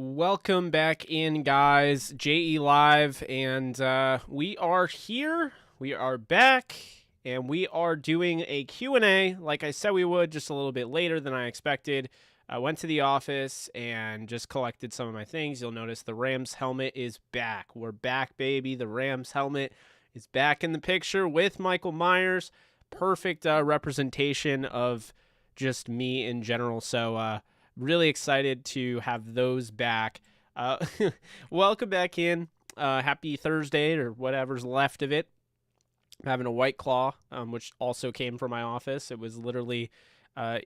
Welcome back in, guys. JE Live, and we are here. We are back, and we are doing a Q&A like I said we would, just a little bit later than I expected. I went to the office and just collected some of my things. You'll notice the Rams helmet is back. We're back, baby. The Rams helmet is back in the picture with Michael Myers. Perfect representation of just me in general. So, really excited to have those back. Welcome back in. Happy Thursday or whatever's left of it. I'm having a White Claw, which also came from my office. It was literally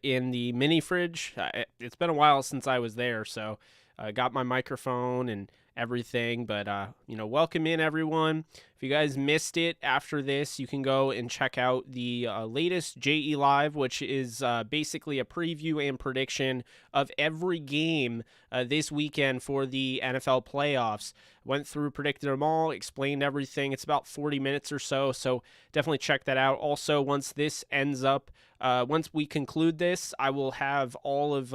in the mini fridge. It's been a while since I was there, so I got my microphone and everything. But, welcome in, everyone. If you guys missed it after this, you can go and check out the latest JE Live, which is basically a preview and prediction of every game this weekend for the NFL playoffs. Went through, predicted them all, explained everything. It's about 40 minutes or so, so definitely check that out. Also, once this ends up, once we conclude this, I will have all of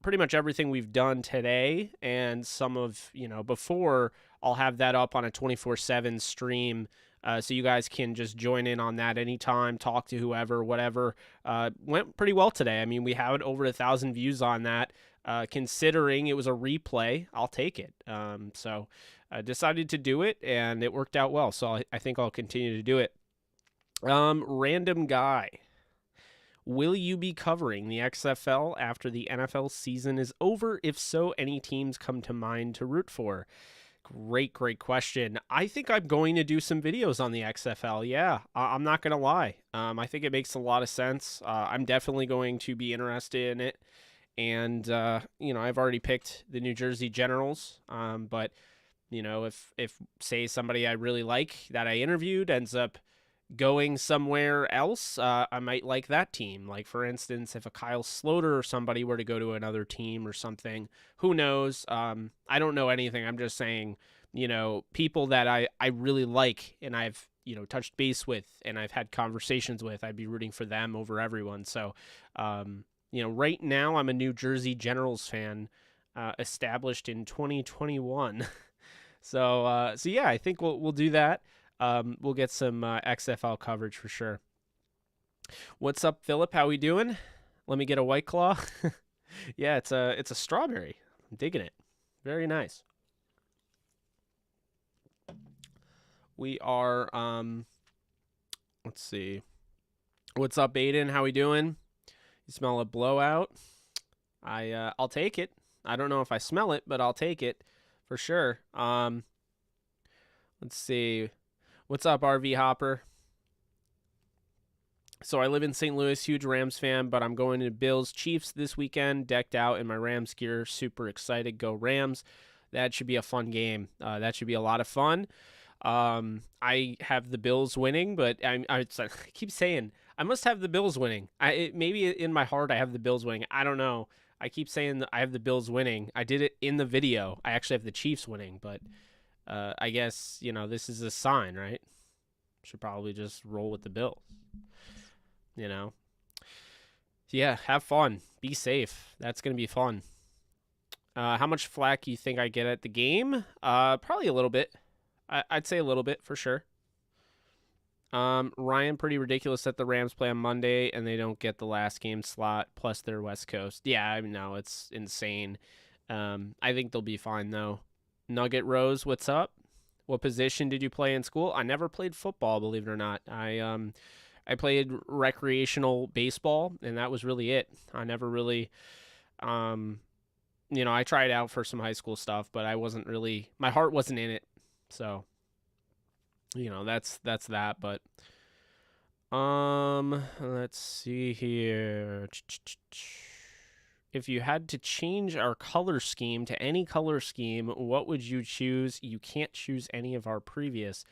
pretty much everything we've done today and some of, before. I'll have that up on a 24/7 stream, so you guys can just join in on that anytime, talk to whoever, whatever. Went pretty well today. I mean, we had over 1,000 views on that. Considering it was a replay, I'll take it. So I decided to do it, and it worked out well. So I think I'll continue to do it. Random guy. Will you be covering the XFL after the NFL season is over? If so, any teams come to mind to root for? Great question. I think I'm going to do some videos on the XFL. Yeah, I'm not going to lie. I think it makes a lot of sense. I'm definitely going to be interested in it. And, I've already picked the New Jersey Generals. But, if say somebody I really like that I interviewed ends up going somewhere else, I might like that team. Like, for instance, if a Kyle Sloter or somebody were to go to another team or something, who knows? I don't know anything. I'm just saying, people that I really like and I've, touched base with and I've had conversations with, I'd be rooting for them over everyone. So, right now I'm a New Jersey Generals fan, established in 2021. So yeah, I think we'll do that. We'll get some XFL coverage for sure. What's up, Philip? How we doing? Let me get a White Claw. Yeah, it's a strawberry. I'm digging it. Very nice. We are let's see. What's up, Aiden? How we doing? You smell a blowout? I'll take it. I don't know if I smell it, but I'll take it for sure. Let's see. What's up, RV Hopper? So I live in St. Louis, huge Rams fan, but I'm going to Bills Chiefs this weekend, decked out in my Rams gear. Super excited. Go Rams. That should be a fun game. That should be a lot of fun. I have the Bills winning, but I keep saying I must have the Bills winning. Maybe in my heart I have the Bills winning. I don't know. I keep saying that I have the Bills winning. I did it in the video. I actually have the Chiefs winning, but I guess, this is a sign, right? Should probably just roll with the Bills. Yeah, have fun. Be safe. That's going to be fun. How much flack do you think I get at the game? Probably a little bit. I'd say a little bit for sure. Ryan, pretty ridiculous that the Rams play on Monday and they don't get the last game slot plus their West Coast. Yeah, no, it's insane. I think they'll be fine, though. Nugget Rose, what's up? What position did you play in school? I never played football, believe it or not. I played recreational baseball, and that was really it. I never really, I tried out for some high school stuff, but I wasn't really, my heart wasn't in it. So, that's that. But, let's see here. If you had to change our color scheme to any color scheme, what would you choose? You can't choose any of our previous.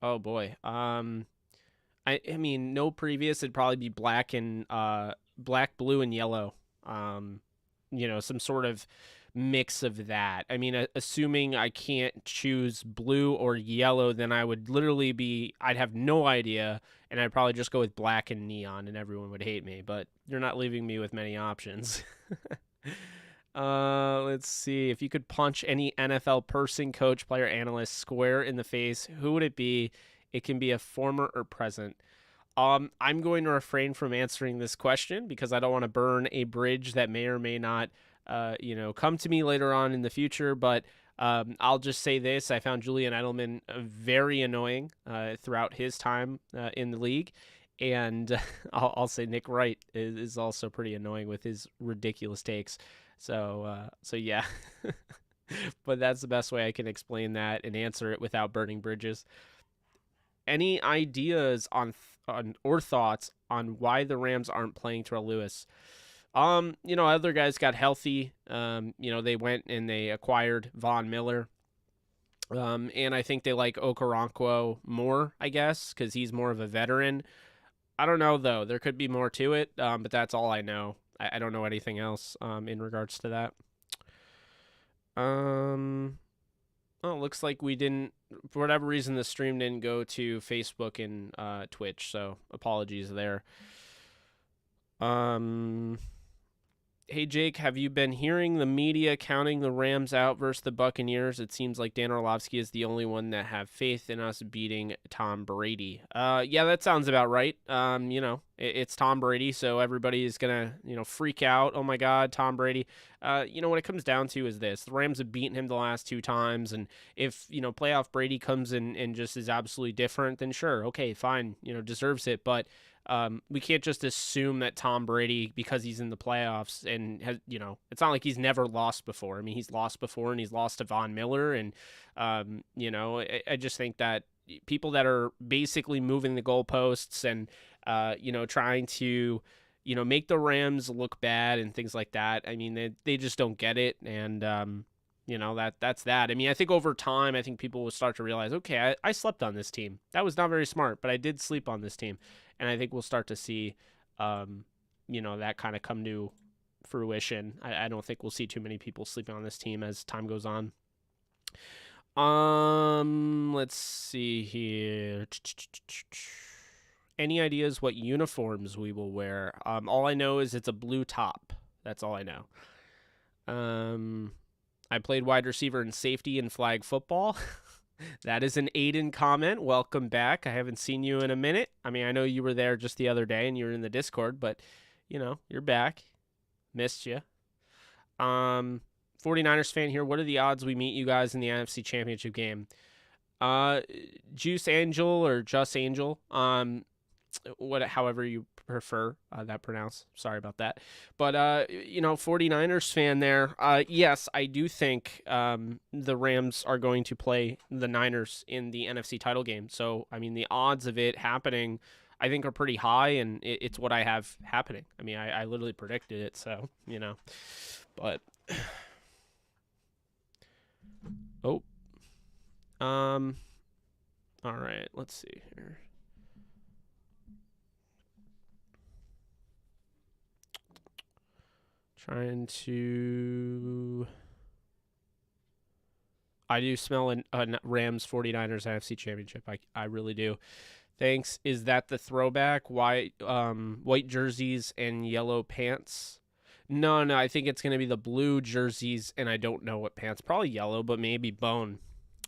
Oh boy. I mean, no previous. It'd probably be black and black, blue, and yellow. Some sort of mix of that. I mean, assuming I can't choose blue or yellow, then I would literally I'd have no idea, and I'd probably just go with black and neon, and everyone would hate me, but you're not leaving me with many options. Let's see. If you could punch any NFL person, coach, player, analyst square in the face, who would it be? It can be a former or present. I'm going to refrain from answering this question because I don't want to burn a bridge that may or may not, come to me later on in the future. But I'll just say this: I found Julian Edelman very annoying throughout his time in the league, and I'll say Nick Wright is also pretty annoying with his ridiculous takes. So yeah, but that's the best way I can explain that and answer it without burning bridges. Any ideas on or thoughts on why the Rams aren't playing Terrell Lewis? Other guys got healthy. They went and they acquired Von Miller. And I think they like Okoronkwo more, I guess, because he's more of a veteran. I don't know, though. There could be more to it, but that's all I know. I don't know anything else in regards to that. Well, it looks like we didn't, for whatever reason, the stream didn't go to Facebook and Twitch, so apologies there. Hey, Jake, have you been hearing the media counting the Rams out versus the Buccaneers? It seems like Dan Orlovsky is the only one that have faith in us beating Tom Brady. Yeah, that sounds about right. It's Tom Brady, so everybody is going to, freak out. Oh, my God, Tom Brady. What it comes down to is this. The Rams have beaten him the last 2 times, and if, playoff Brady comes in and just is absolutely different, then sure, okay, fine, deserves it. But we can't just assume that Tom Brady, because he's in the playoffs and has, it's not like he's never lost before. I mean, he's lost before and he's lost to Von Miller. And, I just think that people that are basically moving the goalposts and, trying to, make the Rams look bad and things like that. I mean, they just don't get it. And, that's that. I mean, I think over time, I think people will start to realize, okay, I slept on this team. That was not very smart, but I did sleep on this team. And I think we'll start to see, that kind of come to fruition. I don't think we'll see too many people sleeping on this team as time goes on. Let's see here. Any ideas what uniforms we will wear? All I know is it's a blue top. That's all I know. I played wide receiver and safety in flag football. That is an Aiden comment. Welcome back. I haven't seen you in a minute. I mean, I know you were there just the other day and you were in the Discord, but, you're back. Missed you. 49ers fan here. What are the odds we meet you guys in the NFC Championship game? Juice Angel or Just Angel. However you prefer that pronounce. Sorry about that. But 49ers fan there. Yes, I do think the Rams are going to play the Niners in the NFC title game. So I mean, the odds of it happening, I think, are pretty high, and it's what I have happening. I mean, I literally predicted it. So but all right. Let's see here. Trying to... I do smell a Rams 49ers NFC Championship. I really do. Thanks. Is that the throwback? White jerseys and yellow pants? No, I think it's going to be the blue jerseys, and I don't know what pants. Probably yellow, but maybe bone.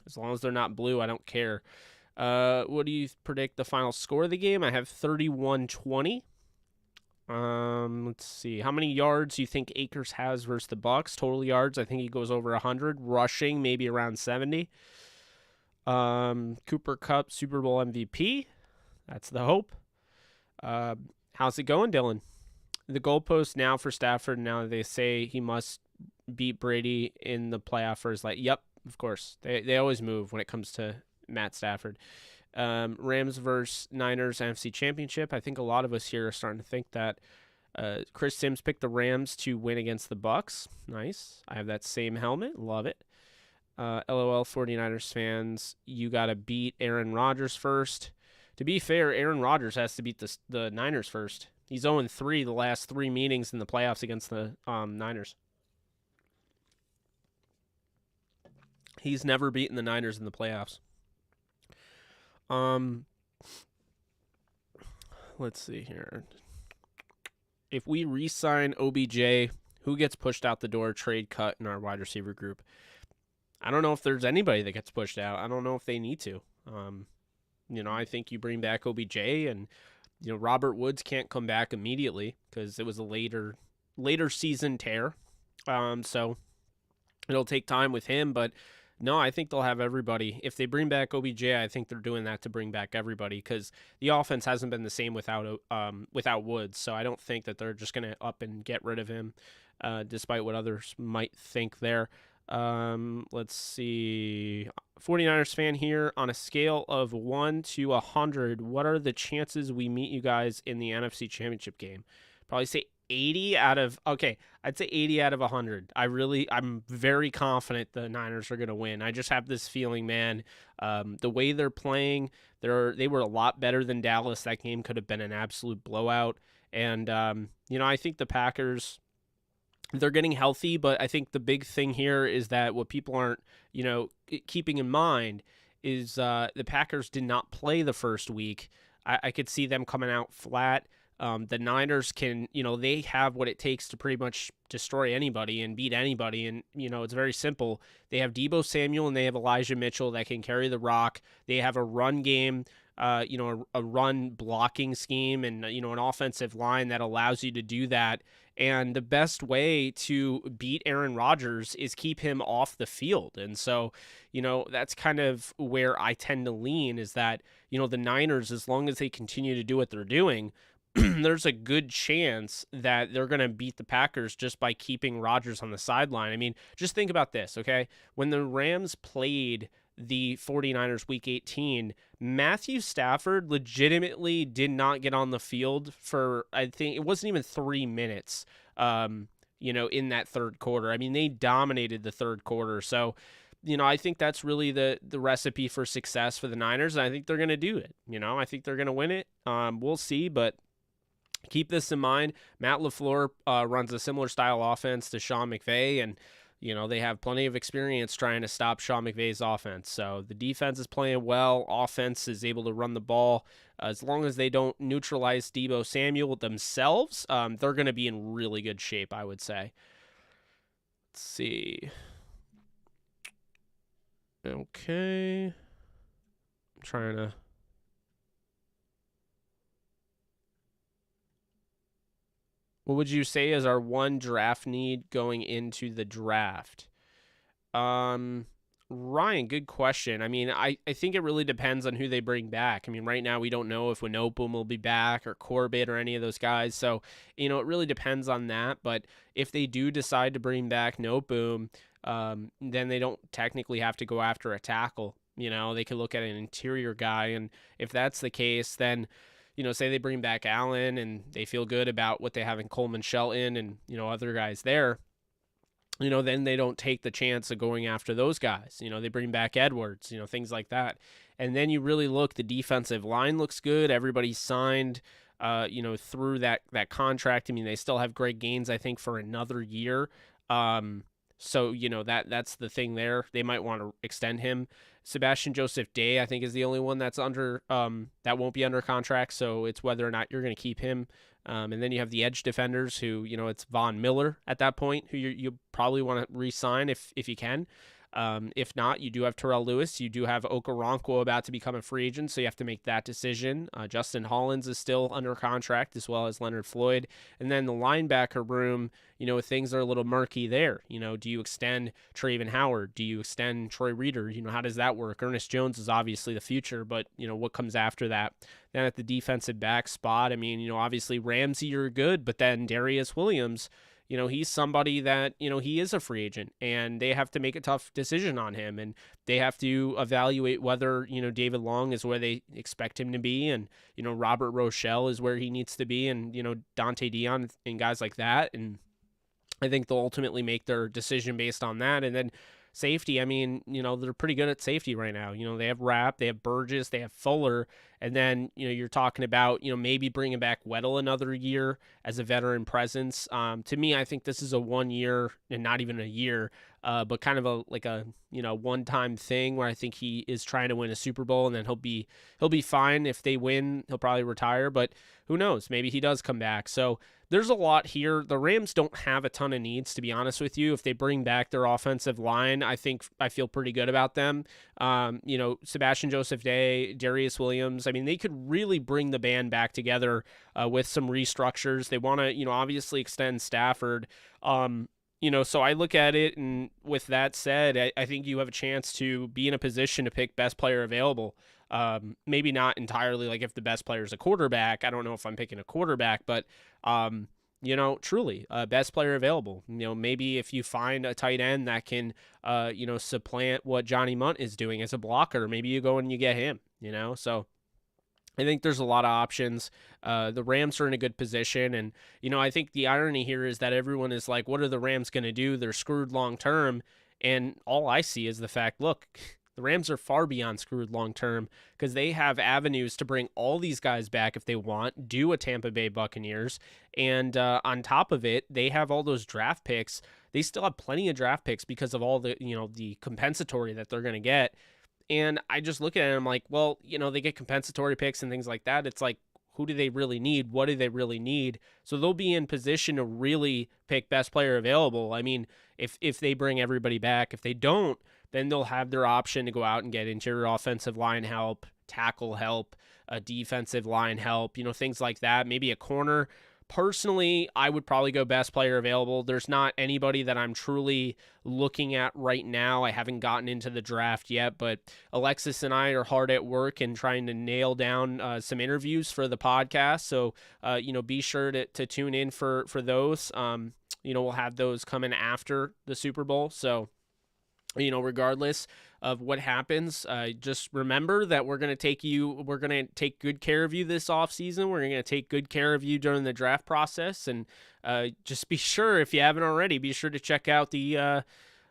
As long as they're not blue, I don't care. What do you predict the final score of the game? I have 31-20. Let's see. How many yards do you think Akers has versus the Bucs? Total yards, I think he goes over 100. Rushing, maybe around 70. Cooper Kupp, Super Bowl MVP. That's the hope. How's it going, Dylan? The goalpost now for Stafford. Now they say he must beat Brady in the playoff first. Like, yep, of course. They always move when it comes to Matt Stafford. Rams versus Niners NFC Championship. I think a lot of us here are starting to think that Chris Sims picked the Rams to win against the Bucs. Nice. I have that same helmet. Love it. LOL 49ers fans, you got to beat Aaron Rodgers first. To be fair, Aaron Rodgers has to beat the Niners first. He's 0-3 the last 3 meetings in the playoffs against the Niners. He's never beaten the Niners in the playoffs. Let's see here. If we re-sign OBJ, who gets pushed out the door, trade, cut in our wide receiver group? I don't know if there's anybody that gets pushed out. I don't know if they need to. I think you bring back OBJ, and Robert Woods can't come back immediately because it was a later season tear. So it'll take time with him, but no, I think they'll have everybody. If they bring back OBJ, I think they're doing that to bring back everybody because the offense hasn't been the same without Woods. So I don't think that they're just going to up and get rid of him, despite what others might think there. Let's see. 49ers fan here. On a scale of 1 to 100, what are the chances we meet you guys in the NFC Championship game? Probably say 80 out of, okay, I'd say 80 out of 100. I'm very confident the Niners are going to win. I just have this feeling, man, the way they're playing, they were a lot better than Dallas. That game could have been an absolute blowout. And, I think the Packers, they're getting healthy, but I think the big thing here is that what people aren't, keeping in mind is the Packers did not play the first week. I could see them coming out flat. The Niners can, they have what it takes to pretty much destroy anybody and beat anybody. And, it's very simple. They have Deebo Samuel and they have Elijah Mitchell that can carry the rock. They have a run game, a run blocking scheme and, an offensive line that allows you to do that. And the best way to beat Aaron Rodgers is keep him off the field. And so, that's kind of where I tend to lean is that, the Niners, as long as they continue to do what they're doing, there's a good chance that they're going to beat the Packers just by keeping Rodgers on the sideline. I mean, just think about this, okay? When the Rams played the 49ers week 18, Matthew Stafford legitimately did not get on the field for, I think, it wasn't even 3 minutes, in that third quarter. I mean, they dominated the third quarter. So, I think that's really the recipe for success for the Niners, and I think they're going to do it. I think they're going to win it. We'll see, but keep this in mind. Matt LaFleur runs a similar style offense to Sean McVay, and they have plenty of experience trying to stop Sean McVay's offense. So the defense is playing well. Offense is able to run the ball. As long as they don't neutralize Deebo Samuel themselves, they're going to be in really good shape, I would say. Let's see. Okay. I'm trying to... What would you say is our one draft need going into the draft? Ryan, good question. I mean, I think it really depends on who they bring back. I mean, right now we don't know if Winopum will be back or Corbett or any of those guys. So, it really depends on that. But if they do decide to bring back Noteboom, then they don't technically have to go after a tackle. They could look at an interior guy. And if that's the case, then... say they bring back Allen and they feel good about what they have in Coleman Shelton and, other guys there, then they don't take the chance of going after those guys. They bring back Edwards, things like that. And then you really look, the defensive line looks good. Everybody's signed, through that contract. I mean, they still have Greg Gaines, I think, for another year. So, that's the thing there. They might want to extend him. Sebastian Joseph Day, I think, is the only one that's under that won't be under contract. So it's whether or not you're going to keep him. And then you have the edge defenders who, it's Von Miller at that point, who you probably want to re-sign if you can. If not, you do have Terrell Lewis. You do have Okoronkwo about to become a free agent, so you have to make that decision. Justin Hollins is still under contract, as well as Leonard Floyd. And then the linebacker room, things are a little murky there. Do you extend Traven Howard? Do you extend Troy Reader? How does that work? Ernest Jones is obviously the future, but, what comes after that? Then at the defensive back spot, I mean, obviously Ramsey, you're good, but then Darius Williams, he's somebody that, he is a free agent and they have to make a tough decision on him and they have to evaluate whether, David Long is where they expect him to be and, Robert Rochelle is where he needs to be and, Dante Dion and guys like that. And I think they'll ultimately make their decision based on that. And then safety, I mean, they're pretty good at safety right now. They have Rapp, they have Burgess, they have Fuller. And then, you're talking about, maybe bringing back Weddle another year as a veteran presence. To me, I think this is a 1 year and not even a year, but kind of a one-time thing where I think he is trying to win a Super Bowl and then he'll be fine. If they win, he'll probably retire, but who knows? Maybe he does come back. So there's a lot here. The Rams don't have a ton of needs, to be honest with you. If they bring back their offensive line, I feel pretty good about them. Sebastian Joseph Day, Darius Williams. I mean, they could really bring the band back together with some restructures. They want to, obviously extend Stafford. So I look at it, and with that said, I think you have a chance to be in a position to pick best player available. Maybe not entirely like if the best player is a quarterback. I don't know if I'm picking a quarterback, but truly best player available. Maybe if you find a tight end that can, supplant what Johnny Munt is doing as a blocker, maybe you go and you get him. So I think there's a lot of options. The Rams are in a good position. And, I think the irony here is that everyone is like, what are the Rams going to do? They're screwed long term. And all I see is the fact, look, the Rams are far beyond screwed long term because they have avenues to bring all these guys back if they want, do a Tampa Bay Buccaneers. And on top of it, they have all those draft picks. They still have plenty of draft picks because of all the, the compensatory that they're going to get. And I just look at it and I'm like, well, they get compensatory picks and things like that. It's like, who do they really need? What do they really need? So they'll be in position to really pick best player available. I mean, if they bring everybody back, if they don't, then they'll have their option to go out and get interior offensive line help, tackle help, defensive line help, things like that. Maybe a corner. Personally, I would probably go best player available. There's not anybody that I'm truly looking at right now. I haven't gotten into the draft yet, but Alexis and I are hard at work and trying to nail down some interviews for the podcast. So, be sure to tune in for those. We'll have those coming after the Super Bowl. So, regardless of what happens, just remember that we're going to take good care of you this offseason. We're going to take good care of you during the draft process. And just be sure, if you haven't already, be sure to check out the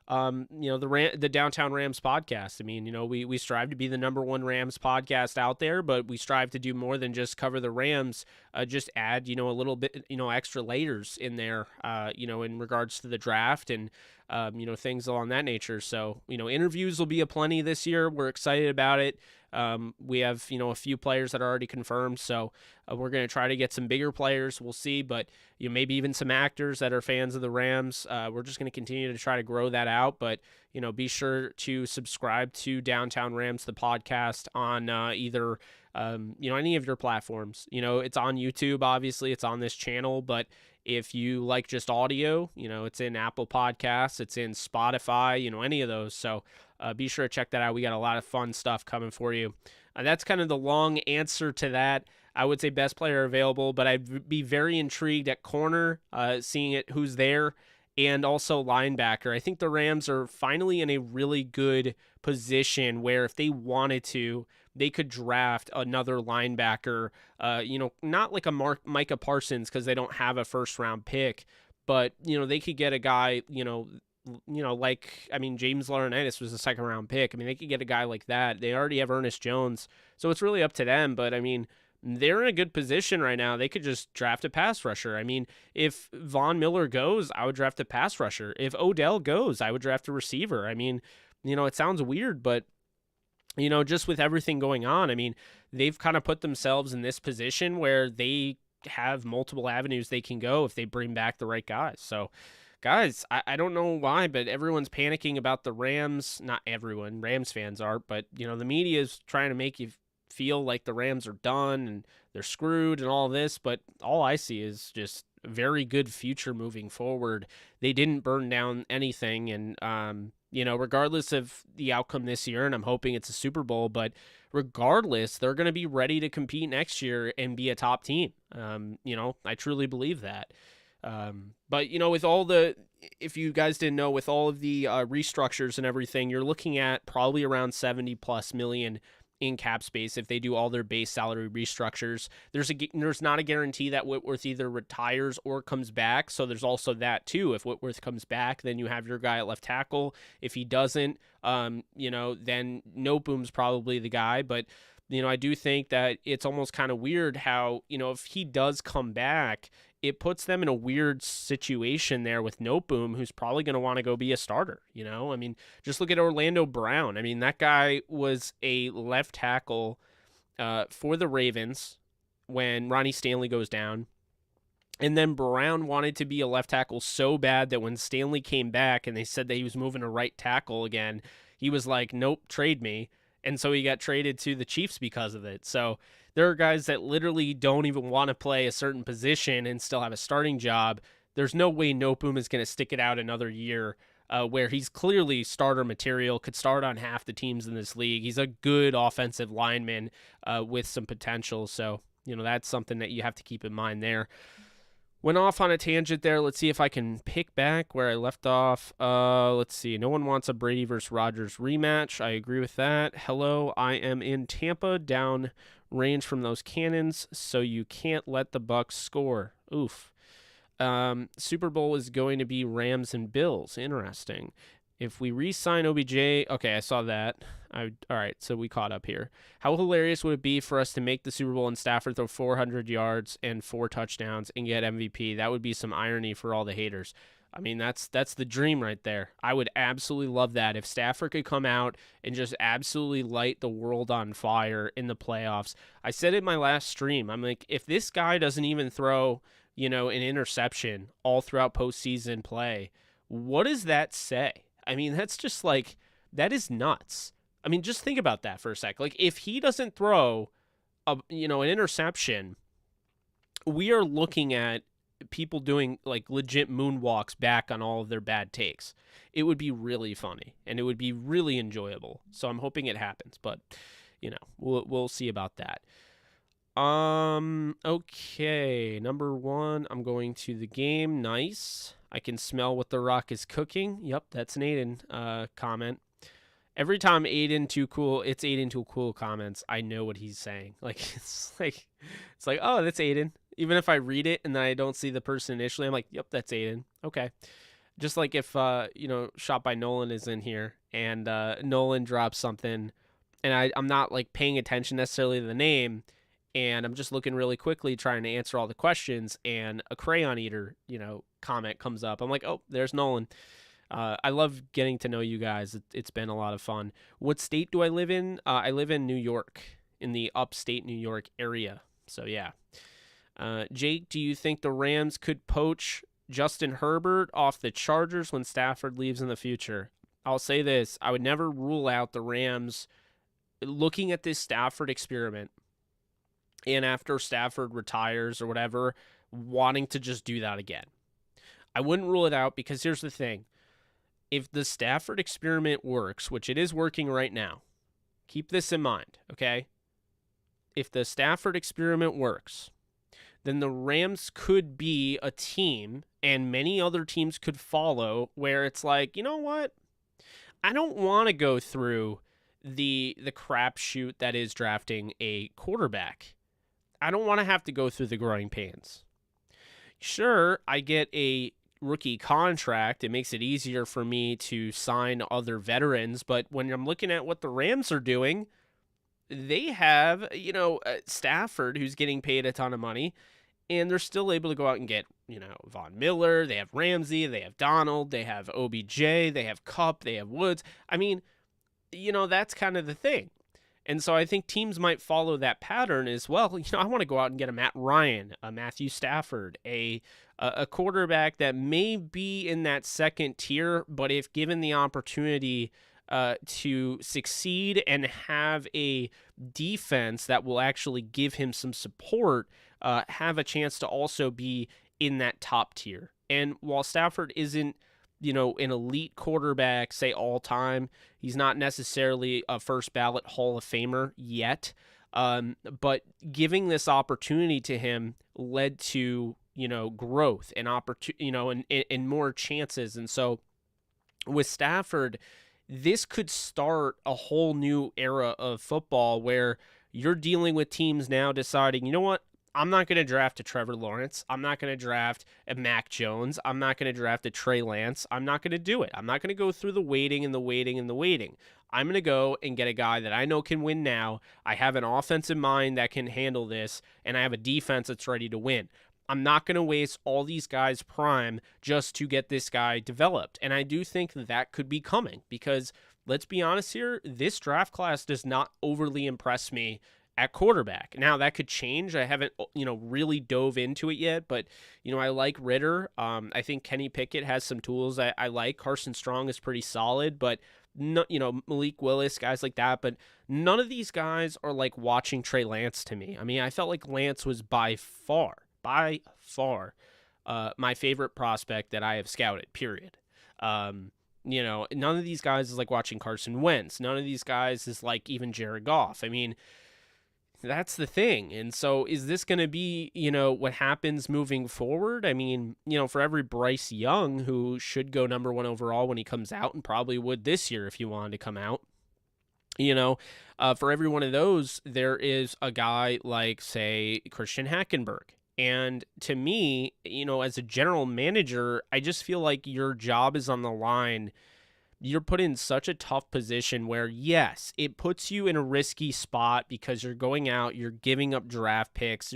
Downtown Rams podcast. I mean, we strive to be the number one Rams podcast out there, but we strive to do more than just cover the Rams, just add, a little bit, extra layers in there, in regards to the draft and, things along that nature. So, interviews will be aplenty this year. We're excited about it. We have, a few players that are already confirmed. So we're going to try to get some bigger players. We'll see, but maybe even some actors that are fans of the Rams. We're just going to continue to try to grow that out, but be sure to subscribe to Downtown Rams, the podcast on either, any of your platforms. It's on YouTube, obviously it's on this channel, but if you like just audio, it's in Apple Podcasts, it's in Spotify, any of those. So be sure to check that out. We got a lot of fun stuff coming for you. That's kind of the long answer to that. I would say best player available, but I'd be very intrigued at corner, seeing who's there, and also linebacker. I think the Rams are finally in a really good position where if they wanted to, they could draft another linebacker, not like a Micah Parsons because they don't have a first-round pick, but, they could get a guy, James Laurinaitis was a second-round pick. I mean, they could get a guy like that. They already have Ernest Jones, so it's really up to them, but, they're in a good position right now. They could just draft a pass rusher. If Von Miller goes, I would draft a pass rusher. If Odell goes, I would draft a receiver. It sounds weird, but just with everything going on, they've kind of put themselves in this position where they have multiple avenues they can go if they bring back the right guys. So, guys, I don't know why, but everyone's panicking about the Rams. Not everyone, Rams fans are, but, the media is trying to make you feel like the Rams are done and they're screwed and all this, but all I see is just a very good future moving forward. They didn't burn down anything, and regardless of the outcome this year, and I'm hoping it's a Super Bowl, but regardless, they're going to be ready to compete next year and be a top team. I truly believe that. But with all if you guys didn't know, with all of the restructures and everything, you're looking at probably around 70 plus million in cap space if they do all their base salary restructures. There's not a guarantee that Whitworth either retires or comes back, so there's also that too. If Whitworth comes back, then you have your guy at left tackle. If he doesn't, then Noteboom's probably the guy, but I do think that it's almost kind of weird how, if he does come back, it puts them in a weird situation there with Noteboom, who's probably going to want to go be a starter. Just look at Orlando Brown. That guy was a left tackle for the Ravens when Ronnie Stanley goes down. And then Brown wanted to be a left tackle so bad that when Stanley came back and they said that he was moving to right tackle again, he was like, nope, trade me. And so he got traded to the Chiefs because of it. So there are guys that literally don't even want to play a certain position and still have a starting job. There's no way Noteboom is going to stick it out another year where he's clearly starter material, could start on half the teams in this league. He's a good offensive lineman with some potential. So, that's something that you have to keep in mind there. Went off on a tangent there. Let's see if I can pick back where I left off. Let's see. No one wants a Brady versus Rodgers rematch. I agree with that. Hello, I am in Tampa, down range from those cannons, so you can't let the Bucs score. Oof. Super Bowl is going to be Rams and Bills. Interesting. If we re-sign OBJ, okay, I saw that. All right, so we caught up here. How hilarious would it be for us to make the Super Bowl and Stafford throw 400 yards and 4 touchdowns and get MVP? That would be some irony for all the haters. I mean, that's the dream right there. I would absolutely love that. If Stafford could come out and just absolutely light the world on fire in the playoffs. I said it in my last stream. I'm like, if this guy doesn't even throw, an interception all throughout postseason play, what does that say? I mean, that's just like, that is nuts. I mean, just think about that for a sec. Like, if he doesn't throw an interception, we are looking at people doing like legit moonwalks back on all of their bad takes. It would be really funny and it would be really enjoyable. So I'm hoping it happens, but we'll see about that. Okay. Number 1, I'm going to the game. Nice. I can smell what The Rock is cooking. Yep, that's an Aiden comment. Every time Aiden Too Cool comments, I know what he's saying. Like it's like, oh, that's Aiden. Even if I read it and then I don't see the person initially, I'm like, yep, that's Aiden. Okay. Just like if Shot by Nolan is in here and Nolan drops something and I'm not like paying attention necessarily to the name, and I'm just looking really quickly trying to answer all the questions, and a Crayon Eater, comment comes up. I'm like, oh, there's Nolan. I love getting to know you guys. It's been a lot of fun. What state do I live in? I live in New York, in the upstate New York area. So, yeah. Jake, do you think the Rams could poach Justin Herbert off the Chargers when Stafford leaves in the future? I'll say this. I would never rule out the Rams looking at this Stafford experiment, and after Stafford retires or whatever, wanting to just do that again. I wouldn't rule it out because here's the thing. If the Stafford experiment works, which it is working right now, keep this in mind, okay? If the Stafford experiment works, then the Rams could be a team, and many other teams could follow, where it's like, you know what? I don't want to go through the crapshoot that is drafting a quarterback. I don't want to have to go through the growing pains. Sure, I get a rookie contract. It makes it easier for me to sign other veterans, but when I'm looking at what the Rams are doing, they have, Stafford, who's getting paid a ton of money, and they're still able to go out and get, Von Miller, they have Ramsey, they have Donald, they have OBJ, they have Kupp, they have Woods. I mean, that's kind of the thing. And so I think teams might follow that pattern as well. I want to go out and get a Matt Ryan, a Matthew Stafford, a quarterback that may be in that second tier, but if given the opportunity to succeed and have a defense that will actually give him some support, have a chance to also be in that top tier. And while Stafford isn't, an elite quarterback, say all time, he's not necessarily a first ballot Hall of Famer yet. But giving this opportunity to him led to, growth and opportunity, and more chances. And so with Stafford, this could start a whole new era of football where you're dealing with teams now deciding, you know what? I'm not going to draft a Trevor Lawrence. I'm not going to draft a Mac Jones. I'm not going to draft a Trey Lance. I'm not going to do it. I'm not going to go through the waiting and the waiting and the waiting. I'm going to go and get a guy that I know can win now. I have an offensive mind that can handle this, and I have a defense that's ready to win. I'm not going to waste all these guys' prime just to get this guy developed. And I do think that could be coming because, let's be honest here, this draft class does not overly impress me at quarterback. Now that could change. I haven't, really dove into it yet, but I like Ritter. I think Kenny Pickett has some tools I like. Carson Strong is pretty solid, but no, Malik Willis, guys like that, but none of these guys are like watching Trey Lance to me. I mean, I felt like Lance was by far, my favorite prospect that I have scouted, period. None of these guys is like watching Carson Wentz. None of these guys is like even Jared Goff. I mean, that's the thing. And so is this going to be, what happens moving forward? I mean, for every Bryce Young, who should go number 1 overall when he comes out, and probably would this year if he wanted to come out, for every one of those, there is a guy like, say, Christian Hackenberg. And to me, as a general manager, I just feel like your job is on the line. You're put in such a tough position where, yes, it puts you in a risky spot because you're going out, you're giving up draft picks,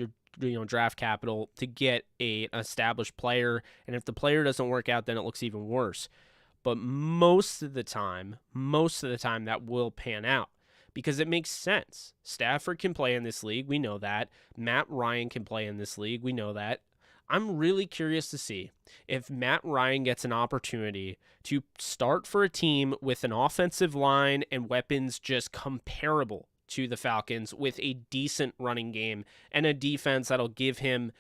draft capital to get an established player. And if the player doesn't work out, then it looks even worse. But most of the time, that will pan out because it makes sense. Stafford can play in this league. We know that. Matt Ryan can play in this league. We know that. I'm really curious to see if Matt Ryan gets an opportunity to start for a team with an offensive line and weapons just comparable to the Falcons, with a decent running game and a defense that'll give him,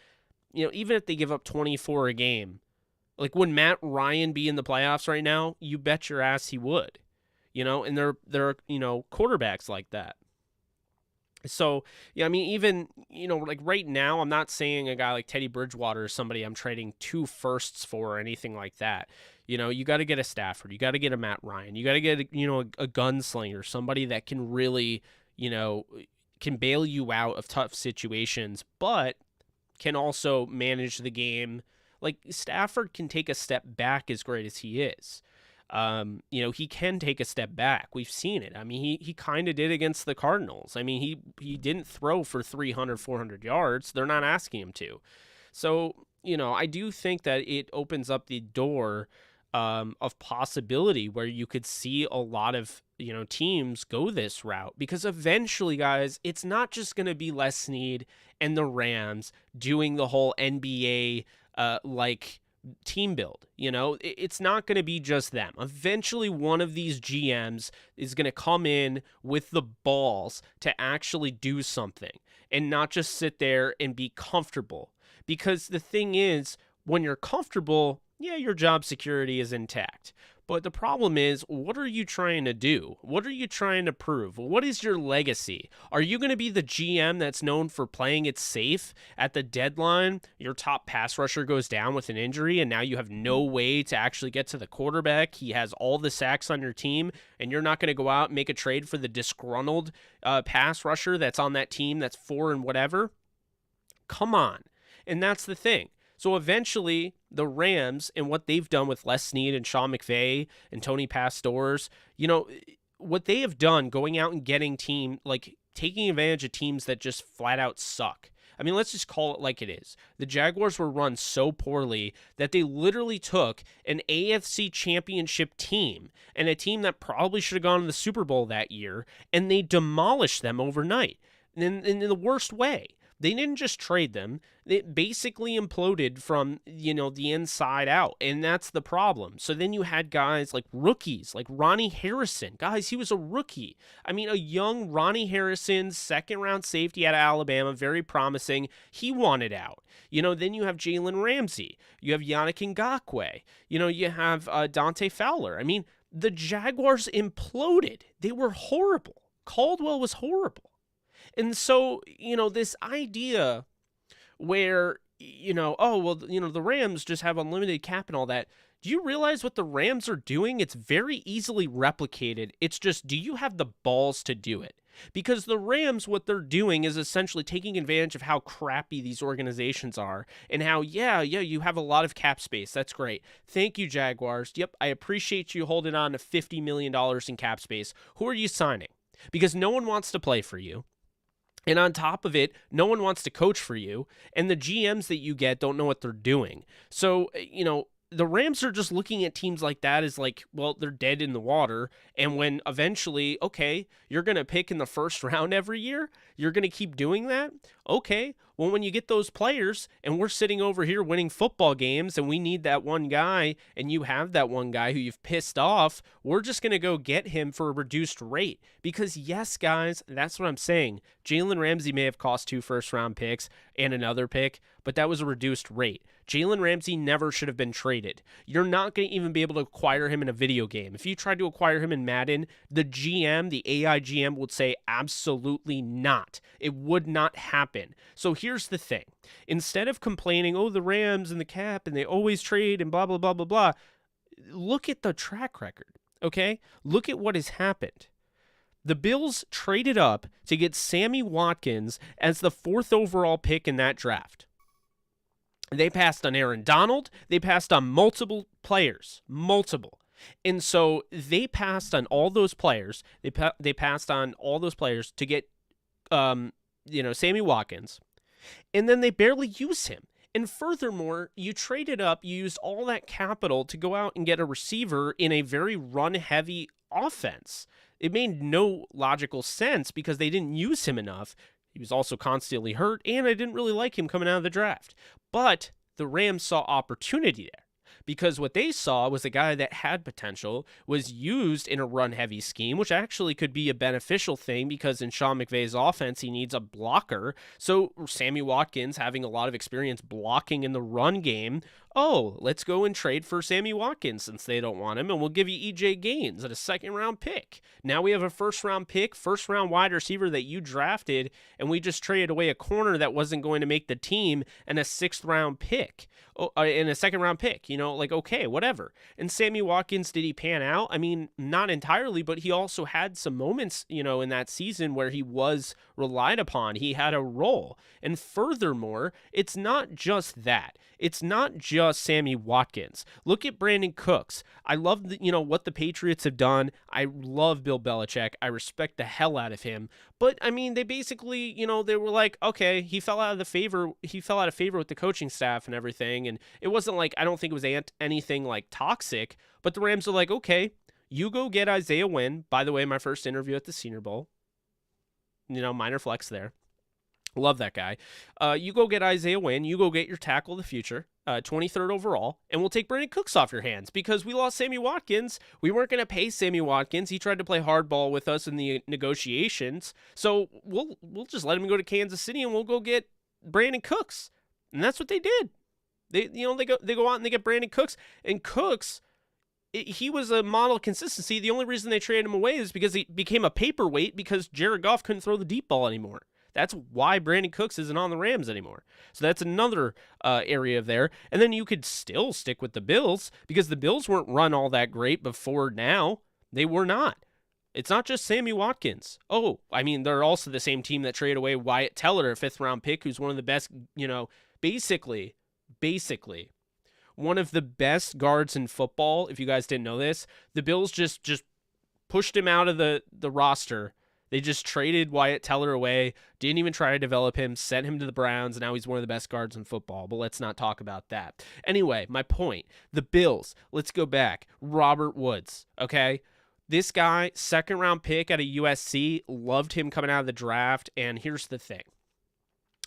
even if they give up 24 a game, like would Matt Ryan be in the playoffs right now? You bet your ass he would, and there are quarterbacks like that. So, yeah, I mean, even, like right now, I'm not saying a guy like Teddy Bridgewater is somebody I'm trading 2 firsts for or anything like that. You got to get a Stafford. You got to get a Matt Ryan. You got to get, a gunslinger, somebody that can really, can bail you out of tough situations, but can also manage the game. Like Stafford can take a step back as great as he is. He can take a step back. We've seen it. I mean, he kind of did against the Cardinals. I mean, he didn't throw for 300, 400 yards. They're not asking him to. So, I do think that it opens up the door of possibility where you could see a lot of, teams go this route, because eventually, guys, it's not just going to be Les Snead and the Rams doing the whole NBA, team build. It's not going to be just them. Eventually one of these GMs is going to come in with the balls to actually do something and not just sit there and be comfortable, because the thing is, when you're comfortable, yeah, your job security is intact. But the problem is, what are you trying to do? What are you trying to prove? What is your legacy? Are you going to be the GM that's known for playing it safe at the deadline? Your top pass rusher goes down with an injury, and now you have no way to actually get to the quarterback. He has all the sacks on your team, and you're not going to go out and make a trade for the disgruntled pass rusher that's on that team that's 4 and whatever? Come on. And that's the thing. So eventually, the Rams and what they've done with Les Snead and Sean McVay and Tony Pastors, what they have done going out and getting taking advantage of teams that just flat out suck. I mean, let's just call it like it is. The Jaguars were run so poorly that they literally took an AFC championship team and a team that probably should have gone to the Super Bowl that year, and they demolished them overnight in the worst way. They didn't just trade them. It basically imploded from, the inside out. And that's the problem. So then you had guys like rookies, like Ronnie Harrison. Guys, he was a rookie. I mean, a young Ronnie Harrison, 2nd-round safety out of Alabama, very promising. He wanted out. Then you have Jalen Ramsey. You have Yannick Ngakoue. You have Dante Fowler. I mean, the Jaguars imploded. They were horrible. Caldwell was horrible. And so, this idea where, the Rams just have unlimited cap and all that. Do you realize what the Rams are doing? It's very easily replicated. It's just, do you have the balls to do it? Because the Rams, what they're doing is essentially taking advantage of how crappy these organizations are and how, you have a lot of cap space. That's great. Thank you, Jaguars. Yep, I appreciate you holding on to $50 million in cap space. Who are you signing? Because no one wants to play for you. And on top of it, no one wants to coach for you. And the GMs that you get don't know what they're doing. So, the Rams are just looking at teams like that as like, well, they're dead in the water. And when eventually, okay, you're going to pick in the first round every year, you're going to keep doing that. Okay, well, when you get those players and we're sitting over here winning football games and we need that one guy and you have that one guy who you've pissed off, we're just going to go get him for a reduced rate. Because yes, guys, that's what I'm saying. Jalen Ramsey may have cost 2 first-round picks and another pick, but that was a reduced rate. Jalen Ramsey never should have been traded. You're not going to even be able to acquire him in a video game. If you tried to acquire him in Madden, the GM, the AI GM would say absolutely not. It would not happen. So here's the thing. Instead of complaining, oh, the Rams and the cap and they always trade and blah, blah, blah, blah, blah, look at the track record, okay? Look at what has happened. The Bills traded up to get Sammy Watkins as the 4th overall pick in that draft. They passed on Aaron Donald. They passed on multiple players. Multiple. And so they passed on all those players. They passed on all those players to get, Sammy Watkins. And then they barely use him. And furthermore, you traded up, you used all that capital to go out and get a receiver in a very run-heavy offense. It made no logical sense because they didn't use him enough. He was also constantly hurt, and I didn't really like him coming out of the draft. But the Rams saw opportunity there because what they saw was a guy that had potential, was used in a run-heavy scheme, which actually could be a beneficial thing because in Sean McVay's offense, he needs a blocker. So Sammy Watkins, having a lot of experience blocking in the run game, oh, let's go and trade for Sammy Watkins since they don't want him, and we'll give you E.J. Gaines at a second-round pick. Now we have a first-round pick, first-round wide receiver that you drafted, and we just traded away a corner that wasn't going to make the team and a 6th-round pick, and a 2nd-round pick. Okay, whatever. And Sammy Watkins, did he pan out? I mean, not entirely, but he also had some moments, in that season where he was relied upon. He had a role. And furthermore, it's not just that. It's not just Sammy Watkins. Look at Brandon Cooks. I love what the Patriots have done. I love Bill Belichick. I respect the hell out of him. But I mean, they basically, they were like, okay, he fell out of favor with the coaching staff and everything. And it wasn't like, I don't think it was anything like toxic, but the Rams are like, okay, you go get Isaiah Wynn. By the way, my first interview at the Senior Bowl, minor flex there. Love that guy. You go get Isaiah Wynn. You go get your tackle of the future, 23rd overall, and we'll take Brandon Cooks off your hands because we lost Sammy Watkins. We weren't going to pay Sammy Watkins. He tried to play hardball with us in the negotiations. So we'll just let him go to Kansas City and we'll go get Brandon Cooks. And that's what they did. They go out and they get Brandon Cooks. And Cooks, he was a model of consistency. The only reason they traded him away is because he became a paperweight because Jared Goff couldn't throw the deep ball anymore. That's why Brandon Cooks isn't on the Rams anymore. So that's another area there. And then you could still stick with the Bills because the Bills weren't run all that great before now. They were not. It's not just Sammy Watkins. Oh, I mean, they're also the same team that traded away Wyatt Teller, a 5th-round pick, who's one of the best, basically, one of the best guards in football. If you guys didn't know this, the Bills just pushed him out of the roster. They just traded Wyatt Teller away, didn't even try to develop him, sent him to the Browns, and now he's one of the best guards in football. But let's not talk about that. Anyway, my point, the Bills, let's go back. Robert Woods, okay? This guy, 2nd-round pick out of USC, loved him coming out of the draft, and here's the thing.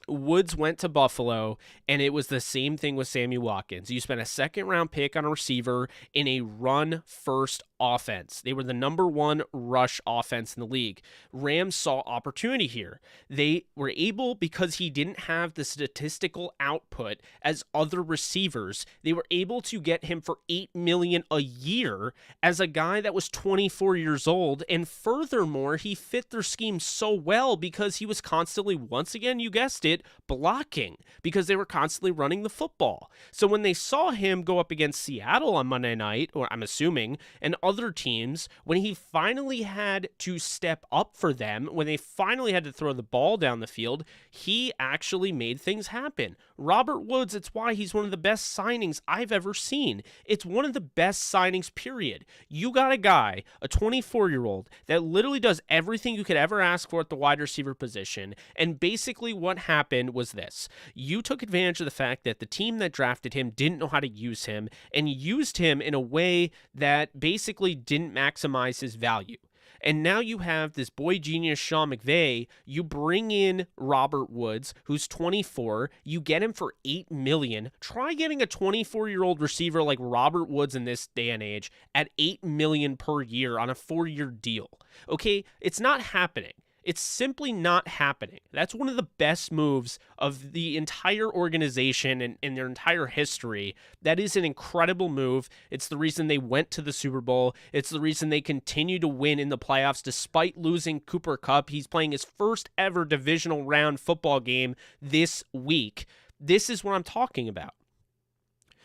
Woods went to Buffalo, and it was the same thing with Sammy Watkins. You spent a 2nd-round pick on a receiver in a run-first offense. They were the number 1 rush offense in the league. Rams saw opportunity here. They were able, because he didn't have the statistical output as other receivers, they were able to get him for $8 million a year as a guy that was 24 years old. And furthermore, he fit their scheme so well because he was constantly, once again, you guessed it, blocking because they were constantly running the football. So when they saw him go up against Seattle on Monday night, or I'm assuming, and other teams, when he finally had to step up for them, when they finally had to throw the ball down the field, he actually made things happen. Robert Woods, it's why he's one of the best signings I've ever seen. It's one of the best signings, period. You got a guy, a 24-year-old, that literally does everything you could ever ask for at the wide receiver position, and basically what happened happened was this. You took advantage of the fact that the team that drafted him didn't know how to use him, and used him in a way that basically didn't maximize his value. And now you have this boy genius, Sean McVay. You bring in Robert Woods, who's 24. You get him for $8 million. Try getting a 24-year-old receiver like Robert Woods in this day and age at $8 million per year on a 4-year deal. Okay, it's not happening. It's simply not happening. That's one of the best moves of the entire organization and in their entire history. That is an incredible move. It's the reason they went to the Super Bowl. It's the reason they continue to win in the playoffs despite losing Cooper Kupp. He's playing his first ever divisional round football game this week. This is what I'm talking about.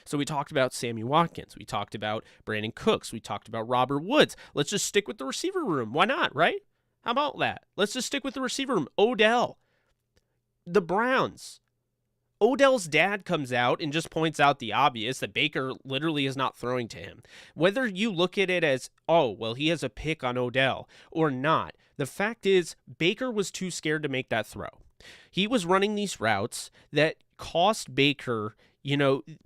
So we talked about Sammy Watkins. We talked about Brandon Cooks. We talked about Robert Woods. Let's just stick with the receiver room. Why not, right? How about that? Let's just stick with the receiver room. Odell. The Browns. Odell's dad comes out and just points out the obvious that Baker literally is not throwing to him. Whether you look at it as, oh, well, he has a pick on Odell or not, the fact is Baker was too scared to make that throw. He was running these routes that cost Baker,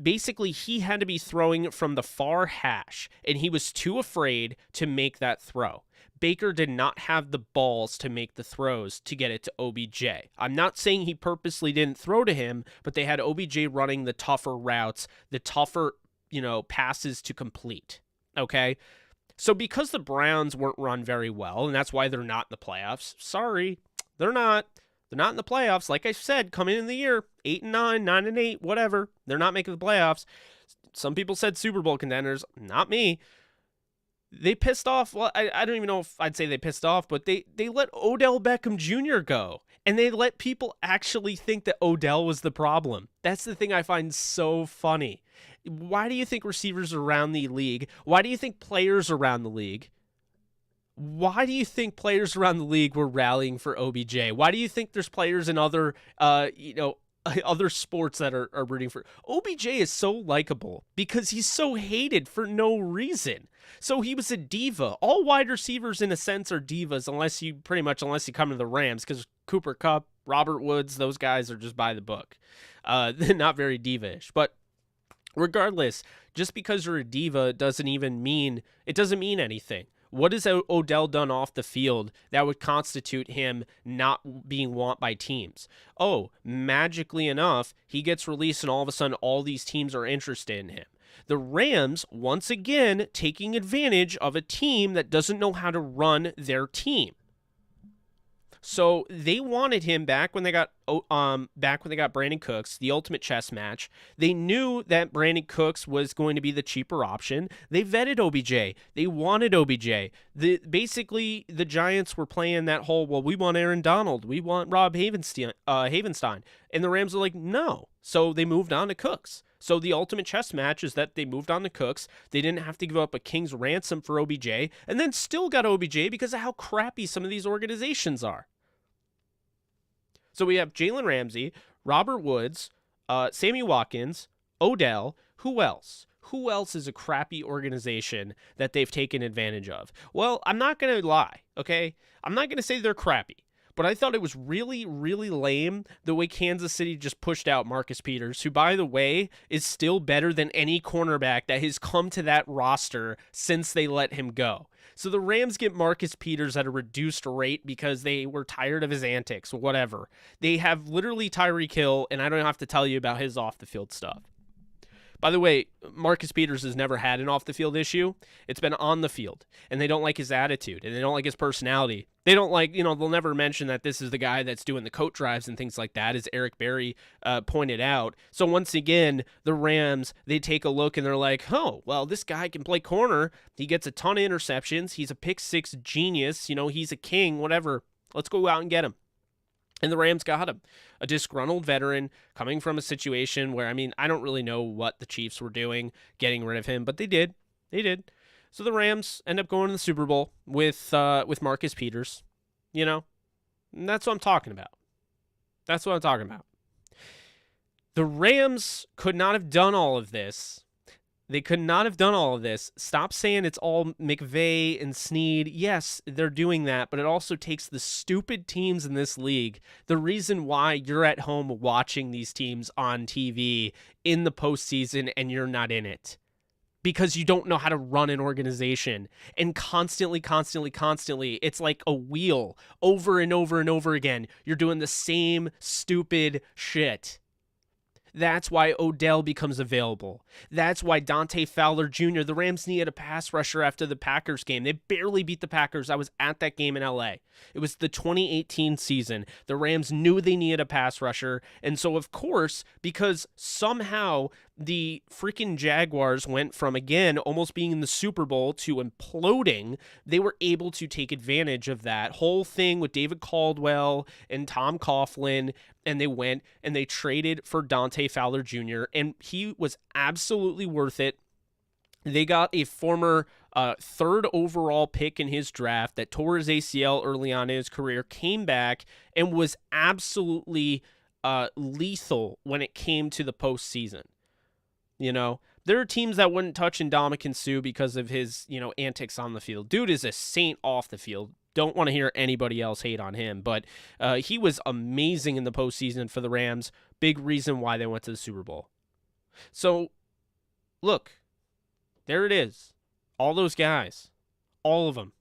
basically he had to be throwing from the far hash, and he was too afraid to make that throw. Baker did not have the balls to make the throws to get it to OBJ. I'm not saying he purposely didn't throw to him, but they had OBJ running the tougher routes, the tougher, passes to complete. Okay? So because the Browns weren't run very well, and that's why they're not in the playoffs, sorry, they're not. They're not in the playoffs. Like I said, coming in the year, 8-9, 9-8, whatever. They're not making the playoffs. Some people said Super Bowl contenders. Not me. They pissed off. Well, I don't even know if I'd say they pissed off, but they let Odell Beckham Jr. go. And they let people actually think that Odell was the problem. That's the thing I find so funny. Why do you think receivers around the league, why do you think players around the league, why do you think players around the league were rallying for OBJ? Why do you think there's players in other, other sports that are rooting for? OBJ is so likable because he's so hated for no reason. So he was a diva. All wide receivers, in a sense, are divas unless you come to the Rams, because Cooper Kupp, Robert Woods, those guys are just by the book. They're not very diva-ish. But regardless, just because you're a diva doesn't mean anything. What has Odell done off the field that would constitute him not being want by teams? Oh, magically enough, he gets released and all of a sudden all these teams are interested in him. The Rams, once again, taking advantage of a team that doesn't know how to run their team. So they wanted him back when they got Brandon Cooks, the ultimate chess match. They knew that Brandon Cooks was going to be the cheaper option. They vetted OBJ. They wanted OBJ. Basically, the Giants were playing that whole, well, we want Aaron Donald. We want Rob Havenstein. And the Rams were like, no. So they moved on to Cooks. So the ultimate chess match is that they moved on to Cooks. They didn't have to give up a king's ransom for OBJ, and then still got OBJ because of how crappy some of these organizations are. So we have Jalen Ramsey, Robert Woods, Sammy Watkins, Odell. Who else? Who else is a crappy organization that they've taken advantage of? Well, I'm not going to lie, okay? I'm not going to say they're crappy. But I thought it was really, really lame the way Kansas City just pushed out Marcus Peters, who, by the way, is still better than any cornerback that has come to that roster since they let him go. So the Rams get Marcus Peters at a reduced rate because they were tired of his antics, whatever. They have literally Tyreek Hill, and I don't have to tell you about his off-the-field stuff. By the way, Marcus Peters has never had an off-the-field issue. It's been on the field, and they don't like his attitude, and they don't like his personality. They don't like, they'll never mention that this is the guy that's doing the coat drives and things like that, as Eric Berry pointed out. So once again, the Rams, they take a look, and they're like, oh, well, this guy can play corner. He gets a ton of interceptions. He's a pick-six genius. He's a king, whatever. Let's go out and get him. And the Rams got him. A disgruntled veteran coming from a situation where, I don't really know what the Chiefs were doing getting rid of him, but they did. They did. So the Rams end up going to the Super Bowl with Marcus Peters. And that's what I'm talking about. That's what I'm talking about. The Rams could not have done all of this. They could not have done all of this. Stop saying it's all McVay and Snead. Yes, they're doing that, but it also takes the stupid teams in this league. The reason why you're at home watching these teams on TV in the postseason and you're not in it. Because you don't know how to run an organization. And constantly, it's like a wheel over and over and over again. You're doing the same stupid shit. That's why Odell becomes available. That's why Dante Fowler Jr., the Rams needed a pass rusher after the Packers game. They barely beat the Packers. I was at that game in LA. It was the 2018 season. The Rams knew they needed a pass rusher. And so, of course, because somehow the freaking Jaguars went from, again, almost being in the Super Bowl to imploding, they were able to take advantage of that whole thing with David Caldwell and Tom Coughlin, and they went and they traded for Dante Fowler Jr., and he was absolutely worth it. They got a former third overall pick in his draft that tore his ACL early on in his career, came back, and was absolutely lethal when it came to the postseason. You know, there are teams that wouldn't touch Ndamukong Suh because of his, antics on the field. Dude is a saint off the field. Don't want to hear anybody else hate on him, but he was amazing in the postseason for the Rams. Big reason why they went to the Super Bowl. So, look, there it is. All those guys, all of them,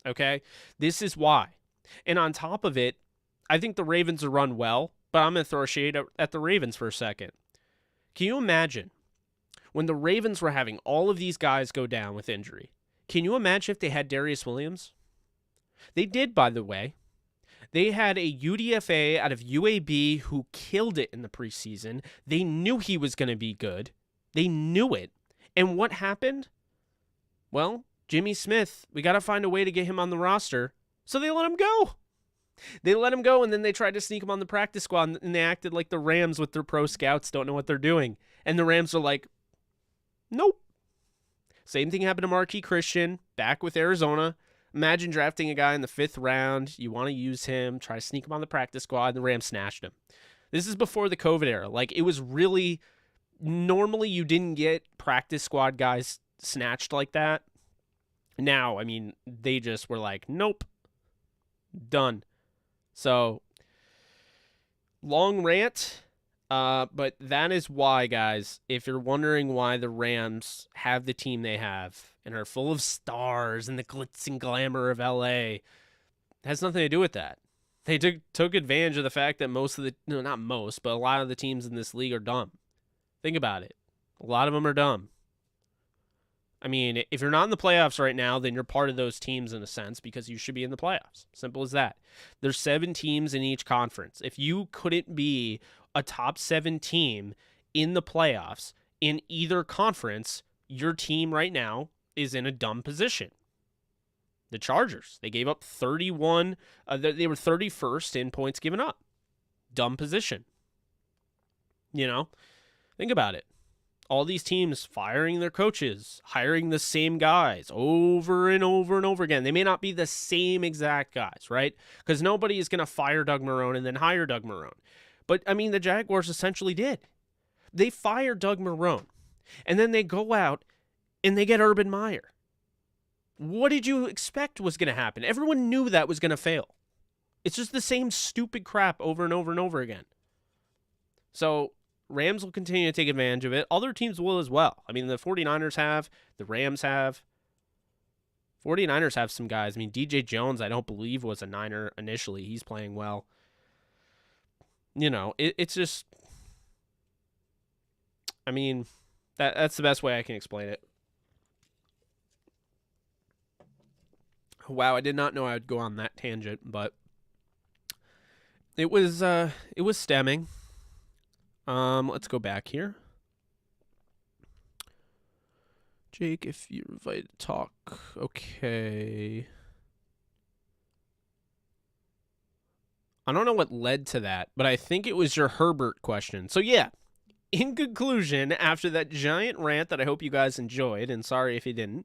okay? This is why. And on top of it, I think the Ravens are run well, but I'm going to throw a shade at the Ravens for a second. Can you imagine when the Ravens were having all of these guys go down with injury? Can you imagine if they had Darius Williams? They did, by the way. They had a UDFA out of UAB who killed it in the preseason. They knew he was going to be good. They knew it. And what happened? Well, Jimmy Smith, we got to find a way to get him on the roster. So they let him go. They let him go, and then they tried to sneak him on the practice squad, and they acted like the Rams with their pro scouts don't know what they're doing. And the Rams are like, nope. Same thing happened to Marquis Christian back with Arizona. Imagine drafting a guy in the 5th round. You want to use him, try to sneak him on the practice squad, and the Rams snatched him. This is before the COVID era. Like, it was really, normally you didn't get practice squad guys snatched like that. Now, I mean, they just were like, nope, done. So, long rant. But that is why, guys, if you're wondering why the Rams have the team they have and are full of stars and the glitz and glamour of LA, it has nothing to do with that. They took advantage of the fact that not most, but a lot of the teams in this league are dumb. Think about it. A lot of them are dumb. I mean, if you're not in the playoffs right now, then you're part of those teams in a sense because you should be in the playoffs. Simple as that. There's 7 teams in each conference. If you couldn't be a top 7 team in the playoffs in either conference, your team right now is in a dumb position. The Chargers, they gave up 31. They were 31st in points given up. Dumb position. Think about it. All these teams firing their coaches, hiring the same guys over and over and over again. They may not be the same exact guys, right? Because nobody is going to fire Doug Marrone and then hire Doug Marrone. But, I mean, the Jaguars essentially did. They fired Doug Marrone, and then they go out and they get Urban Meyer. What did you expect was going to happen? Everyone knew that was going to fail. It's just the same stupid crap over and over and over again. So, Rams will continue to take advantage of it. Other teams will as well. I mean, the 49ers have. The Rams have. 49ers have some guys. I mean, DJ Jones, I don't believe, was a Niner initially. He's playing well. It's just, I mean, that's the best way I can explain it. Wow, I did not know I would go on that tangent, but it was stemming. Let's go back here. Jake, if you're invited to talk, okay. I don't know what led to that, but I think it was your Herbert question. So yeah, in conclusion, after that giant rant that I hope you guys enjoyed, and sorry if you didn't,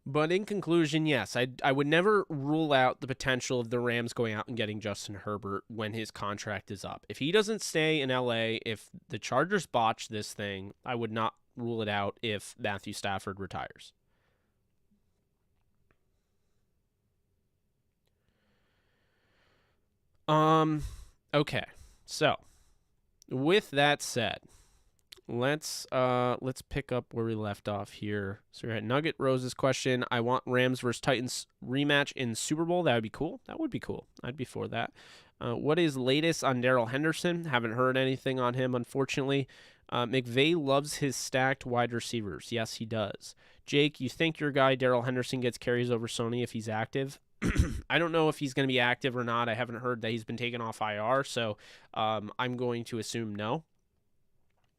but in conclusion, yes, I would never rule out the potential of the Rams going out and getting Justin Herbert when his contract is up. If he doesn't stay in LA, if the Chargers botch this thing, I would not rule it out if Matthew Stafford retires. Okay. So, with that said, let's pick up where we left off here. So we're at Nugget Rose's question. I want Rams versus Titans rematch in Super Bowl. That would be cool. That would be cool. I'd be for that. What is latest on Darrell Henderson? Haven't heard anything on him, unfortunately. McVay loves his stacked wide receivers. Yes, he does. Jake, you think your guy Darrell Henderson gets carries over Sony if he's active? I don't know if he's going to be active or not. I haven't heard that he's been taken off IR, so I'm going to assume no.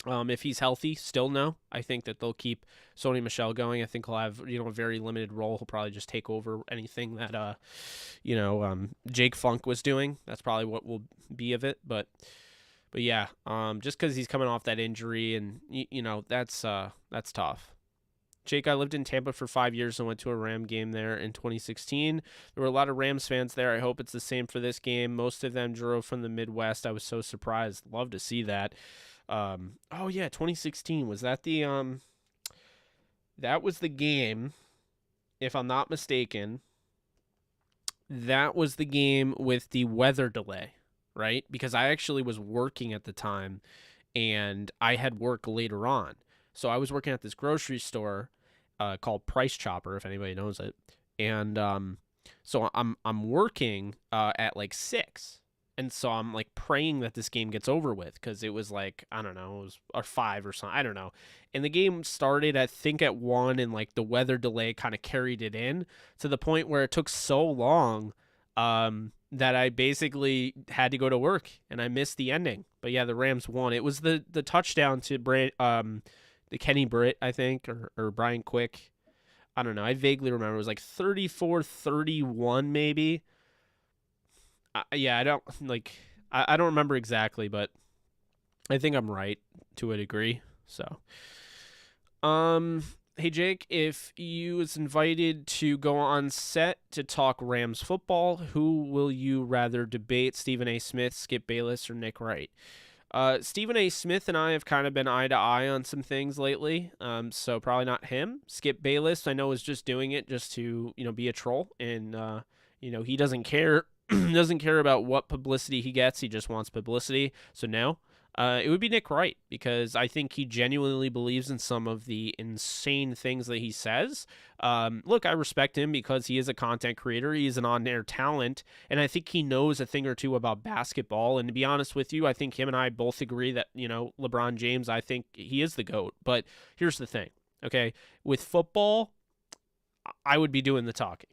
If he's healthy, still no. I think that they'll keep Sony Michel going. I think he'll have a very limited role. He'll probably just take over anything that Jake Funk was doing. That's probably what will be of it. But yeah, just because he's coming off that injury, and that's tough. Jake, I lived in Tampa for 5 years and went to a Ram game there in 2016. There were a lot of Rams fans there. I hope it's the same for this game. Most of them drove from the Midwest. I was so surprised. Love to see that. 2016. Was that that was the game, if I'm not mistaken. That was the game with the weather delay, right? Because I actually was working at the time, and I had work later on. So I was working at this grocery store called Price Chopper, if anybody knows it. And so I'm working at like 6. And so I'm like praying that this game gets over with, because it was like, I don't know, it was or 5 or something. I don't know. And the game started, I think, at 1, and like the weather delay kind of carried it in to the point where it took so long that I basically had to go to work, and I missed the ending. But yeah, the Rams won. It was the touchdown to the Kenny Britt, I think, or Brian Quick. I don't know. I vaguely remember. It was like 34-31 maybe. I don't I don't remember exactly, but I think I'm right to a degree. So, hey Jake, if you was invited to go on set to talk Rams football, who will you rather debate? Stephen A. Smith, Skip Bayless, or Nick Wright? Stephen A. Smith and I have kind of been eye to eye on some things lately, so probably not him. Skip Bayless, I know, is just doing it just to be a troll, and he doesn't care. Doesn't care about what publicity he gets. He just wants publicity. So no, it would be Nick Wright, because I think he genuinely believes in some of the insane things that he says. Look, I respect him because he is a content creator. He is an on-air talent, and I think he knows a thing or two about basketball. And to be honest with you, I think him and I both agree that, LeBron James, I think he is the GOAT. But here's the thing, okay? With football, I would be doing the talking.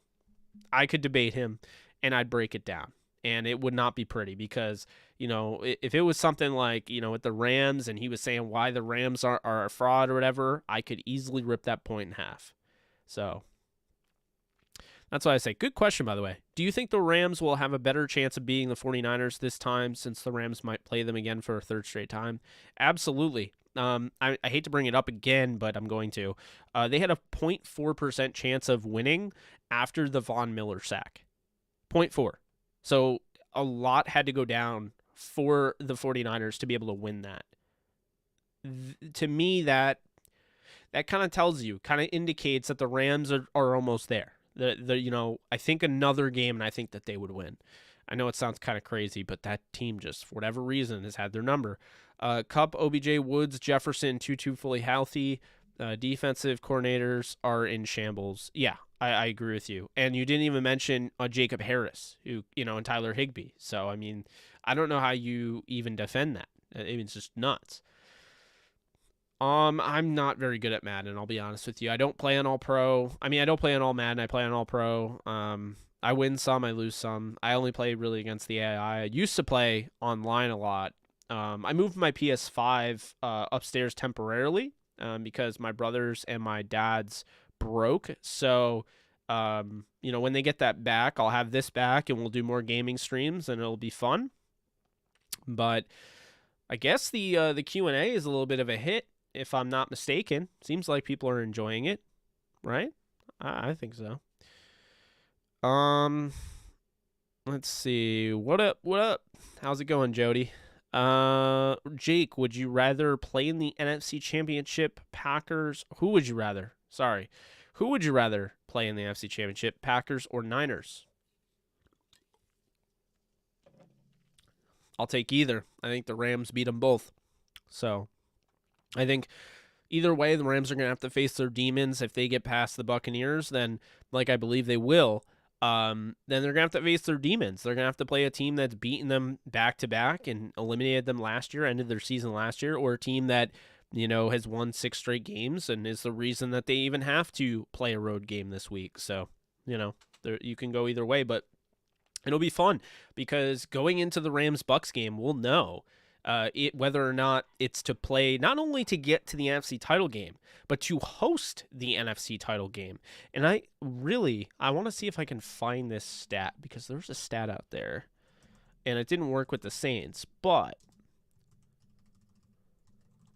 I could debate him, and I'd break it down, and it would not be pretty, because, if it was something like, with the Rams, and he was saying why the Rams are a fraud or whatever, I could easily rip that point in half. So that's why I say, good question, by the way. Do you think the Rams will have a better chance of beating the 49ers this time, since the Rams might play them again for a third straight time? Absolutely. I hate to bring it up again, but I'm going to. They had a 0.4% chance of winning after the Von Miller sack. 0.4. So a lot had to go down for the 49ers to be able to win that. To me, that kind of tells you, kind of indicates that the Rams are almost there. I think another game, and I think that they would win. I know it sounds kind of crazy, but that team just, for whatever reason, has had their number. Kupp, OBJ, Woods, Jefferson, Tutu fully healthy. Defensive coordinators are in shambles. Yeah, I agree with you. And you didn't even mention Jacob Harris, who, and Tyler Higbee. So, I mean, I don't know how you even defend that. It's just nuts. I'm not very good at Madden, I'll be honest with you. I don't play on All Pro. I mean, I don't play on All Madden. I play on All Pro. I win some, I lose some. I only play really against the AI. I used to play online a lot. I moved my PS5 upstairs temporarily because my brother's and my dad's broke. So, when they get that back, I'll have this back, and we'll do more gaming streams, and it'll be fun. But I guess the Q&A is a little bit of a hit, if I'm not mistaken. Seems like people are enjoying it, right? I think so. Let's see. What up? How's it going, Jody? Jake, would you rather play in the NFC Championship Packers? Who would you rather? Sorry. Who would you rather play in the NFC Championship, Packers or Niners? I'll take either. I think the Rams beat them both. So, I think either way, the Rams are going to have to face their demons. If they get past the Buccaneers, then, like I believe they will, then they're going to have to face their demons. They're going to have to play a team that's beaten them back-to-back and eliminated them last year, ended their season last year, or a team that, has won 6 straight games and is the reason that they even have to play a road game this week. So, you can go either way, but it'll be fun because going into the Rams-Bucs game, we'll know whether or not it's to play not only to get to the NFC title game, but to host the NFC title game. And I want to see if I can find this stat because there's a stat out there and it didn't work with the Saints, but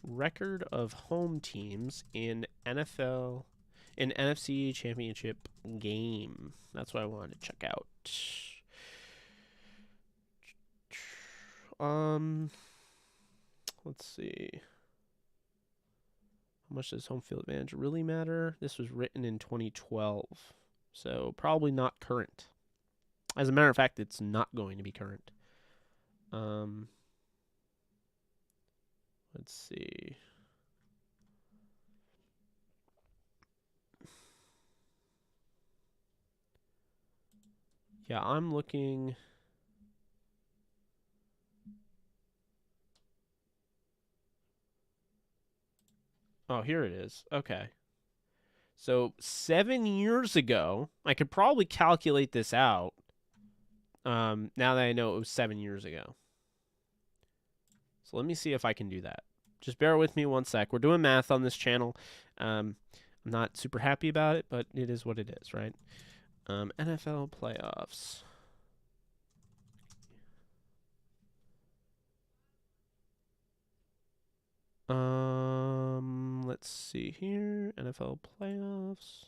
record of home teams in NFC championship game. That's what I wanted to check out. Let's see. How much does home field advantage really matter? This was written in 2012, so probably not current. As a matter of fact, it's not going to be current. Let's see. Yeah, I'm looking. Oh, here it is. Okay. So 7 years ago, I could probably calculate this out. Now that I know it was 7 years ago. So let me see if I can do that. Just bear with me one sec. We're doing math on this channel. I'm not super happy about it, but it is what it is, right? NFL playoffs. Let's see here. NFL playoffs.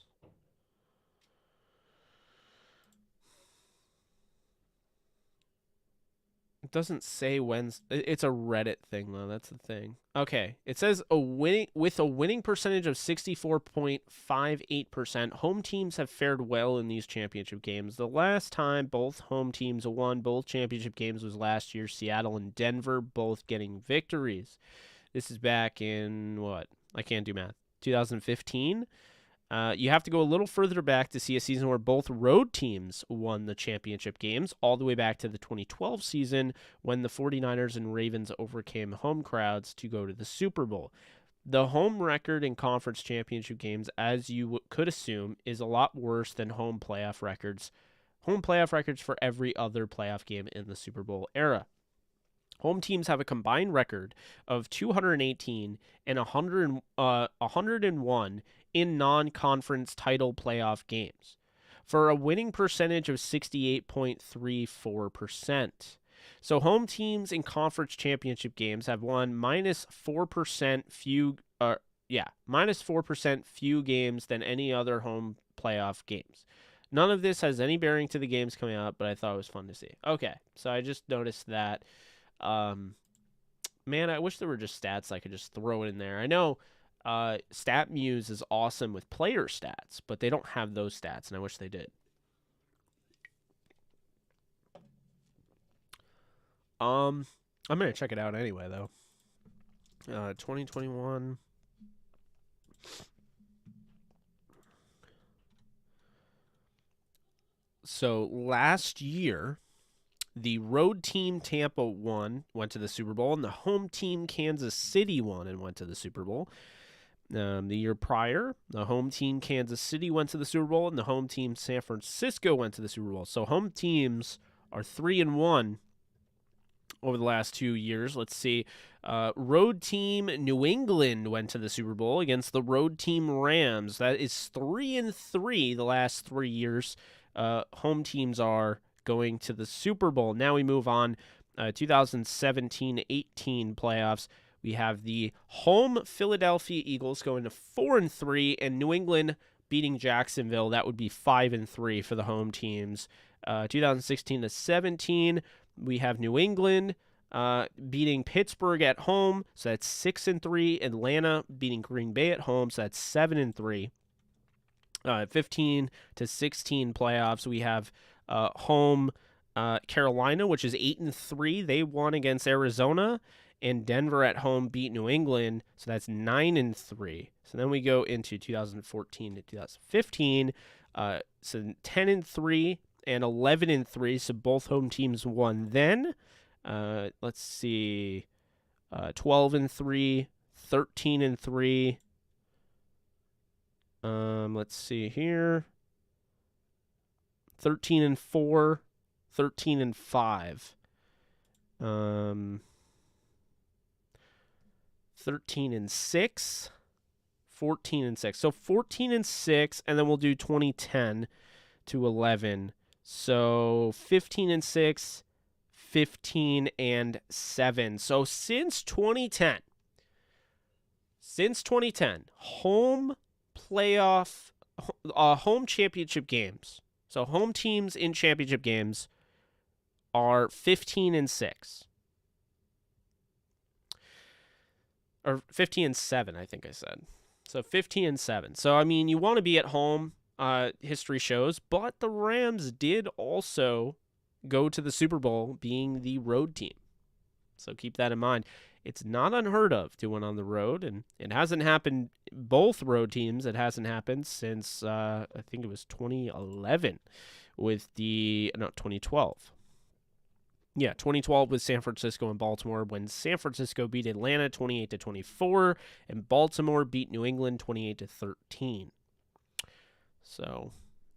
It doesn't say when. It's a Reddit thing though. That's the thing. Okay, it says with a winning percentage of 64.58%. Home teams have fared well in these championship games. The last time both home teams won both championship games was last year. Seattle and Denver both getting victories. This is back in what? I can't do math. 2015. You have to go a little further back to see a season where both road teams won the championship games, all the way back to the 2012 season when the 49ers and Ravens overcame home crowds to go to the Super Bowl. The home record in conference championship games, as you could assume, is a lot worse than home playoff records. Home playoff records for every other playoff game in the Super Bowl era. Home teams have a combined record of 218 and 101 in non-conference title playoff games, for a winning percentage of 68.34%. So home teams in conference championship games have won minus 4% few games than any other home playoff games. None of this has any bearing to the games coming up, but I thought it was fun to see. Okay, so I just noticed that. Man, I wish there were just stats I could just throw in there. I know StatMuse is awesome with player stats, but they don't have those stats, and I wish they did. I'm going to check it out anyway, though. 2021. So last year, the road team Tampa went to the Super Bowl, and the home team Kansas City won and went to the Super Bowl. The year prior, the home team Kansas City went to the Super Bowl, and the home team San Francisco went to the Super Bowl. So home teams are 3-1 over the last 2 years. Let's see. Road team New England went to the Super Bowl against the road team Rams. That is 3-3 the last 3 years. Home teams are going to the Super Bowl. Now we move on. 2017-18 playoffs. We have the home Philadelphia Eagles going to 4-3, and New England beating Jacksonville. That would be 5-3 for the home teams. 2016-17, we have New England beating Pittsburgh at home, so that's 6-3. Atlanta beating Green Bay at home, so that's 7-3. 15 to 16 playoffs. We have home Carolina, which is 8-3. They won against Arizona, and Denver at home beat New England, so that's 9-3. So then we go into 2014 to 2015. So 10-3 and 11-3. So both home teams won then. Let's see, 12-3, 13-3. Let's see here, 13-4, 13-5. 13-6, 14-6. So 14-6, and then we'll do 2010 to 11. So 15-6, 15-7. So since 2010, home playoff, home championship games. So home teams in championship games are 15-6. Or 15-7, I think I said. So 15-7. So, I mean, you want to be at home, history shows, but the Rams did also go to the Super Bowl being the road team. So keep that in mind. It's not unheard of to win on the road, and it hasn't happened, both road teams, it hasn't happened since, I think it was 2011 with 2012. Yeah, 2012 with San Francisco and Baltimore, when San Francisco beat Atlanta 28-24, and Baltimore beat New England 28-13. So,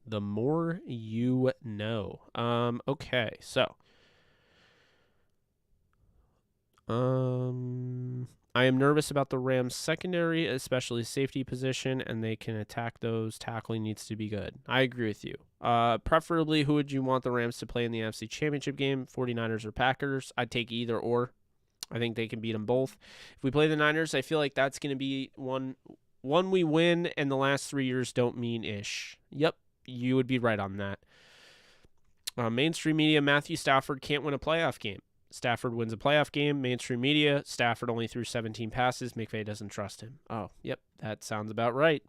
the more you know. Okay, so I am nervous about the Rams secondary, especially safety position, and they can attack those. Tackling needs to be good. I agree with you. Preferably, who would you want the Rams to play in the NFC Championship game? 49ers or Packers? I'd take either or. I think they can beat them both. If we play the Niners, I feel like that's going to be one we win, and the last 3 years don't mean ish. Yep, you would be right on that. Mainstream media, Matthew Stafford can't win a playoff game. Stafford wins a playoff game. Mainstream media, Stafford only threw 17 passes. McVay doesn't trust him. Oh, yep, that sounds about right.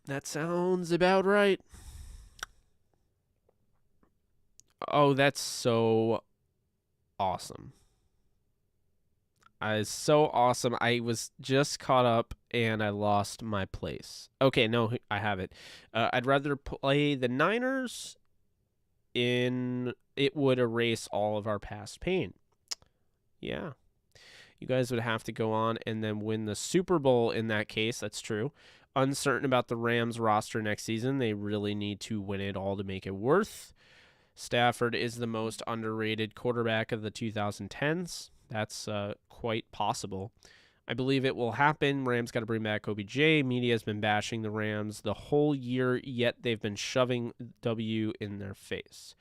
That sounds about right. Oh, that's so awesome. It's so awesome. I was just caught up and I lost my place. Okay, no, I have it. I'd rather play the Niners. It would erase all of our past pain. Yeah. You guys would have to go on and then win the Super Bowl in that case. That's true. Uncertain about the Rams roster next season. They really need to win it all to make it worth. Stafford is the most underrated quarterback of the 2010s. That's quite possible. I believe it will happen. Rams got to bring back OBJ. Media has been bashing the Rams the whole year, yet they've been shoving W in their face.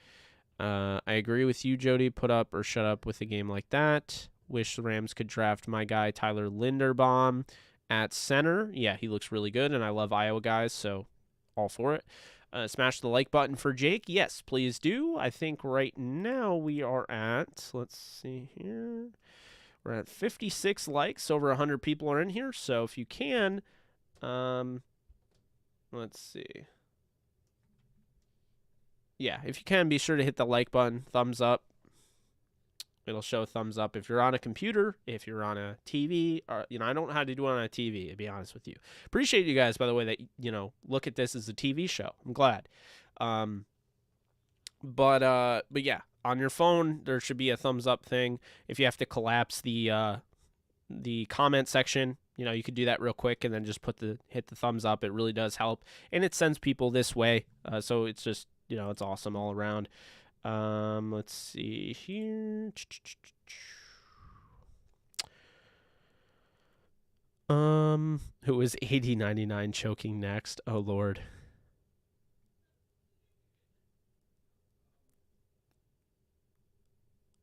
I agree with you, Jody. Put up or shut up with a game like that. Wish the Rams could draft my guy Tyler Linderbaum at center. Yeah, he looks really good, and I love Iowa guys, so all for it. Smash the like button for Jake. Yes, please do. I think right now we are at, let's see here. We're at 56 likes. Over 100 people are in here. So if you can, let's see. Yeah, if you can, be sure to hit the like button, thumbs up. It'll show a thumbs up if you're on a computer, if you're on a TV, or, I don't know how to do it on a TV, to be honest with you. Appreciate you guys, by the way, that, look at this as a TV show. I'm glad. But yeah, on your phone, there should be a thumbs up thing. If you have to collapse the comment section, you could do that real quick and then just hit the thumbs up. It really does help. And it sends people this way. So it's just, it's awesome all around. Let's see here. Who is 80-99 choking next? Oh, Lord.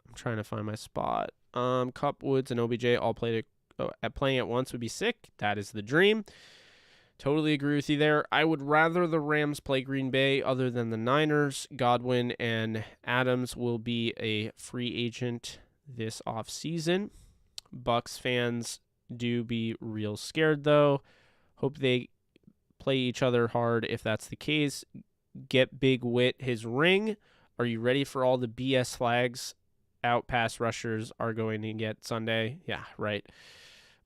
I'm trying to find my spot. Cup, Woods, and OBJ all playing at once would be sick. That is the dream. Totally agree with you there. I would rather the Rams play Green Bay other than the Niners. Godwin and Adams will be a free agent this offseason. Bucks fans do be real scared, though. Hope they play each other hard if that's the case. Get Big Wit his ring. Are you ready for all the BS flags out pass rushers are going to get Sunday? Yeah, right.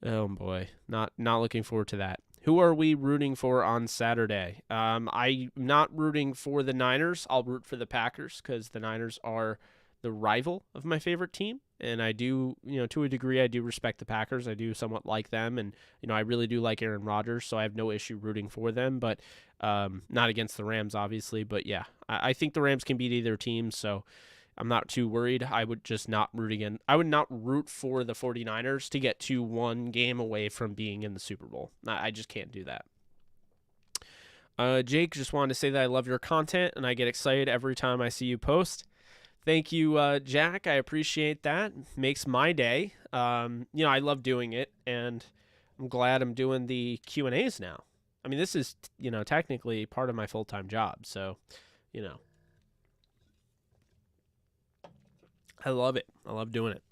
Oh boy, not looking forward to that. Who are we rooting for on Saturday? I'm not rooting for the Niners. I'll root for the Packers because the Niners are the rival of my favorite team. And I do, to a degree, I do respect the Packers. I do somewhat like them. And, I really do like Aaron Rodgers, so I have no issue rooting for them. But not against the Rams, obviously. But, yeah, I think the Rams can beat either team, so I'm not too worried. I would just not root again. I would not root for the 49ers to get to one game away from being in the Super Bowl. I just can't do that. Jake, just wanted to say that I love your content, and I get excited every time I see you post. Thank you, Jack. I appreciate that. Makes my day. I love doing it, and I'm glad I'm doing the Q&As now. I mean, this is, technically part of my full-time job, so, I love it. I love doing it.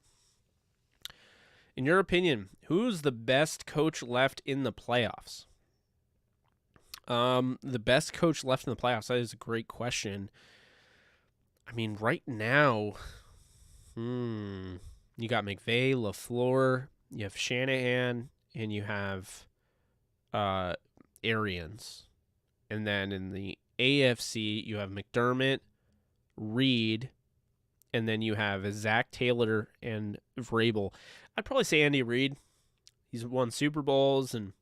In your opinion, who's the best coach left in the playoffs? The best coach left in the playoffs, that is a great question. I mean, right now, you got McVay, LaFleur, you have Shanahan, and you have Arians. And then in the AFC, you have McDermott, Reed, and then you have Zach Taylor and Vrabel. I'd probably say Andy Reid. He's won Super Bowls, and,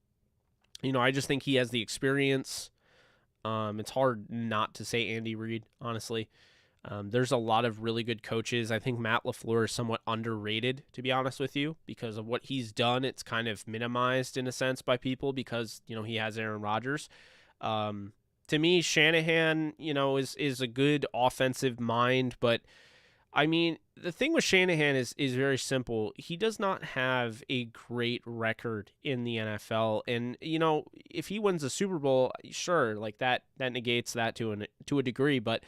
I just think he has the experience. It's hard not to say Andy Reid, honestly. There's a lot of really good coaches. I think Matt LaFleur is somewhat underrated, to be honest with you, because of what he's done. It's kind of minimized in a sense by people because, he has Aaron Rodgers. To me, Shanahan, is a good offensive mind, but I mean, the thing with Shanahan is very simple. He does not have a great record in the NFL, and if he wins a Super Bowl, sure, like that negates that to a degree, but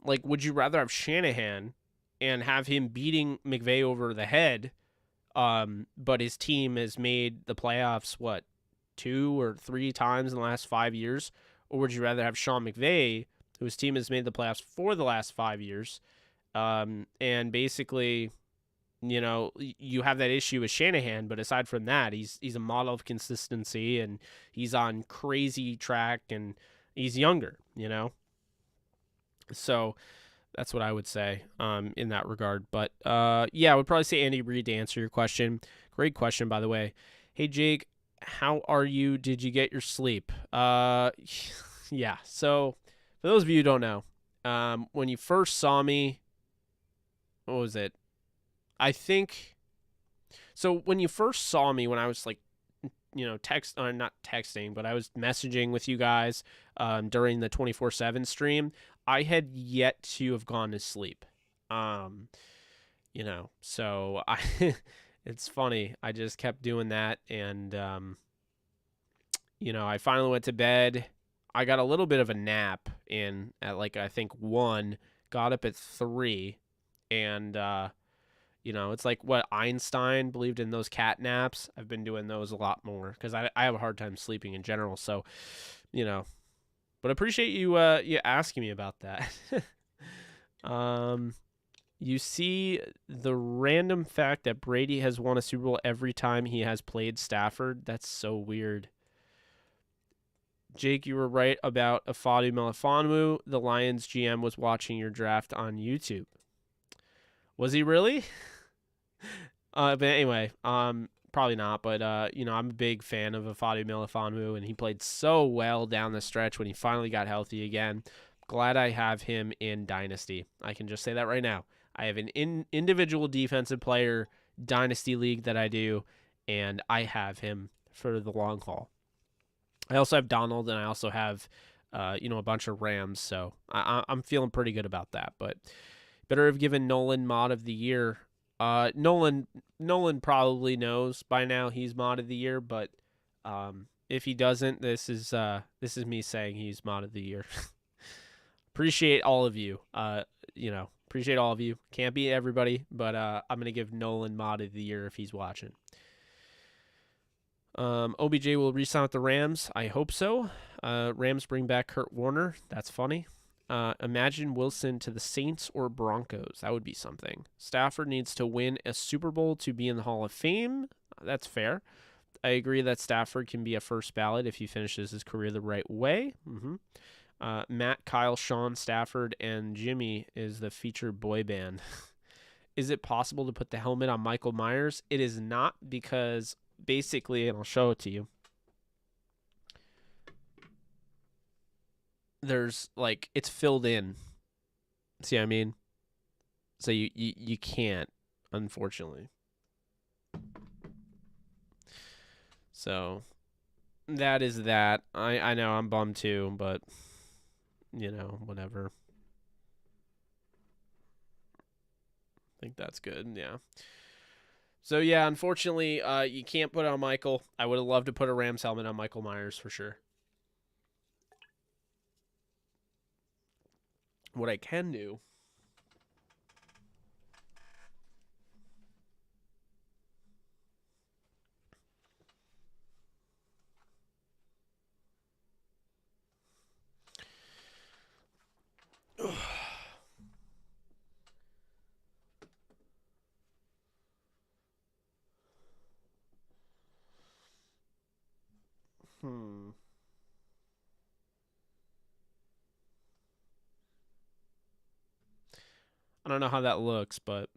like, would you rather have Shanahan and have him beating McVay over the head, but his team has made the playoffs, 2 or 3 times in the last 5 years? Or would you rather have Sean McVay, whose team has made the playoffs for the last 5 years, and basically, you have that issue with Shanahan, but aside from that, he's a model of consistency, and he's on crazy track, and he's younger, So that's what I would say in that regard. But, I would probably say Andy Reid to answer your question. Great question, by the way. Hey, Jake, how are you? Did you get your sleep? Yeah, so for those of you who don't know, when you first saw me, what was it? I think, so when you first saw me when I was like, not texting, but I was messaging with you guys during the 24/7 stream, I had yet to have gone to sleep. So it's funny. I just kept doing that, and I finally went to bed. I got a little bit of a nap in at I think 1, got up at 3, and it's like what Einstein believed in, those cat naps. I've been doing those a lot more because I have a hard time sleeping in general. So, but appreciate you asking me about that. You see the random fact that Brady has won a Super Bowl every time he has played Stafford. That's so weird. Jake, you were right about Afadu Melifonwu. The Lions GM was watching your draft on YouTube. Was he really? But anyway, probably not. But I'm a big fan of Afadu Melifonwu, and he played so well down the stretch when he finally got healthy again. Glad I have him in Dynasty. I can just say that right now. I have an individual defensive player Dynasty league that I do, and I have him for the long haul. I also have Donald, and I also have, a bunch of Rams, so I'm feeling pretty good about that. But better have given Nolan Mod of the Year. Nolan probably knows by now he's Mod of the Year, but If he doesn't, this is me saying he's mod of the year. Appreciate all of you. Appreciate all of you. Can't beat everybody, but I'm gonna give Nolan mod of the year if he's watching. OBJ will re-sign with the Rams. I hope so. Rams bring back Kurt Warner. That's funny. Imagine Wilson to the Saints or Broncos. That would be something. Stafford needs to win a Super Bowl to be in the Hall of Fame. That's fair. I agree that Stafford can be a first ballot if he finishes his career the right way. Matt, Kyle, Sean, Stafford, and Jimmy is the featured boy band. Is it possible to put the helmet on Michael Myers? It is not, because basically, and I'll show it to you, there's like, it's filled in. See what I mean? So you can't, unfortunately. So that is that. I know I'm bummed too, but whatever. I think that's good. Yeah. So yeah, unfortunately, you can't put it on Michael. I would have loved to put a Rams helmet on Michael Myers for sure. What I can do I don't know how that looks, but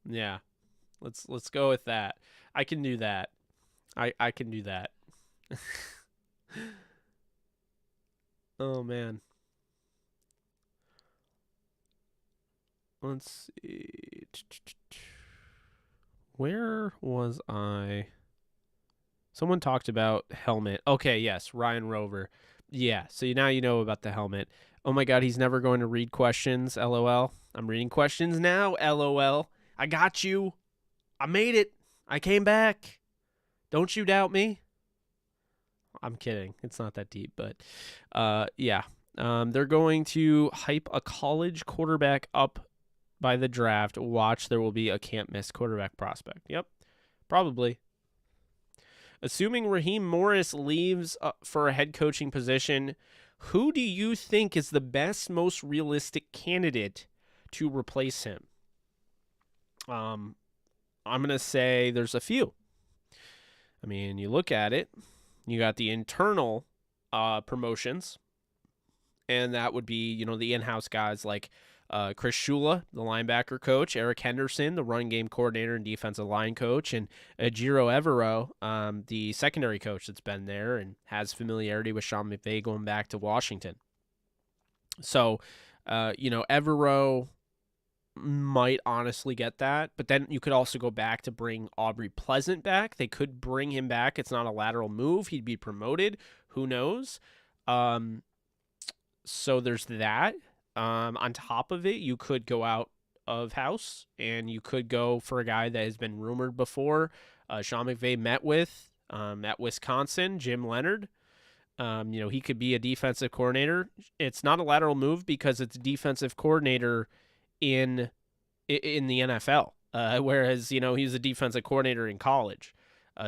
yeah. Let's go with that. I can do that. I can do that. Oh man. Let's see. Where was I? Someone talked about helmet. Okay, yes, Ryan Rover. Yeah, so now you know about the helmet. Oh my god, he's never going to read questions. LOL. I'm reading questions now. LOL. I got you. I made it. I came back. Don't you doubt me. I'm kidding. It's not that deep, but yeah. They're going to hype a college quarterback up by the draft. Watch, there will be a can't miss quarterback prospect. Yep, probably. Assuming Raheem Morris leaves for a head coaching position, who do you think is the best, most realistic candidate to replace him? I'm going to say there's a few. I mean, you look at it, you got the internal promotions, and that would be, the in-house guys like Chris Shula, the linebacker coach, Eric Henderson, the run game coordinator and defensive line coach, and Ejiro Evero, the secondary coach that's been there and has familiarity with Sean McVay going back to Washington. So, Evero might honestly get that, but then you could also go back to bring Aubrey Pleasant back. They could bring him back. It's not a lateral move. He'd be promoted. Who knows? So there's that. On top of it, you could go out of house and you could go for a guy that has been rumored before. Sean McVay met with at Wisconsin, Jim Leonhard. He could be a defensive coordinator. It's not a lateral move because it's defensive coordinator in the NFL, whereas he's a defensive coordinator in college.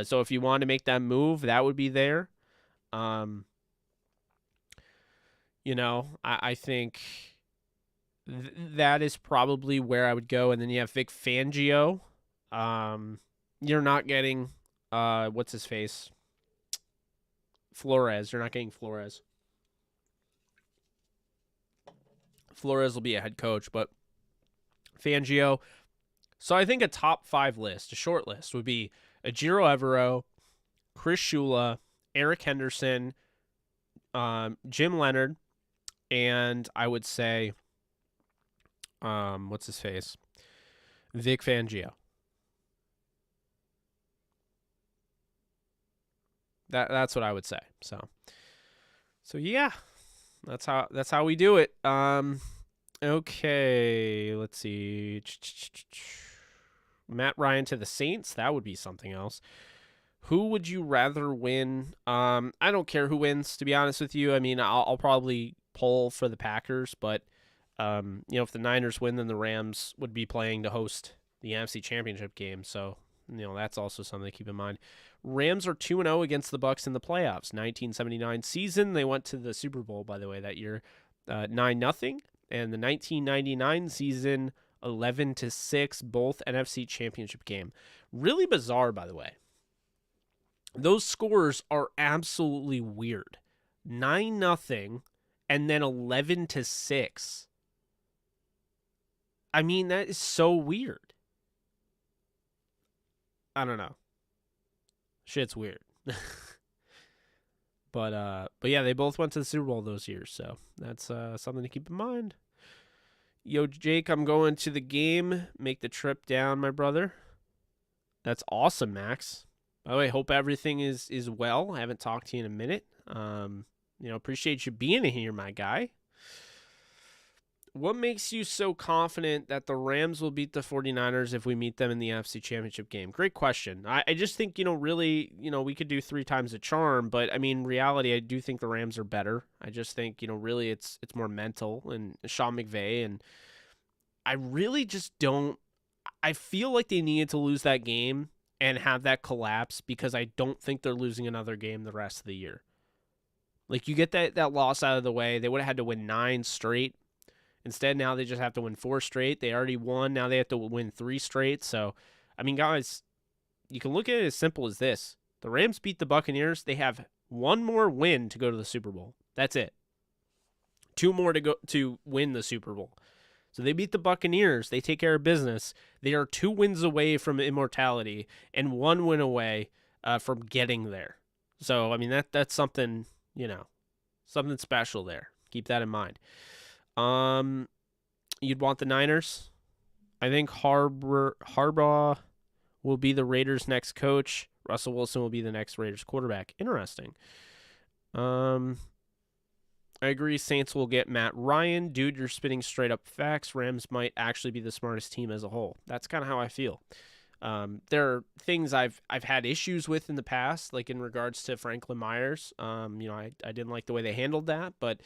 So if you want to make that move, that would be there. I think that is probably where I would go. And then you have Vic Fangio. You're not getting, what's his face? Flores. You're not getting Flores. Flores will be a head coach, but Fangio. So I think a top 5 list, a short list, would be Ejiro Evero, Chris Shula, Eric Henderson, Jim Leonhard, and I would say, what's his face? Vic Fangio. That's what I would say. So yeah, That's how we do it. Okay, let's see. Matt Ryan to the Saints, that would be something else. Who would you rather win? I don't care who wins, to be honest with you. I mean, I'll probably poll for the Packers, but if the Niners win, then the Rams would be playing to host the NFC Championship game. So, that's also something to keep in mind. Rams are 2-0 against the Bucs in the playoffs. 1979 season, they went to the Super Bowl, by the way, that year, 9-0. And the 1999 season, 11-6, both NFC Championship game. Really bizarre, by the way. Those scores are absolutely weird. 9-0 and then 11-6. I mean, that is so weird. I don't know. Shit's weird. But yeah, they both went to the Super Bowl those years, so that's something to keep in mind. Yo, Jake, I'm going to the game. Make the trip down, my brother. That's awesome, Max. By the way, hope everything is well. I haven't talked to you in a minute. Appreciate you being here, my guy. What makes you so confident that the Rams will beat the 49ers if we meet them in the NFC Championship game? Great question. I just think, really, we could do 3 times a charm, but I mean, reality, I do think the Rams are better. I just think, really it's more mental and Sean McVay, and I really just don't. I feel like they needed to lose that game and have that collapse because I don't think they're losing another game the rest of the year. Like, you get that loss out of the way. They would have had to win 9 straight. Instead, now they just have to win 4 straight. They already won. Now they have to win 3 straight. So, I mean, guys, you can look at it as simple as this. The Rams beat the Buccaneers. They have 1 more win to go to the Super Bowl. That's it. 2 more to go to win the Super Bowl. So they beat the Buccaneers. They take care of business. They are 2 wins away from immortality and 1 win away from getting there. So, I mean, that's something, something special there. Keep that in mind. You'd want the Niners. I think Harbaugh will be the Raiders' next coach. Russell Wilson will be the next Raiders quarterback. Interesting. I agree. Saints will get Matt Ryan. Dude, you're spitting straight up facts. Rams might actually be the smartest team as a whole. That's kind of how I feel. There are things I've had issues with in the past, like in regards to Franklin Myers. I didn't like the way they handled that, but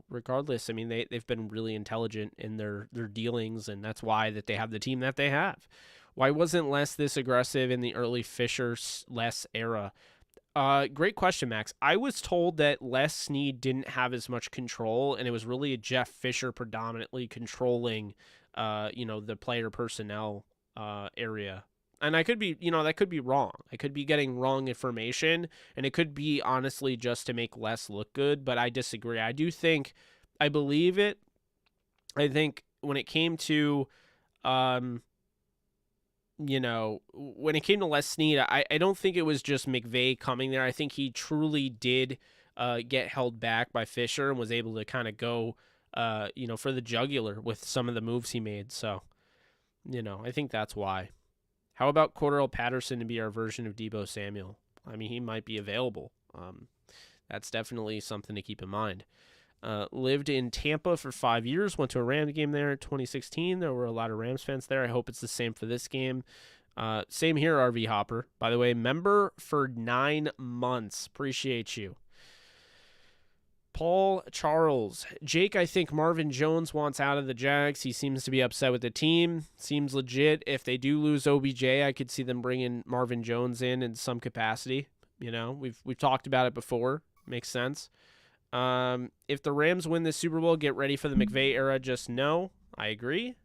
regardless, I mean, they've been really intelligent in their dealings, and that's why that they have the team that they have. Why wasn't Les this aggressive in the early Fisher-Les era? Great question, Max. I was told that Les Snead didn't have as much control, and it was really a Jeff Fisher predominantly controlling, the player personnel area. And I could be, that could be wrong. I could be getting wrong information, and it could be honestly just to make Les look good, but I disagree. I believe it. I think when it came to, when it came to Les Snead, I don't think it was just McVay coming there. I think he truly did get held back by Fisher and was able to kind of go, for the jugular with some of the moves he made. So, I think that's why. How about Cordell Patterson to be our version of Deebo Samuel? I mean, he might be available. That's definitely something to keep in mind. Lived in Tampa for 5 years, went to a Rams game there in 2016. There were a lot of Rams fans there. I hope it's the same for this game. Same here, RV Hopper. By the way, member for 9 months. Appreciate you. Paul Charles. Jake, I think Marvin Jones wants out of the Jags. He seems to be upset with the team. Seems legit. If they do lose OBJ, I could see them bringing Marvin Jones in some capacity. We've talked about it before. Makes sense. If the Rams win this Super Bowl, get ready for the McVay era. Just no. I agree.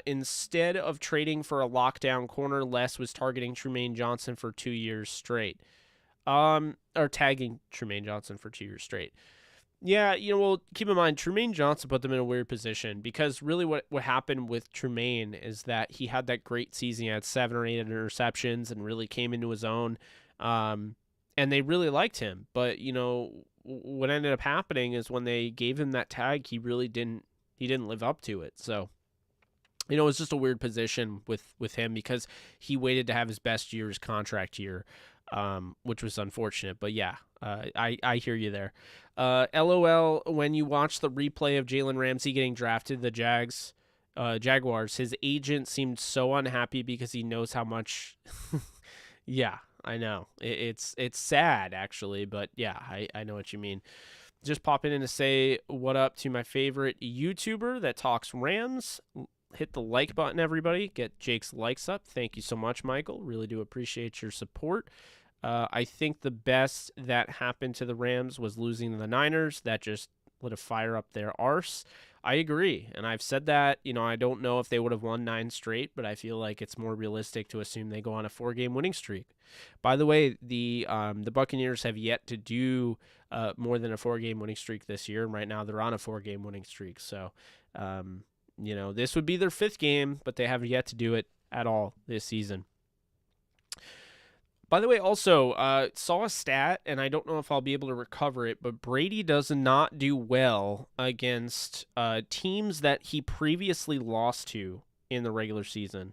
Instead of trading for a lockdown corner, Les was targeting Trumaine Johnson for 2 years straight. Or tagging Trumaine Johnson for 2 years straight. Yeah, well, keep in mind, Trumaine Johnson put them in a weird position because really what happened with Trumaine is that he had that great season. He had 7 or 8 interceptions and really came into his own. And they really liked him. But, what ended up happening is when they gave him that tag, he didn't live up to it. So, it was just a weird position with him because he waited to have his best year, his contract year. which was unfortunate. But yeah, I hear you there. LOL, when you watch the replay of Jalen Ramsey getting drafted to the Jaguars, his agent seemed so unhappy because he knows how much. Yeah, I know. It's sad, actually, but yeah, I know what you mean. Just popping in to say what up to my favorite YouTuber that talks Rams. Hit the like button, everybody. Get Jake's likes up. Thank you so much, Michael. Really do appreciate your support. I think the best that happened to the Rams was losing to the Niners. That just lit a fire up their arse. I agree, and I've said that. I don't know if they would have won 9 straight, but I feel like it's more realistic to assume they go on a 4-game winning streak. By the way, the Buccaneers have yet to do more than a 4-game winning streak this year, and right now they're on a 4-game winning streak. So, this would be their 5th game, but they have yet to do it at all this season. By the way, also, saw a stat, and I don't know if I'll be able to recover it, but Brady does not do well against teams that he previously lost to in the regular season.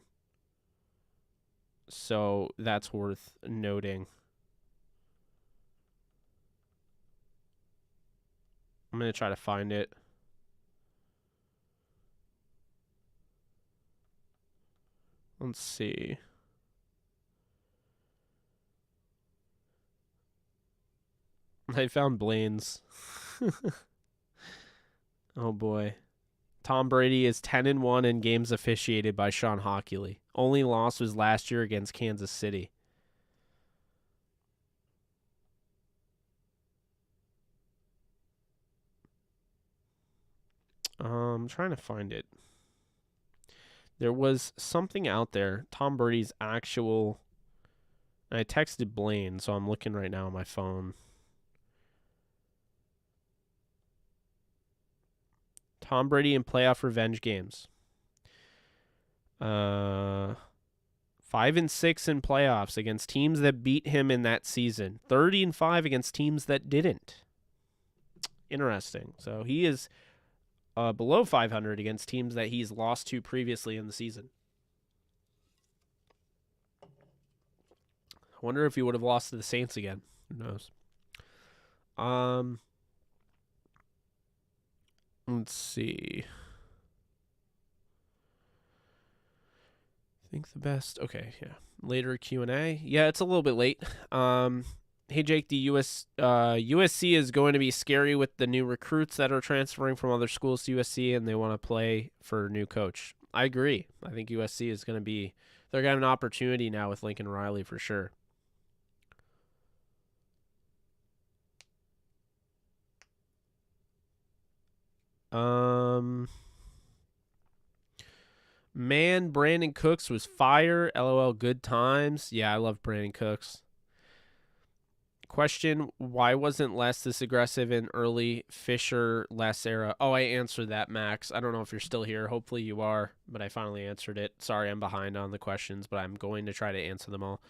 So that's worth noting. I'm going to try to find it. Let's see. I found Blaine's. Oh boy. Tom Brady is 10-1 in games officiated by Sean Hockley. Only loss was last year against Kansas City. I'm trying to find it. There was something out there. Tom Brady's actual. I texted Blaine, so I'm looking right now on my phone. Tom Brady in playoff revenge games. 5-6 in playoffs against teams that beat him in that season. 30-5 against teams that didn't. Interesting. So he is below 500 against teams that he's lost to previously in the season. I wonder if he would have lost to the Saints again. Who knows? Let's see. I think the best. Okay, yeah. Later Q&A. Yeah, it's a little bit late. Hey Jake, the USC is going to be scary with the new recruits that are transferring from other schools to USC, and they want to play for a new coach. I agree. I think USC is going to be. They're going to have an opportunity now with Lincoln Riley for sure. Man, Brandon Cooks was fire. LOL, good times. Yeah, I love Brandon Cooks. Question, why wasn't Les this aggressive in early Fisher-Les era? Oh, I answered that, Max. I don't know if you're still here. Hopefully you are, but I finally answered it. Sorry, I'm behind on the questions, but I'm going to try to answer them all.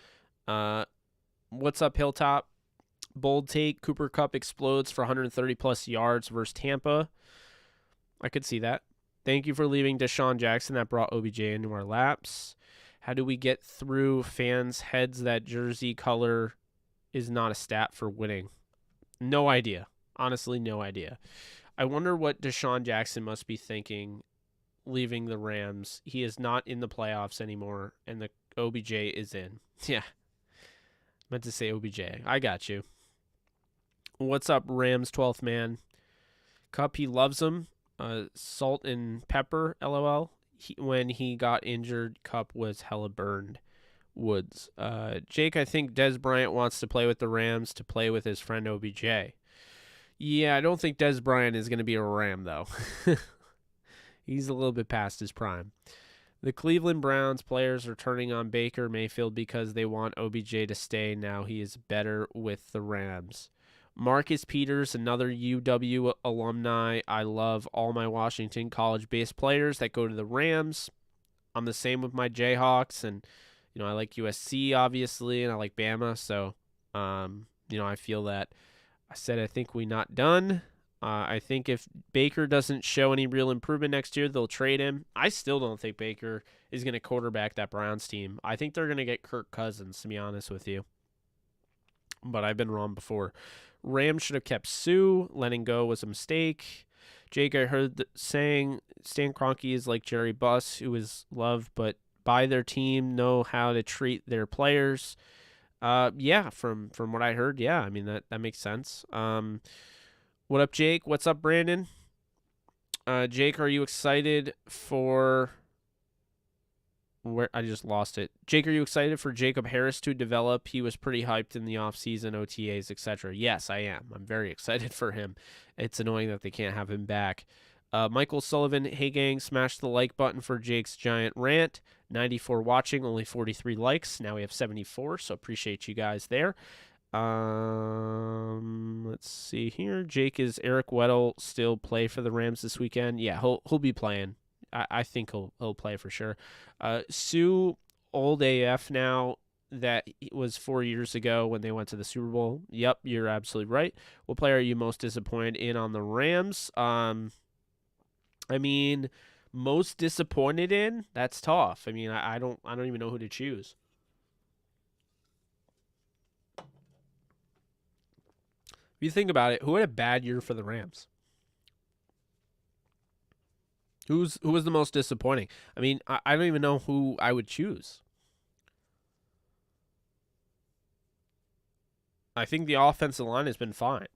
What's up, Hilltop? Bold take, Cooper Kupp explodes for 130-plus yards versus Tampa. I could see that. Thank you for leaving Deshaun Jackson. That brought OBJ into our laps. How do we get through fans' heads that jersey color is not a stat for winning? No idea. Honestly, no idea. I wonder what Deshaun Jackson must be thinking leaving the Rams. He is not in the playoffs anymore, and the OBJ is in. Yeah. Meant to say OBJ. I got you. What's up, Rams 12th man? Kupp, he loves him. Salt and pepper, LOL. When he got injured, Kupp was hella burned. Woods. Jake, I think Dez Bryant wants to play with the Rams to play with his friend OBJ. Yeah, I don't think Dez Bryant is going to be a Ram, though. He's a little bit past his prime. The Cleveland Browns players are turning on Baker Mayfield because they want OBJ to stay. Now he is better with the Rams. Marcus Peters, another UW alumni. I love all my Washington college-based players that go to the Rams. I'm the same with my Jayhawks, and I like USC obviously, and I like Bama. So, I feel that I said I think we not done. I think if Baker doesn't show any real improvement next year, they'll trade him. I still don't think Baker is going to quarterback that Browns team. I think they're going to get Kirk Cousins, to be honest with you. but I've been wrong before. Rams should have kept Sue. Letting go was a mistake. Jake, I heard saying Stan Kroenke is like Jerry Buss, who is loved but by their team, know how to treat their players. Yeah, from what I heard, yeah, I mean that makes sense. What up, Jake? What's up, Brandon? Jake, are you excited for where I just lost it? Jake, are you excited for Jacob Harris to develop? He was pretty hyped in the offseason, OTAs, etc. Yes, I am. I'm very excited for him. It's annoying that they can't have him back. Michael Sullivan, hey gang, smash the like button for Jake's giant rant. 94 watching, only 43 likes. Now we have 74, so appreciate you guys there. Let's see here. Jake, is Eric Weddle still play for the Rams this weekend? Yeah, he'll be playing. I think he'll play for sure. Sue, old AF now. That was 4 years ago when they went to the Super Bowl. Yep, you're absolutely right. What player are you most disappointed in on the Rams? I mean, most disappointed in? That's tough. I mean, I don't even know who to choose. If you think about it, who had a bad year for the Rams? Who was the most disappointing? I mean, I don't even know who I would choose. I think the offensive line has been fine.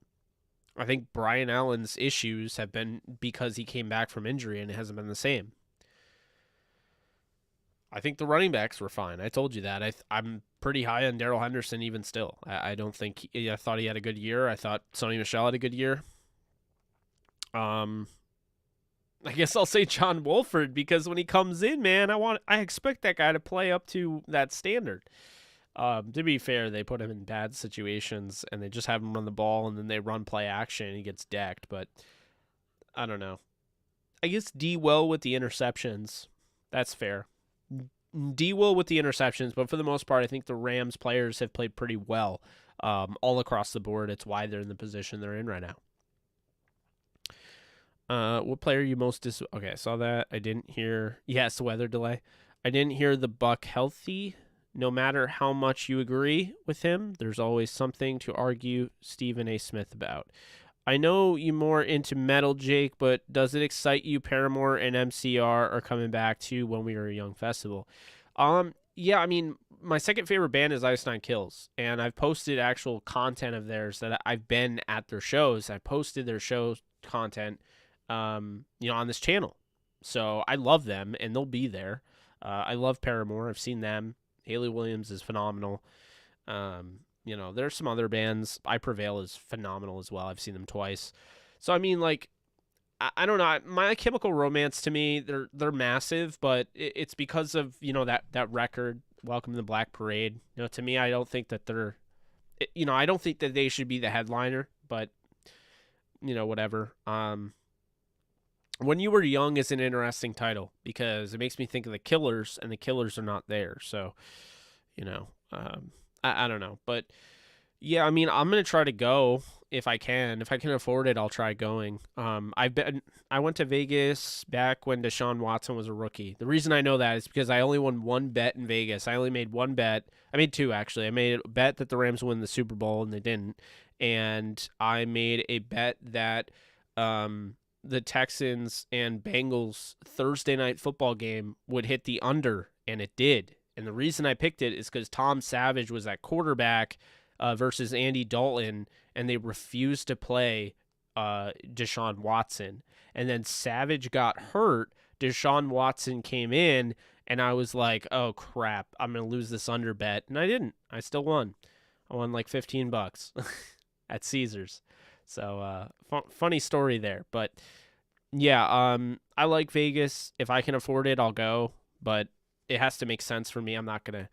I think Brian Allen's issues have been because he came back from injury and it hasn't been the same. I think the running backs were fine. I told you that. I'm pretty high on Darrell Henderson even still. I don't think I thought he had a good year. I thought Sonny Michel had a good year. I guess I'll say John Wolford because when he comes in, man, I expect that guy to play up to that standard. To be fair, they put him in bad situations and they just have him run the ball and then they run play action and he gets decked. But I don't know. I guess D well with the interceptions. That's fair. D will with the interceptions, but for the most part, I think the Rams players have played pretty well all across the board. It's why they're in the position they're in right now. What player are you most Okay, I saw that. I didn't hear. Yes, weather delay. I didn't hear the Buck healthy. No matter how much you agree with him, there's always something to argue Stephen A. Smith about. I know you more into metal, Jake, but does it excite you Paramore and MCR are coming back to When We Were a Young Festival? Yeah, I mean, my second favorite band is Ice Nine Kills, and I've posted actual content of theirs that I've been at their shows. I posted their show content, on this channel. So I love them, and they'll be there. I love Paramore. I've seen them. Haley Williams is phenomenal. There's some other bands. I Prevail is phenomenal as well. I've seen them twice. So I mean, like, I don't know. My Chemical Romance to me, they're massive, but it's because of that record, Welcome to the Black Parade. To me, I don't think that I don't think that they should be the headliner, but whatever. When You Were Young is an interesting title because it makes me think of the Killers, and the Killers are not there. So, I don't know. But, yeah, I mean, I'm going to try to go if I can. If I can afford it, I'll try going. I went to Vegas back when Deshaun Watson was a rookie. The reason I know that is because I only won one bet in Vegas. I only made one bet. I made two, actually. I made a bet that the Rams win the Super Bowl, and they didn't. And I made a bet that the Texans and Bengals Thursday night football game would hit the under, and it did. And the reason I picked it is because Tom Savage was at quarterback versus Andy Dalton, and they refused to play Deshaun Watson. And then Savage got hurt. Deshaun Watson came in, and I was like, oh, crap, I'm going to lose this under bet. And I didn't. I still won. I won like $15 at Caesars. So funny story there. But, yeah, I like Vegas. If I can afford it, I'll go. But it has to make sense for me. I'm not going to.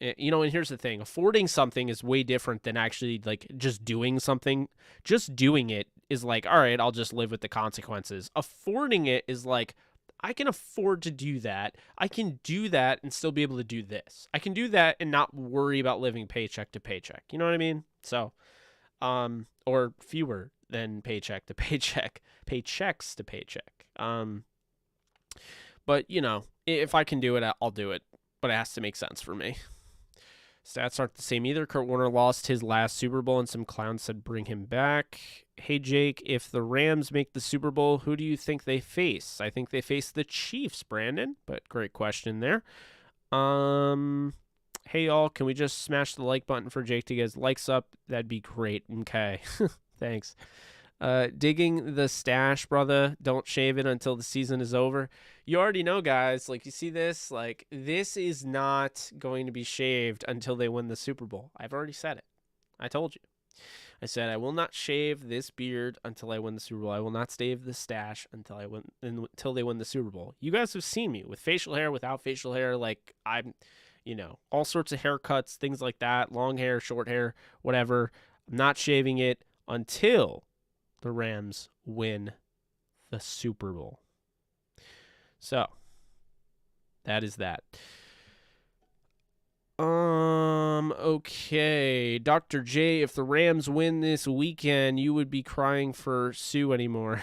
And here's the thing. Affording something is way different than actually, like, just doing something. Just doing it is like, all right, I'll just live with the consequences. Affording it is like, I can afford to do that. I can do that and still be able to do this. I can do that and not worry about living paycheck to paycheck. You know what I mean? So, or fewer than paycheck to paycheck. Paychecks to paycheck. But, if I can do it, I'll do it. But it has to make sense for me. Stats aren't the same either. Kurt Warner lost his last Super Bowl, and some clowns said bring him back. Hey, Jake, if the Rams make the Super Bowl, who do you think they face? I think they face the Chiefs, Brandon, but great question there. Hey, y'all, can we just smash the like button for Jake to get his likes up? That'd be great. Okay, thanks. Digging the stash, brother. Don't shave it until the season is over. You already know, guys. Like, you see this? Like, this is not going to be shaved until they win the Super Bowl. I've already said it. I told you. I said I will not shave this beard until I win the Super Bowl. I will not shave the stash until they win the Super Bowl. You guys have seen me with facial hair, without facial hair. Like, I'm, all sorts of haircuts, things like that. Long hair, short hair, whatever. I'm not shaving it until the Rams win the Super Bowl. So, that is that. Okay. Dr. J, if the Rams win this weekend, you would be crying for Sue anymore.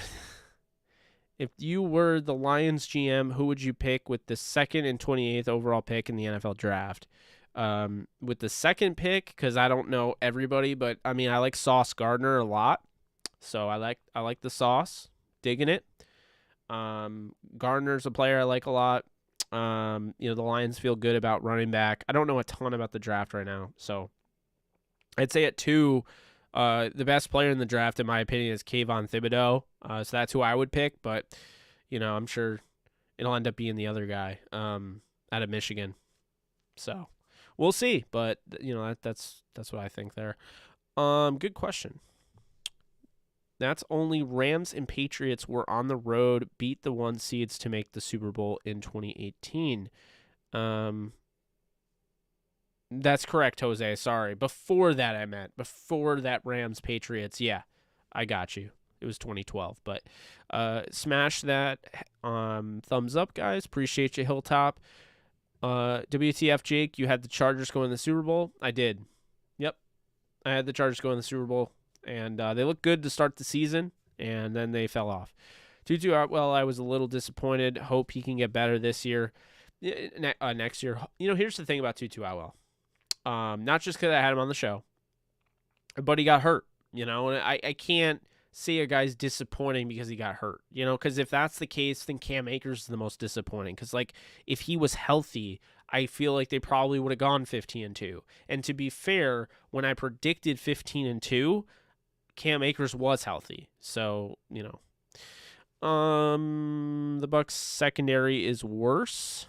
If you were the Lions GM, who would you pick with the 2nd and 28th overall pick in the NFL draft? With the 2nd pick, because I don't know everybody, but I mean, I like Sauce Gardner a lot. So I like the Sauce, digging it. Gardner's a player I like a lot. The Lions feel good about running back. I don't know a ton about the draft right now, so I'd say at 2, the best player in the draft, in my opinion, is Kayvon Thibodeau. So that's who I would pick, but I'm sure it'll end up being the other guy out of Michigan. So we'll see, but that's what I think there. Good question. That's only Rams and Patriots were on the road, beat the 1 seeds to make the Super Bowl in 2018. That's correct, Jose. Sorry. Before that, I meant. Before that Rams Patriots. Yeah, I got you. It was 2012. But smash that thumbs up, guys. Appreciate you, Hilltop. WTF, Jake, you had the Chargers go in the Super Bowl? I did. Yep. I had the Chargers go in the Super Bowl. And they looked good to start the season, and then they fell off. Tutu Atwell, I was a little disappointed. Hope he can get better this year, next year. Here's the thing about Tutu Atwell. Not just because I had him on the show, but he got hurt. And I can't say a guy's disappointing because he got hurt. Because if that's the case, then Cam Akers is the most disappointing. Because if he was healthy, I feel like they probably would have gone 15-2. And to be fair, when I predicted 15-2. Cam Akers was healthy. So, the Bucs secondary is worse.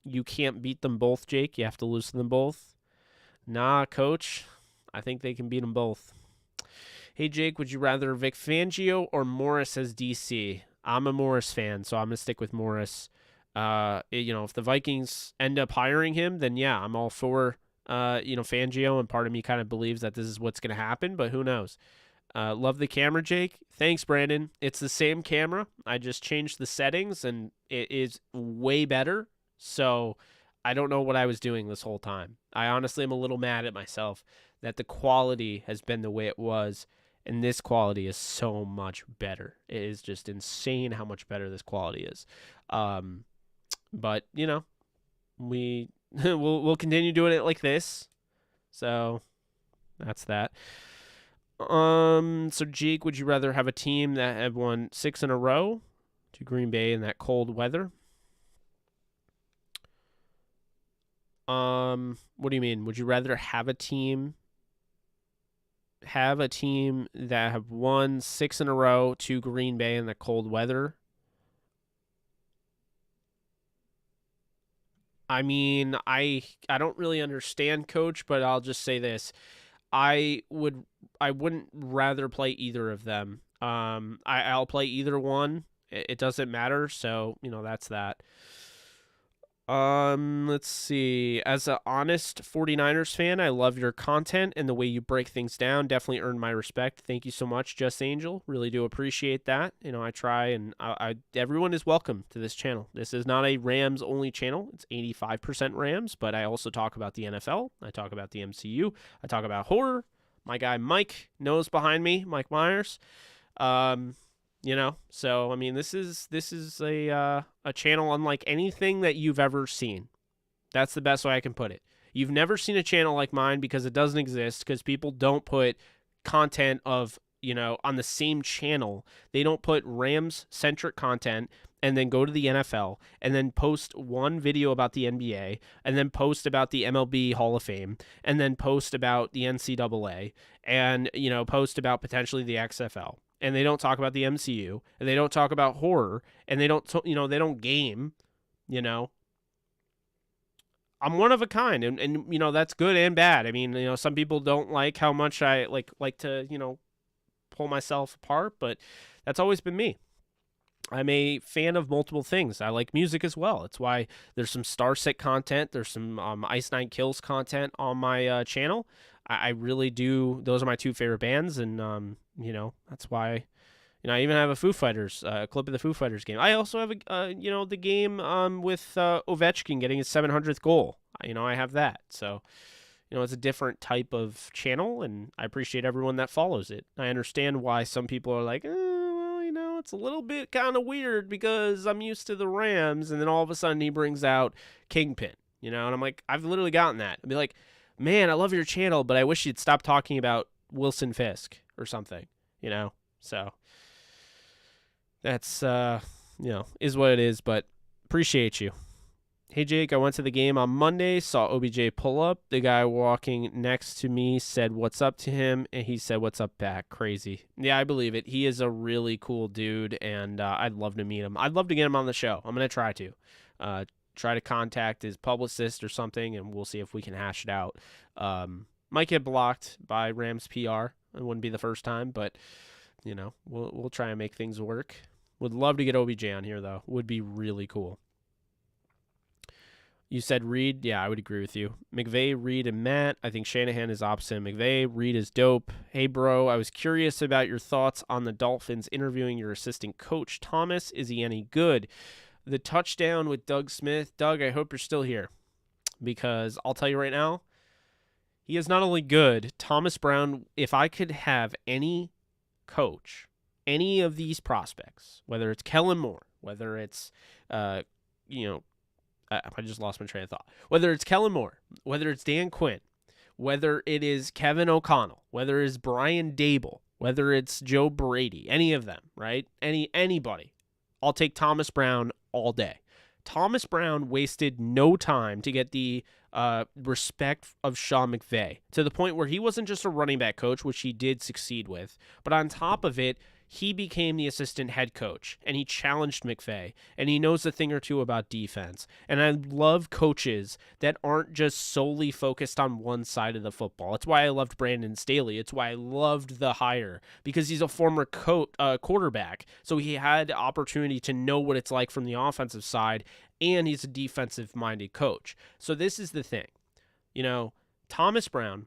You can't beat them both, Jake. You have to lose to them both. Nah, coach. I think they can beat them both. Hey, Jake, would you rather Vic Fangio or Morris as DC? I'm a Morris fan, so I'm going to stick with Morris. If the Vikings end up hiring him, then yeah, I'm all for, Fangio, and part of me kind of believes that this is what's going to happen, but who knows? Love the camera, Jake. Thanks, Brandon. It's the same camera. I just changed the settings, and it is way better. So I don't know what I was doing this whole time. I honestly am a little mad at myself that the quality has been the way it was, and this quality is so much better. It is just insane how much better this quality is. But we we'll continue doing it like this. So that's that. So Jake, would you rather have a team that had won 6 in a row to Green Bay in that cold weather? What do you mean? Would you rather have a team that have won 6 in a row to Green Bay in the cold weather? I mean, I don't really understand, Coach, but I'll just say this. I wouldn't rather play either of them. I'll play either one. It doesn't matter. So, that's that. Let's see. As an honest 49ers fan, I love your content and the way you break things down. Definitely earned my respect. Thank you so much, Just Angel. Really do appreciate that. I try, and everyone is welcome to this channel. This is not a Rams only channel. It's 85% Rams, but I also talk about the NFL. I talk about the MCU. I talk about horror. My guy Mike knows behind me, Mike Myers. So I mean, this is a channel unlike anything that you've ever seen. That's the best way I can put it. You've never seen a channel like mine because it doesn't exist, because people don't put content of, on the same channel. They don't put Rams-centric content and then go to the NFL and then post one video about the NBA and then post about the MLB Hall of Fame and then post about the NCAA and, post about potentially the XFL. And they don't talk about the MCU, and they don't talk about horror, and they don't, they don't game, I'm one of a kind, and that's good and bad. I mean, some people don't like how much I like to, pull myself apart, but that's always been me. I'm a fan of multiple things. I like music as well. It's why there's some Starset content. There's some Ice Nine Kills content on my channel. I really do. Those are my two favorite bands, and that's why. I even have a Foo Fighters clip of the Foo Fighters game. I also have the game with Ovechkin getting his 700th goal. I have that. So, it's a different type of channel, and I appreciate everyone that follows it. I understand why some people are like, it's a little bit kind of weird because I'm used to the Rams, and then all of a sudden he brings out Kingpin, and I'm like, I've literally gotten that. I'd be like, man, I love your channel, but I wish you'd stop talking about Wilson Fisk or something, so that's, is what it is, but appreciate you. Hey, Jake, I went to the game on Monday, saw OBJ pull up. The guy walking next to me said, "What's up?" to him, and he said, "What's up?" back. Crazy. Yeah, I believe it. He is a really cool dude, and I'd love to meet him. I'd love to get him on the show. I'm going to try to contact his publicist or something, and we'll see if we can hash it out. Might get blocked by Rams PR. It wouldn't be the first time, but, we'll try and make things work. Would love to get OBJ on here, though. Would be really cool. You said Reed. Yeah, I would agree with you. McVay, Reed, and Matt. I think Shanahan is opposite McVay. Reed is dope. Hey, bro, I was curious about your thoughts on the Dolphins interviewing your assistant coach, Thomas. Is he any good? The touchdown with Doug Smith. Doug, I hope you're still here, because I'll tell you right now, he is not only good. Thomas Brown, if I could have any coach, any of these prospects, whether it's Kellen Moore, whether it's, I just lost my train of thought. Whether it's Kellen Moore, whether it's Dan Quinn, whether it is Kevin O'Connell, whether it's Brian Dable, whether it's Joe Brady, any of them, right? Anybody. I'll take Thomas Brown all day. Thomas Brown wasted no time to get the respect of Sean McVay, to the point where he wasn't just a running back coach, which he did succeed with, but on top of it, he became the assistant head coach, and he challenged McVay, and he knows a thing or two about defense. And I love coaches that aren't just solely focused on one side of the football. It's why I loved Brandon Staley. It's why I loved the hire, because he's a former quarterback, so he had opportunity to know what it's like from the offensive side, and he's a defensive-minded coach. So this is the thing. Thomas Brown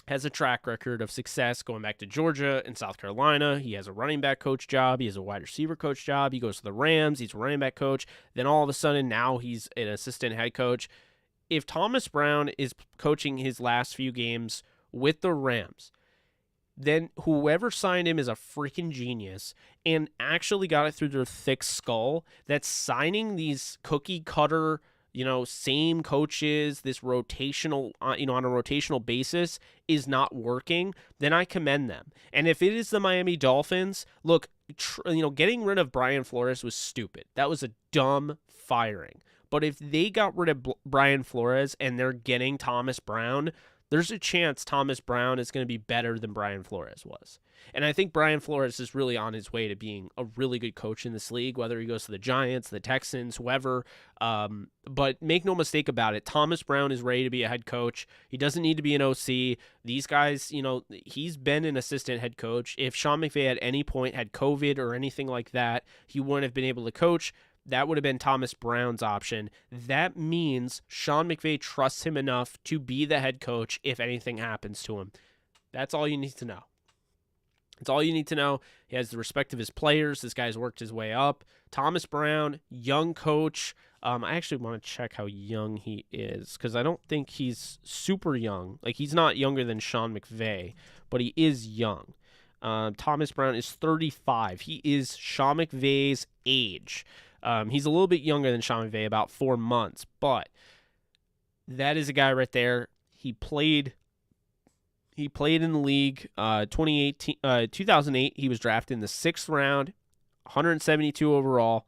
has a track record of success going back to Georgia and South Carolina. He has a running back coach job. He has a wide receiver coach job. He goes to the Rams. He's a running back coach. Then all of a sudden, now he's an assistant head coach. If Thomas Brown is coaching his last few games with the Rams, then whoever signed him is a freaking genius and actually got it through their thick skull that signing these cookie cutter, same coaches, this rotational, on a rotational basis is not working, then I commend them. And if it is the Miami Dolphins, look, getting rid of Brian Flores was stupid. That was a dumb firing. But if they got rid of Brian Flores and they're getting Thomas Brown, there's a chance Thomas Brown is going to be better than Brian Flores was. And I think Brian Flores is really on his way to being a really good coach in this league, whether he goes to the Giants, the Texans, whoever. But make no mistake about it, Thomas Brown is ready to be a head coach. He doesn't need to be an OC. These guys, he's been an assistant head coach. If Sean McVay at any point had COVID or anything like that, he wouldn't have been able to coach. That would have been Thomas Brown's option. That means Sean McVay trusts him enough to be the head coach if anything happens to him. That's all you need to know. It's all you need to know. He has the respect of his players. This guy's worked his way up. Thomas Brown, young coach. I actually want to check how young he is, because I don't think he's super young. Like, he's not younger than Sean McVay, but he is young. Thomas Brown is 35. He is Sean McVay's age. He's a little bit younger than Sean McVay, about 4 months, but That is a guy right there. He played in the league 2008. He was drafted in the 6th round, 172 overall,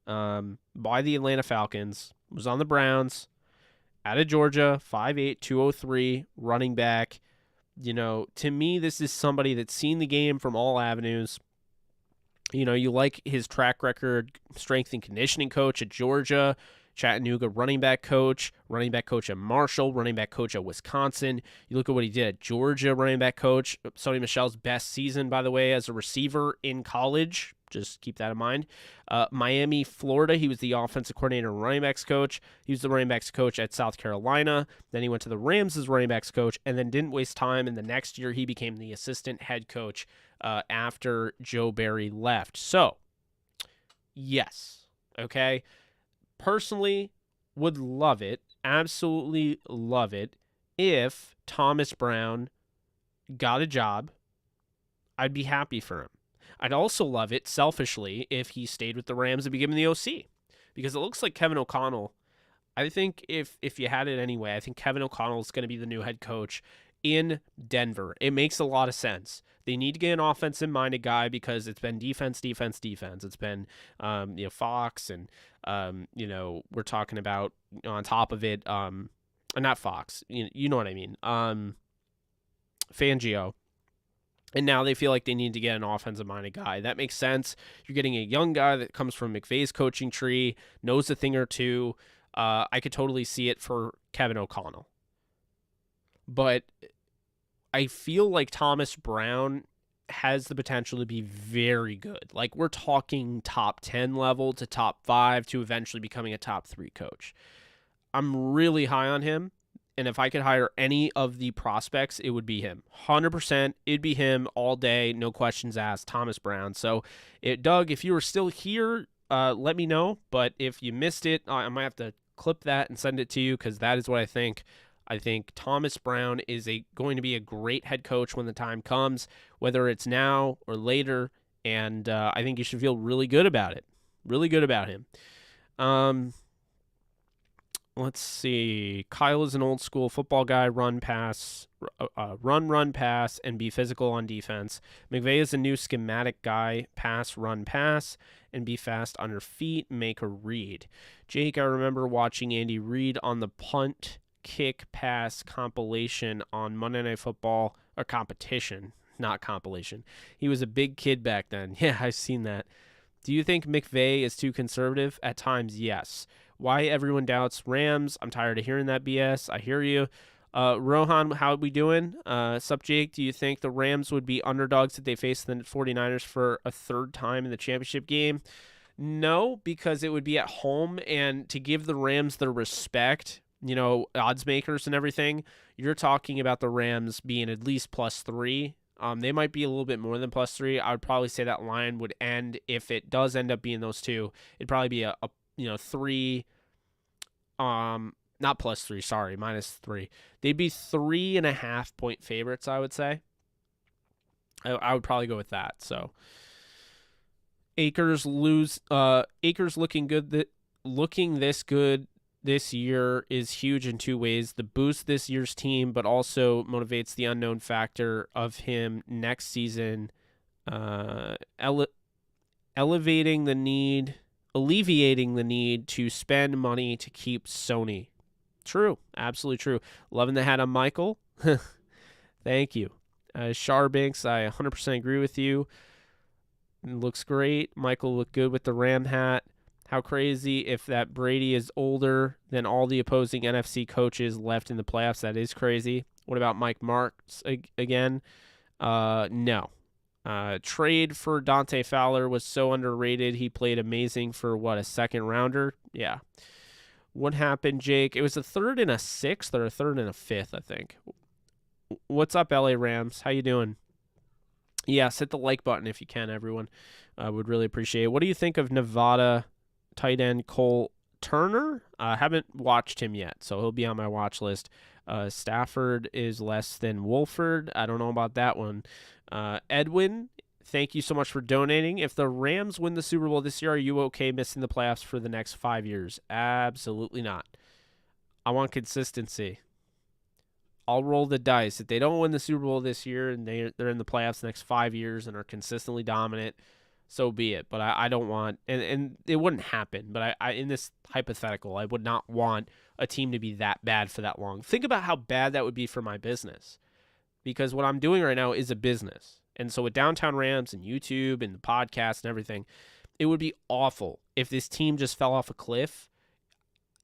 by the Atlanta Falcons. Was on the Browns, out of Georgia, 5'8", 203, running back. To me, this is somebody that's seen the game from all avenues. You like his track record, strength and conditioning coach at Georgia, Chattanooga running back coach at Marshall, running back coach at Wisconsin. You look at what he did at Georgia, running back coach. Sony Michel's best season, by the way, as a receiver in college. Just keep that in mind. Miami, Florida, he was the offensive coordinator and running backs coach. He was the running backs coach at South Carolina. Then he went to the Rams as running backs coach and then didn't waste time. And the next year, he became the assistant head coach after Joe Barry left. So, yes, okay. Personally, would love it, absolutely love it, if Thomas Brown got a job. I'd be happy for him. I'd also love it, selfishly, if he stayed with the Rams and became the OC. Because it looks like Kevin O'Connell, I think if you had it anyway, I think Kevin O'Connell is going to be the new head coach in Denver. It makes a lot of sense. They need to get an offensive-minded guy because it's been defense. It's been, Fox and, we're talking about on top of it, not Fox, you know what I mean, Fangio. And now they feel like they need to get an offensive-minded guy. That makes sense. You're getting a young guy that comes from McVay's coaching tree, knows a thing or two. I could totally see it for Kevin O'Connell. But I feel like Thomas Brown has the potential to be very good. Like, we're talking top 10 level to top 5 to eventually becoming a top 3 coach. I'm really high on him. And if I could hire any of the prospects, it would be him. 100%, it'd be him all day, no questions asked, Thomas Brown. So, Doug, if you were still here, let me know. But if you missed it, I might have to clip that and send it to you because that is what I think. I think Thomas Brown is going to be a great head coach when the time comes, whether it's now or later. And I think you should feel really good about it. Really good about him. Let's see. Kyle is an old school football guy, run, pass, and be physical on defense. McVay is a new schematic guy, pass, and be fast on her feet, make a read. Jake, I remember watching Andy Reid on the punt, kick, pass compilation on Monday Night Football, or competition, not compilation. He was a big kid back then. Yeah, I've seen that. Do you think McVay is too conservative? At times, yes. Why everyone doubts Rams? I'm tired of hearing that BS. I hear you. Rohan, how are we doing? Sup, Jake? Do you think the Rams would be underdogs if they faced the 49ers for a third time in the championship game? No, because it would be at home, and to give the Rams their respect, odds makers and everything, you're talking about the Rams being at least +3. They might be a little bit more than +3. I would probably say that line would end, if it does end up being those two, it'd probably be a 3, not +3, sorry, -3. They'd be 3.5 point favorites, I would say. I would probably go with that. So Akers looking good. Looking this good this year is huge in two ways. The boost this year's team, but also motivates the unknown factor of him next season, alleviating the need to spend money to keep Sony. True. Absolutely true. Loving the hat on Michael. Thank you. Sharbanks, I 100% agree with you. It looks great. Michael looked good with the Ram hat. How crazy if that Brady is older than all the opposing NFC coaches left in the playoffs. That is crazy. What about Mike Marks again? No. Trade for Dante Fowler was so underrated. He played amazing for, a second rounder? Yeah. What happened, Jake? It was a 3rd and a 6th or a 3rd and a 5th, I think. What's up, LA Rams? How you doing? Yes, hit the like button if you can, everyone. I would really appreciate it. What do you think of Nevada tight end Cole Turner? I haven't watched him yet, so he'll be on my watch list. Stafford is less than Wolford. I don't know about that one. Edwin, thank you so much for donating. If the Rams win the Super Bowl this year, are you okay missing the playoffs for the next 5 years? Absolutely not. I want consistency. I'll roll the dice. If they don't win the Super Bowl this year and they're in the playoffs the next 5 years and are consistently dominant, so be it. But I don't want, and it wouldn't happen, but I in this hypothetical, I would not want a team to be that bad for that long. Think about how bad that would be for my business, because what I'm doing right now is a business. And so with Downtown Rams and YouTube and the podcast and everything, it would be awful if this team just fell off a cliff.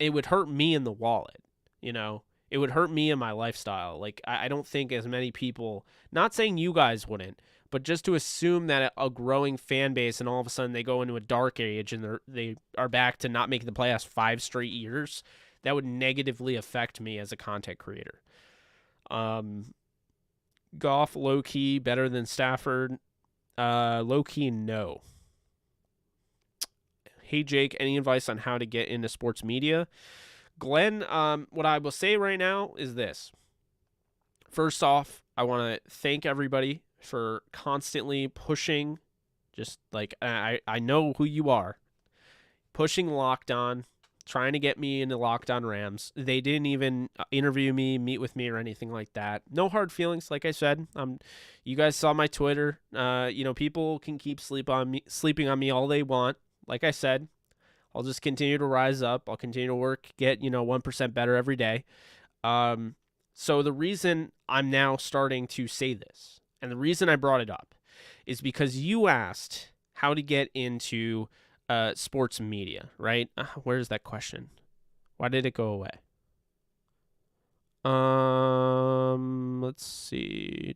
It would hurt me in the wallet, you know? It would hurt me in my lifestyle. Like, I don't think as many people, not saying you guys wouldn't, but just to assume that a growing fan base and all of a sudden they go into a dark age and they are back to not making the playoffs 5 straight years, that would negatively affect me as a content creator. Goff, low-key, better than Stafford. Low-key, no. Hey, Jake, any advice on how to get into sports media? Glenn, what I will say right now is this. First off, I want to thank everybody for constantly pushing, just like I know who you are, pushing Locked On, trying to get me into Locked On Rams. They didn't even interview me, meet with me, or anything like that. No hard feelings, like I said. You guys saw my Twitter. People can keep sleeping on me all they want. Like I said, I'll just continue to rise up. I'll continue to work, get 1% better every day. So the reason I'm now starting to say this, and the reason I brought it up, is because you asked how to get into sports media, right? Where's that question? Why did it go away? Let's see.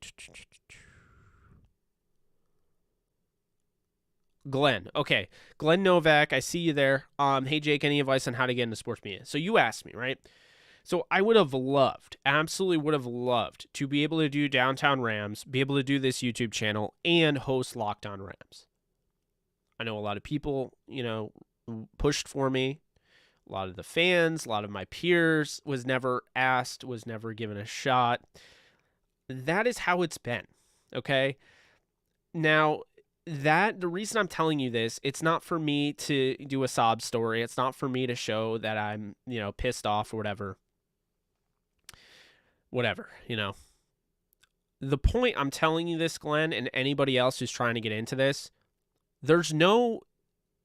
Glenn. Okay. Glenn Novak, I see you there. Hey, Jake, any advice on how to get into sports media? So you asked me, right? So I would have loved, absolutely would have loved to be able to do Downtown Rams, be able to do this YouTube channel, and host Locked On Rams. I know a lot of people, pushed for me. A lot of the fans, a lot of my peers was never asked, was never given a shot. That is how it's been, okay? Now, the reason I'm telling you this, it's not for me to do a sob story. It's not for me to show that I'm, pissed off or whatever. The point I'm telling you this, Glenn, and anybody else who's trying to get into this, there's no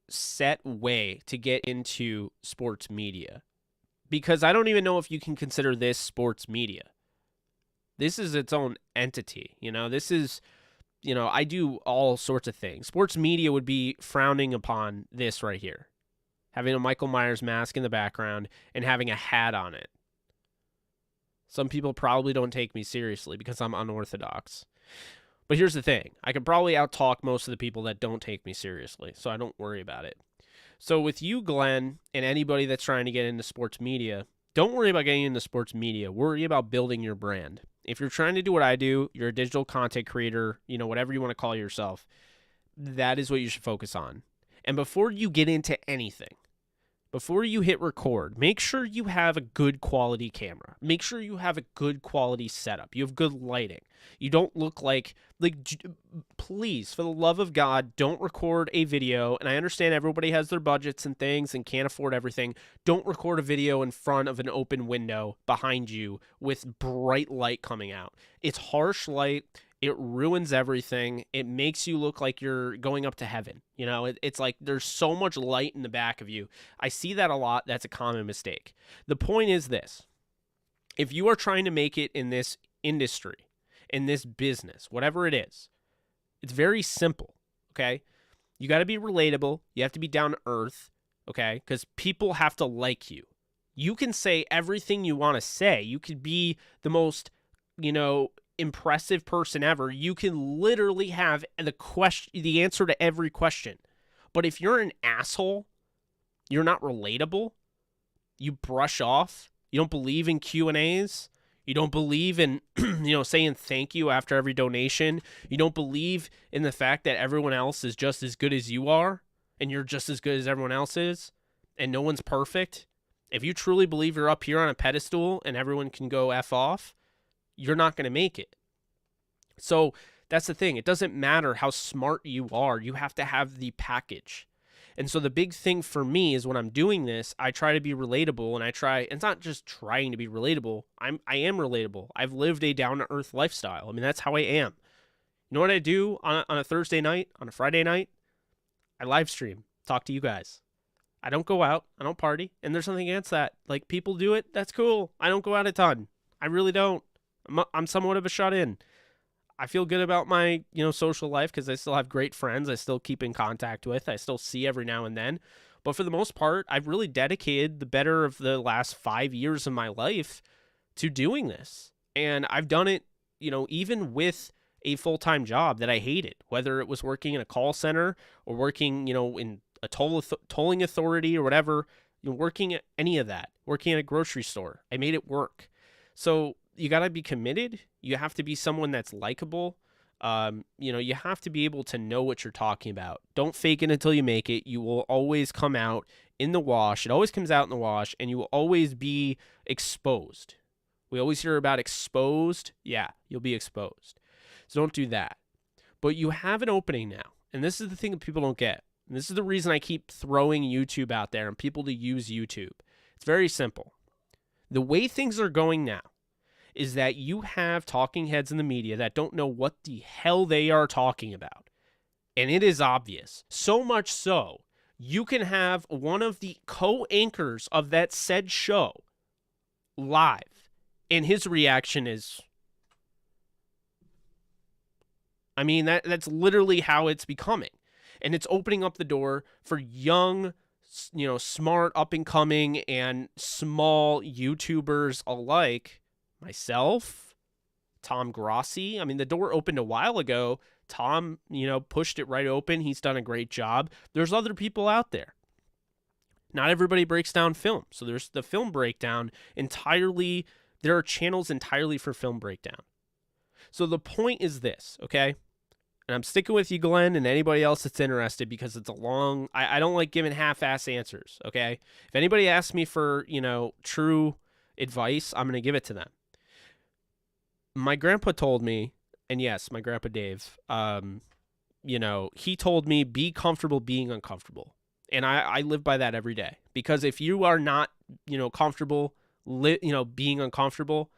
set way to get into sports media, because I don't even know if you can consider this sports media. This is its own entity. This is, I do all sorts of things. Sports media would be frowning upon this right here, having a Michael Myers mask in the background and having a hat on it. Some people probably don't take me seriously because I'm unorthodox. But here's the thing. I could probably out-talk most of the people that don't take me seriously, so I don't worry about it. So with you, Glenn, and anybody that's trying to get into sports media, don't worry about getting into sports media. Worry about building your brand. If you're trying to do what I do, you're a digital content creator, whatever you want to call yourself, that is what you should focus on. And before you get into anything, before you hit record, make sure you have a good quality camera. Make sure you have a good quality setup. You have good lighting. You don't look like, please, for the love of God, don't record a video. And I understand everybody has their budgets and things and can't afford everything. Don't record a video in front of an open window behind you with bright light coming out. It's harsh light. It ruins everything. It makes you look like you're going up to heaven. It's like there's so much light in the back of you. I see that a lot. That's a common mistake. The point is this. If you are trying to make it in this industry, in this business, whatever it is, it's very simple, okay? You got to be relatable. You have to be down to earth, okay? Because people have to like you. You can say everything you want to say. You could be the most, impressive person ever. You can literally have the answer to every question. But if you're an asshole, you're not relatable, you brush off, you don't believe in Q&As, you don't believe in saying thank you after every donation, you don't believe in the fact that everyone else is just as good as you are and you're just as good as everyone else is and no one's perfect. If you truly believe you're up here on a pedestal and everyone can go F off, you're not going to make it. So that's the thing. It doesn't matter how smart you are. You have to have the package. And so the big thing for me is when I'm doing this, I try to be relatable, and it's not just trying to be relatable. I am relatable. I've lived a down to earth lifestyle. I mean, that's how I am. You know what I do on a Thursday night, on a Friday night? I live stream, talk to you guys. I don't go out, I don't party, and there's nothing against that. Like, people do it, that's cool. I don't go out a ton. I really don't. I'm somewhat of a shut-in. I feel good about my, social life because I still have great friends I still keep in contact with. I still see every now and then. But for the most part, I've really dedicated the better of the last 5 years of my life to doing this. And I've done it, even with a full-time job that I hated, whether it was working in a call center or working, in a tolling authority or whatever, working at any of that, working at a grocery store. I made it work. So you got to be committed. You have to be someone that's likable. You have to be able to know what you're talking about. Don't fake it until you make it. You will always come out in the wash. It always comes out in the wash, and you will always be exposed. We always hear about exposed. Yeah, you'll be exposed. So don't do that. But you have an opening now. And this is the thing that people don't get. And this is the reason I keep throwing YouTube out there and people to use YouTube. It's very simple. The way things are going now is that you have talking heads in the media that don't know what the hell they are talking about. And it is obvious. So much so, you can have one of the co-anchors of that said show live, and his reaction is, that's literally how it's becoming. And it's opening up the door for young, smart, up-and-coming, and small YouTubers alike. Myself, Tom Grossi. The door opened a while ago. Tom, pushed it right open. He's done a great job. There's other people out there. Not everybody breaks down film. So there's the film breakdown entirely. There are channels entirely for film breakdown. So the point is this, okay? And I'm sticking with you, Glenn, and anybody else that's interested, because it's a long, I don't like giving half-ass answers, okay? If anybody asks me for, true advice, I'm going to give it to them. My grandpa told me, and yes, my grandpa Dave, he told me, be comfortable being uncomfortable. And I live by that every day. Because if you are not, comfortable, being uncomfortable,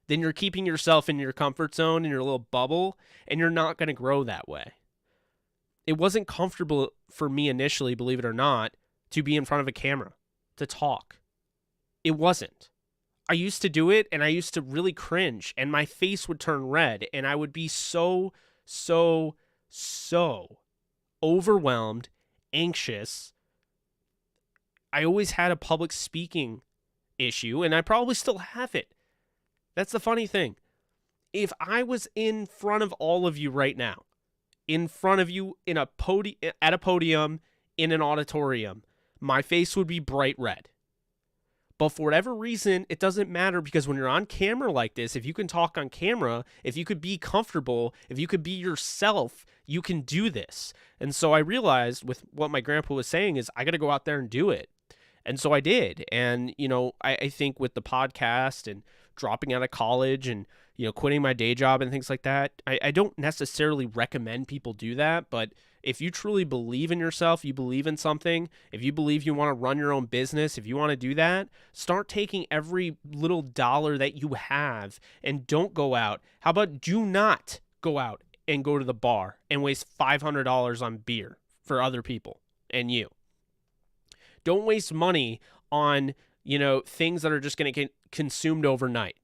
then you're keeping yourself in your comfort zone, in your little bubble, and you're not going to grow that way. It wasn't comfortable for me initially, believe it or not, to be in front of a camera, to talk. It wasn't. I used to do it, and I used to really cringe, and my face would turn red, and I would be so overwhelmed, anxious. I always had a public speaking issue, and I probably still have it. That's the funny thing. If I was in front of all of you right now, in front of you at a podium, in an auditorium, my face would be bright red. But for whatever reason, it doesn't matter, because when you're on camera like this, if you can talk on camera, if you could be comfortable, if you could be yourself, you can do this. And so I realized with what my grandpa was saying is I got to go out there and do it. And so I did. And, I think with the podcast and dropping out of college and, quitting my day job and things like that, I don't necessarily recommend people do that. But if you truly believe in yourself, you believe in something, if you believe you want to run your own business, if you want to do that, start taking every little dollar that you have and don't go out. How about do not go out and go to the bar and waste $500 on beer for other people and you? Don't waste money on, things that are just going to get consumed overnight,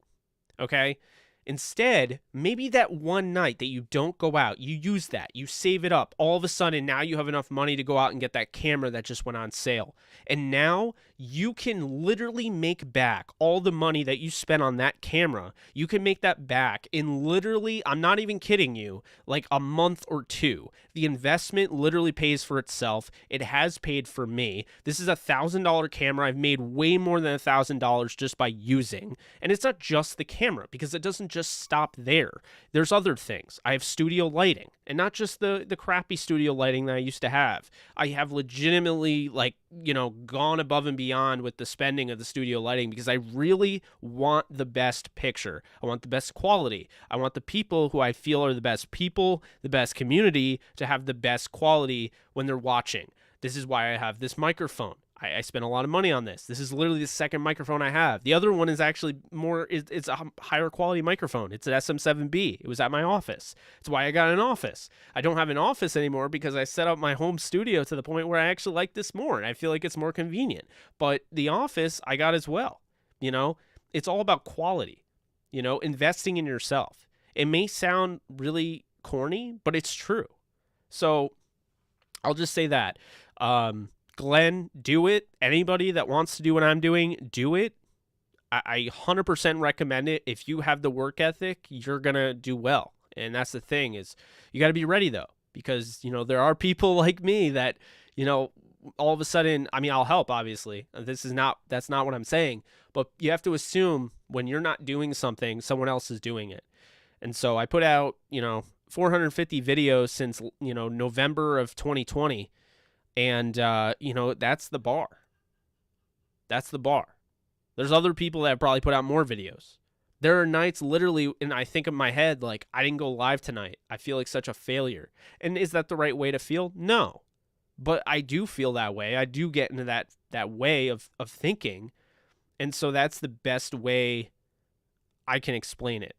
okay? Instead, maybe that one night that you don't go out, you use that, you save it up. All of a sudden, now you have enough money to go out and get that camera that just went on sale. And now you can literally make back all the money that you spent on that camera. You can make that back in literally, I'm not even kidding you, like a month or two. The investment literally pays for itself. It has paid for me. This is a $1,000 camera. I've made way more than $1,000 just by using. And it's not just the camera, because it doesn't just stop there. There's other things. I have studio lighting, and not just the crappy studio lighting that I used to have. I have legitimately gone above and beyond with the spending of the studio lighting, because I really want the best picture. I want the best quality. I want the people who I feel are the best people, the best community, to have the best quality when they're watching. This is why I have this microphone. I spent a lot of money on this. This is literally the second microphone I have. The other one is actually it's a higher quality microphone. It's an SM7B. It was at my office. It's why I got an office. I don't have an office anymore because I set up my home studio to the point where I actually like this more, and I feel like it's more convenient. But the office I got as well. It's all about quality, investing in yourself. It may sound really corny, but it's true. So I'll just say that. Glenn, do it. Anybody that wants to do what I'm doing, do it. I 100% recommend it. If you have the work ethic, you're going to do well. And that's the thing is you got to be ready, though, because, there are people like me that, all of a sudden, I'll help, obviously. That's not what I'm saying. But you have to assume when you're not doing something, someone else is doing it. And so I put out, 450 videos since, November of 2020. And, that's the bar. That's the bar. There's other people that have probably put out more videos. There are nights literally, and I think in my head, like, I didn't go live tonight. I feel like such a failure. And is that the right way to feel? No. But I do feel that way. I do get into that way of thinking. And so that's the best way I can explain it.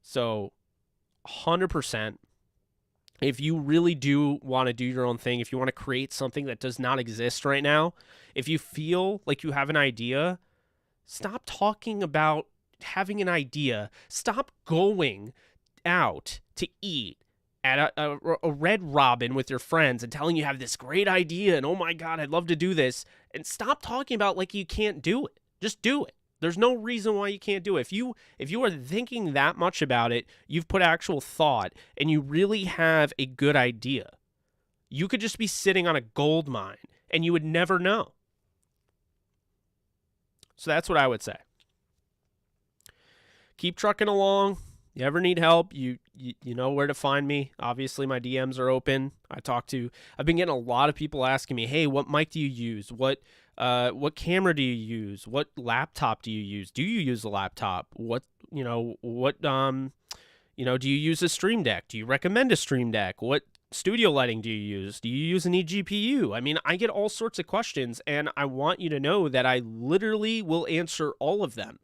So 100%. If you really do want to do your own thing, if you want to create something that does not exist right now, if you feel like you have an idea, stop talking about having an idea. Stop going out to eat at a Red Robin with your friends and telling you have this great idea and, oh my God, I'd love to do this. And stop talking about like you can't do it. Just do it. There's no reason why you can't do it. If you are thinking that much about it, you've put actual thought, and you really have a good idea. You could just be sitting on a gold mine, and you would never know. So that's what I would say. Keep trucking along. You ever need help, you know where to find me. Obviously, my DMs are open. I've been getting a lot of people asking me, hey, what mic do you use? What camera do you use? What laptop do you use? Do you use a laptop? Do you use a Stream Deck? Do you recommend a Stream Deck? What studio lighting do you use? Do you use an eGPU? I get all sorts of questions, and I want you to know that I literally will answer all of them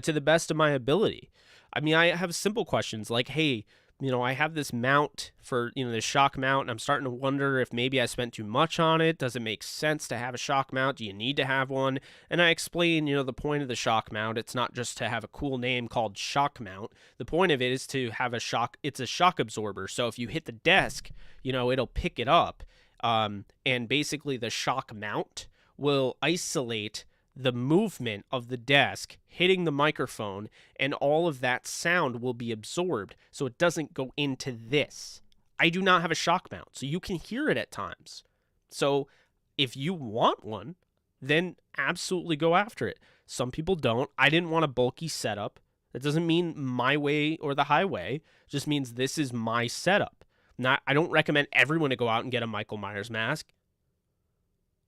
to the best of my ability. I have simple questions like, hey, I have this mount for, this shock mount, and I'm starting to wonder if maybe I spent too much on it. Does it make sense to have a shock mount? Do you need to have one? And I explain, the point of the shock mount. It's not just to have a cool name called shock mount. The point of it is to have it's a shock absorber. So if you hit the desk, it'll pick it up. And basically the shock mount will isolate the movement of the desk hitting the microphone, and all of that sound will be absorbed so it doesn't go into this. I do not have a shock mount, so you can hear it at times. So if you want one, then absolutely go after it. Some people don't. I didn't want a bulky setup. That doesn't mean my way or the highway. It just means this is my setup. I don't recommend everyone to go out and get a Michael Myers mask.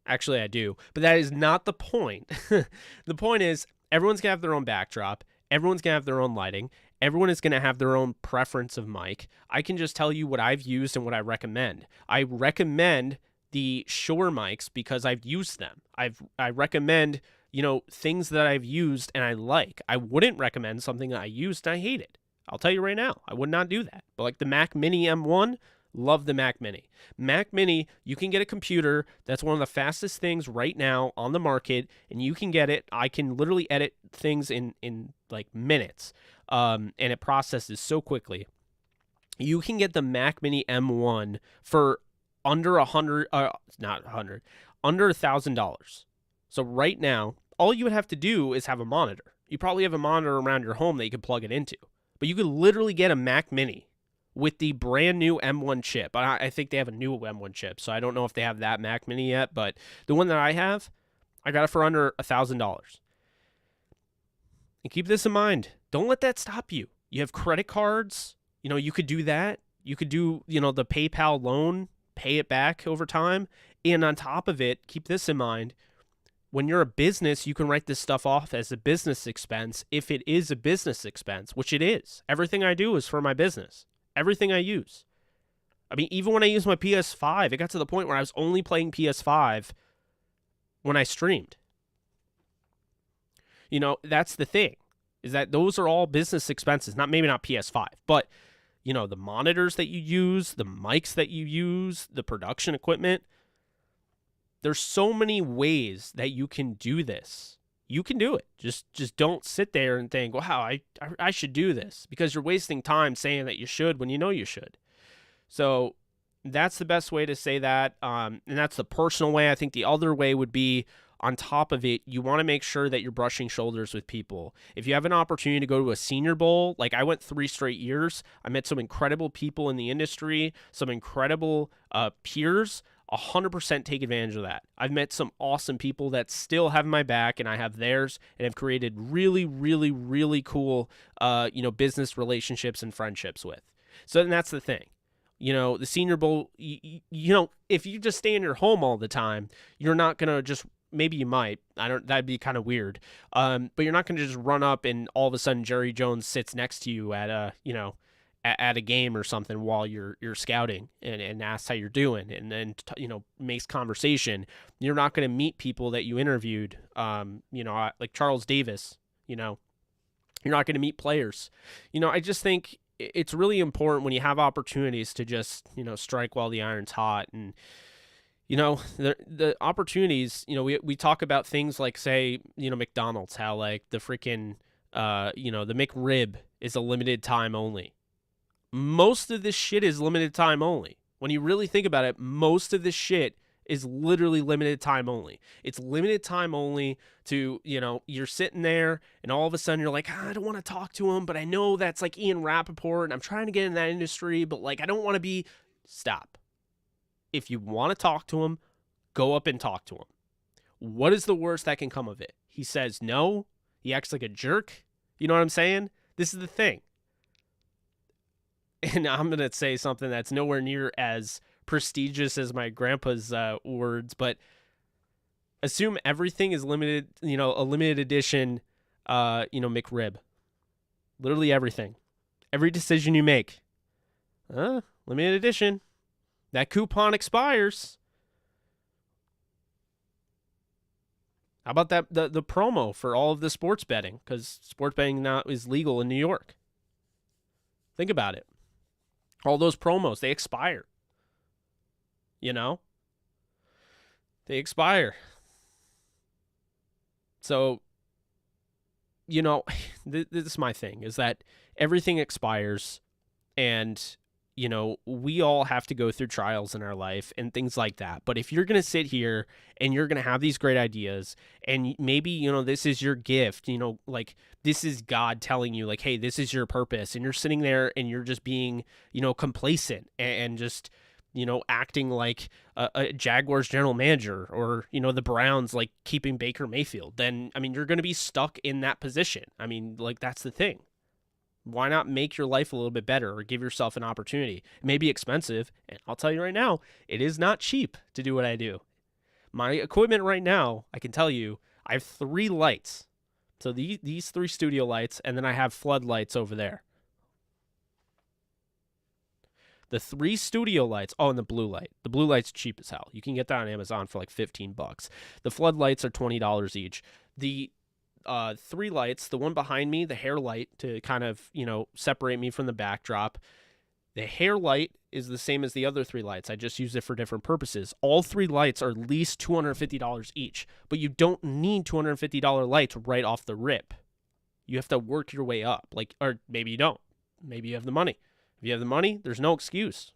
Actually, I do. But that is not the point. The point is, everyone's going to have their own backdrop. Everyone's going to have their own lighting. Everyone is going to have their own preference of mic. I can just tell you what I've used and what I recommend. I recommend the Shure mics because I've used them. I recommend, things that I've used and I like. I wouldn't recommend something that I used and I hated. I'll tell you right now, I would not do that. But like the Mac Mini M1, love the Mac Mini. Mac Mini, you can get a computer that's one of the fastest things right now on the market, and you can get it. I can literally edit things in like minutes, and it processes so quickly. You can get the Mac Mini M1 for under $1,000. So right now, all you would have to do is have a monitor. You probably have a monitor around your home that you can plug it into, but you could literally get a Mac Mini with the brand new M1 chip. I think they have a new M1 chip, so I don't know if they have that Mac Mini yet, but the one that I have, I got it for under $1,000. And keep this in mind. Don't let that stop you. You have credit cards. You could do that. You could do, the PayPal loan, pay it back over time. And on top of it, keep this in mind. When you're a business, you can write this stuff off as a business expense if it is a business expense, which it is. Everything I do is for my business. Everything I use. I mean, even when I used my PS5, it got to the point where I was only playing PS5 when I streamed. You know, that's the thing, is that those are all business expenses. Maybe not PS5, but, you know, the monitors that you use, the mics that you use, the production equipment. There's so many ways that you can do this. You can do it. Just don't sit there and think, wow, I should do this, because you're wasting time saying that you should when you know you should. So that's the best way to say that. And that's the personal way. I think the other way would be, on top of it, you want to make sure that you're brushing shoulders with people. If you have an opportunity to go to a Senior Bowl, like I went 3 straight years, I met some incredible people in the industry, some incredible peers. 100% take advantage of that. I've met some awesome people that still have my back, and I have theirs, and have created really, really, really cool, business relationships and friendships with. So then that's the thing. You know, the Senior Bowl, if you just stay in your home all the time, you're not going to just, maybe you might, that'd be kind of weird. But you're not going to just run up and all of a sudden Jerry Jones sits next to you at a game or something while you're scouting and asks how you're doing, and then, makes conversation. You're not going to meet people that you interviewed, like Charles Davis, you're not going to meet players. I just think it's really important when you have opportunities to just, strike while the iron's hot. And, the opportunities, we talk about things like, say, McDonald's, how like the freaking, the McRib is a limited time only. Most of this shit is limited time only. When you really think about it, most of this shit is literally limited time only. It's limited time only to, you're sitting there and all of a sudden you're like, I don't want to talk to him, but I know that's like Ian Rappaport and I'm trying to get in that industry, but like, I don't want to be. Stop. If you want to talk to him, go up and talk to him. What is the worst that can come of it? He says no. He acts like a jerk. You know what I'm saying? This is the thing. And I'm going to say something that's nowhere near as prestigious as my grandpa's words, but assume everything is limited, a limited edition, McRib. Literally everything. Every decision you make. Limited edition. That coupon expires. How about that the promo for all of the sports betting? Because sports betting now is legal in New York. Think about it. All those promos, they expire. They expire. So, this is my thing, is that everything expires, and, we all have to go through trials in our life and things like that. But if you're going to sit here and you're going to have these great ideas, and maybe, this is your gift, like this is God telling you like, hey, this is your purpose, and you're sitting there and you're just being, complacent and just, acting like a Jaguars general manager, or, the Browns like keeping Baker Mayfield, then, you're going to be stuck in that position. Like that's the thing. Why not make your life a little bit better, or give yourself an opportunity? It may be expensive, and I'll tell you right now, it is not cheap to do what I do. My equipment right now, I can tell you, I have 3 lights. So these 3 studio lights, and then I have floodlights over there. The 3 studio lights, and the blue light. The blue light's cheap as hell. You can get that on Amazon for like $15. The floodlights are $20 each. The 3 lights, the one behind me, the hair light to kind of, separate me from the backdrop. The hair light is the same as the other 3 lights. I just use it for different purposes. All 3 lights are at least $250 each, but you don't need $250 lights right off the rip. You have to work your way up, or maybe you don't. Maybe you have the money. If you have the money, there's no excuse.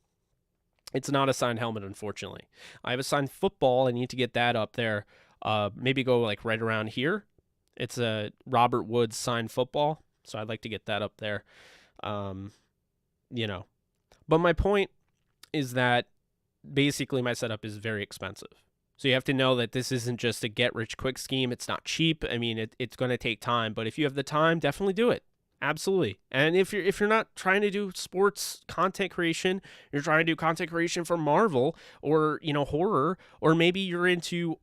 It's not a signed helmet, unfortunately. I have a signed football. I need to get that up there. Maybe go like right around here. It's a Robert Woods signed football, so I'd like to get that up there. But my point is that basically my setup is very expensive. So you have to know that this isn't just a get-rich-quick scheme. It's not cheap. It's going to take time, but if you have the time, definitely do it. Absolutely. And if you're not trying to do sports content creation, you're trying to do content creation for Marvel or, horror, or maybe you're into,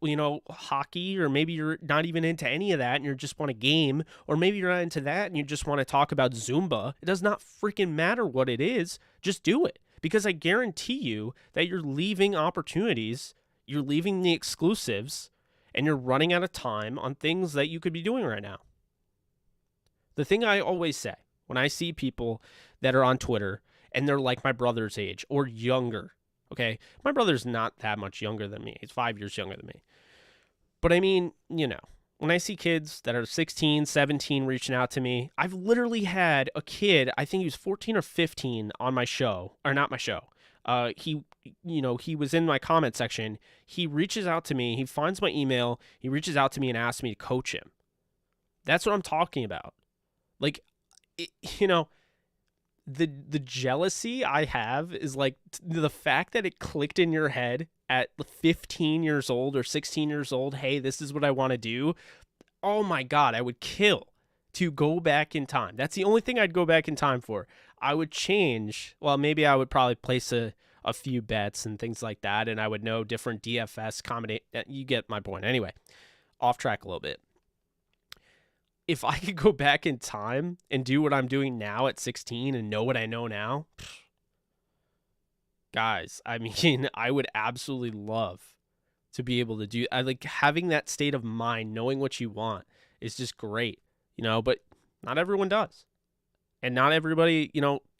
hockey, or maybe you're not even into any of that and you just want a game, or maybe you're not into that and you just want to talk about Zumba. It does not freaking matter what it is. Just do it, because I guarantee you that you're leaving opportunities, you're leaving the exclusives, and you're running out of time on things that you could be doing right now. The thing I always say when I see people that are on Twitter and they're like my brother's age or younger, okay? My brother's not that much younger than me. He's 5 years younger than me. But I mean, when I see kids that are 16, 17 reaching out to me, I've literally had a kid, I think he was 14 or 15 on my show, or not my show. He was in my comment section. He reaches out to me. He finds my email. He reaches out to me and asks me to coach him. That's what I'm talking about. Like, the jealousy I have is like the fact that it clicked in your head at 15 years old or 16 years old. Hey, this is what I want to do. Oh my God, I would kill to go back in time. That's the only thing I'd go back in time for. I would change. Well, maybe I would probably place a few bets and things like that. And I would know different DFS combination. You get my point. Anyway, off track a little bit. If I could go back in time and do what I'm doing now at 16 and know what I know now, guys, I mean, I would absolutely love to be able to do. I like having that state of mind, knowing what you want is just great, but not everyone does. And not everybody,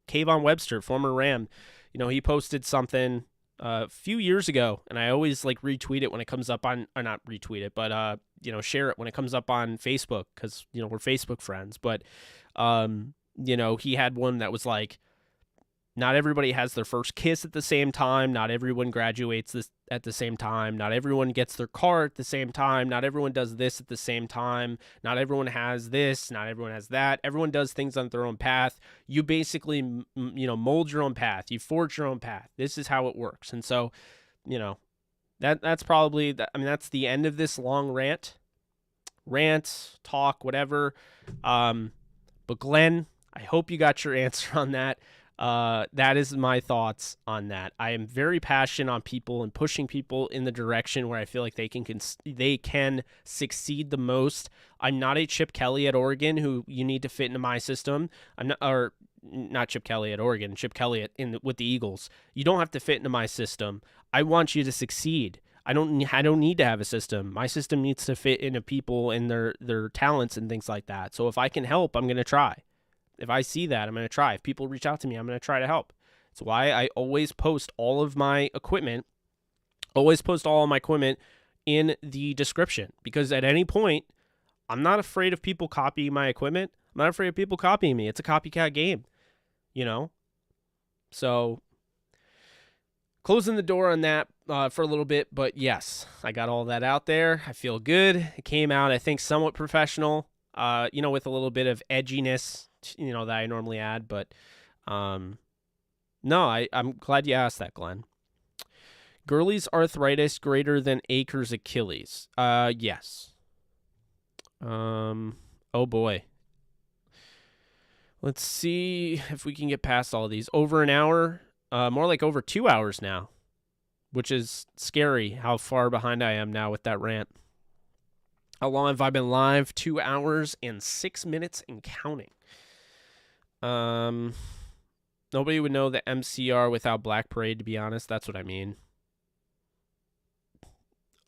Kayvon Webster, former Ram, he posted something a few years ago, and I always like retweet it when it comes up on, or not retweet it, but share it when it comes up on Facebook, because we're Facebook friends. But he had one that was like, not everybody has their first kiss at the same time, not everyone graduates this at the same time, not everyone gets their car at the same time, not everyone does this at the same time, not everyone has this, not everyone has that. Everyone does things on their own path. You basically mold your own path, you forge your own path. This is how it works. And so that's probably that's the end of this long rant talk, whatever. But Glenn, I hope you got your answer on that. That is my thoughts on that. I am very passionate on people and pushing people in the direction where I feel like they can succeed the most. I'm not a Chip Kelly at Oregon who you need to fit into my system. Not Chip Kelly at Oregon, Chip Kelly with the Eagles. You don't have to fit into my system. I want you to succeed. I don't need to have a system. My system needs to fit into people and their talents and things like that. So if I can help, I'm going to try. If I see that, I'm going to try. If people reach out to me, I'm going to try to help. It's why I always post all of my equipment, in the description, because at any point, I'm not afraid of people copying my equipment. I'm not afraid of people copying me. It's a copycat game, So closing the door on that for a little bit, but yes, I got all that out there. I feel good. It came out, I think, somewhat professional, with a little bit of edginess, that I normally add, but no, I'm glad you asked that, Glenn. Gurley's arthritis greater than Akers' Achilles. Yes. Oh boy. Let's see if we can get past all of these. Over an hour, more like over 2 hours now, which is scary how far behind I am now with that rant. How long have I been live? 2 hours and 6 minutes and counting. Nobody would know the MCR without Black Parade, to be honest. That's what I mean.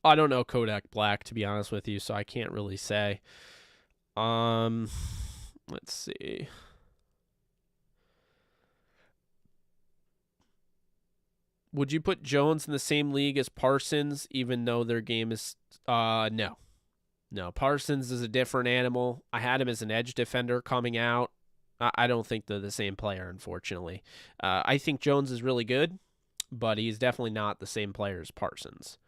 I don't know Kodak Black, to be honest with you, so I can't really say. Let's see. Would you put Jones in the same league as Parsons, even though their game is... No. No, Parsons is a different animal. I had him as an edge defender coming out. I don't think they're the same player, unfortunately. I think Jones is really good, but he's definitely not the same player as Parsons.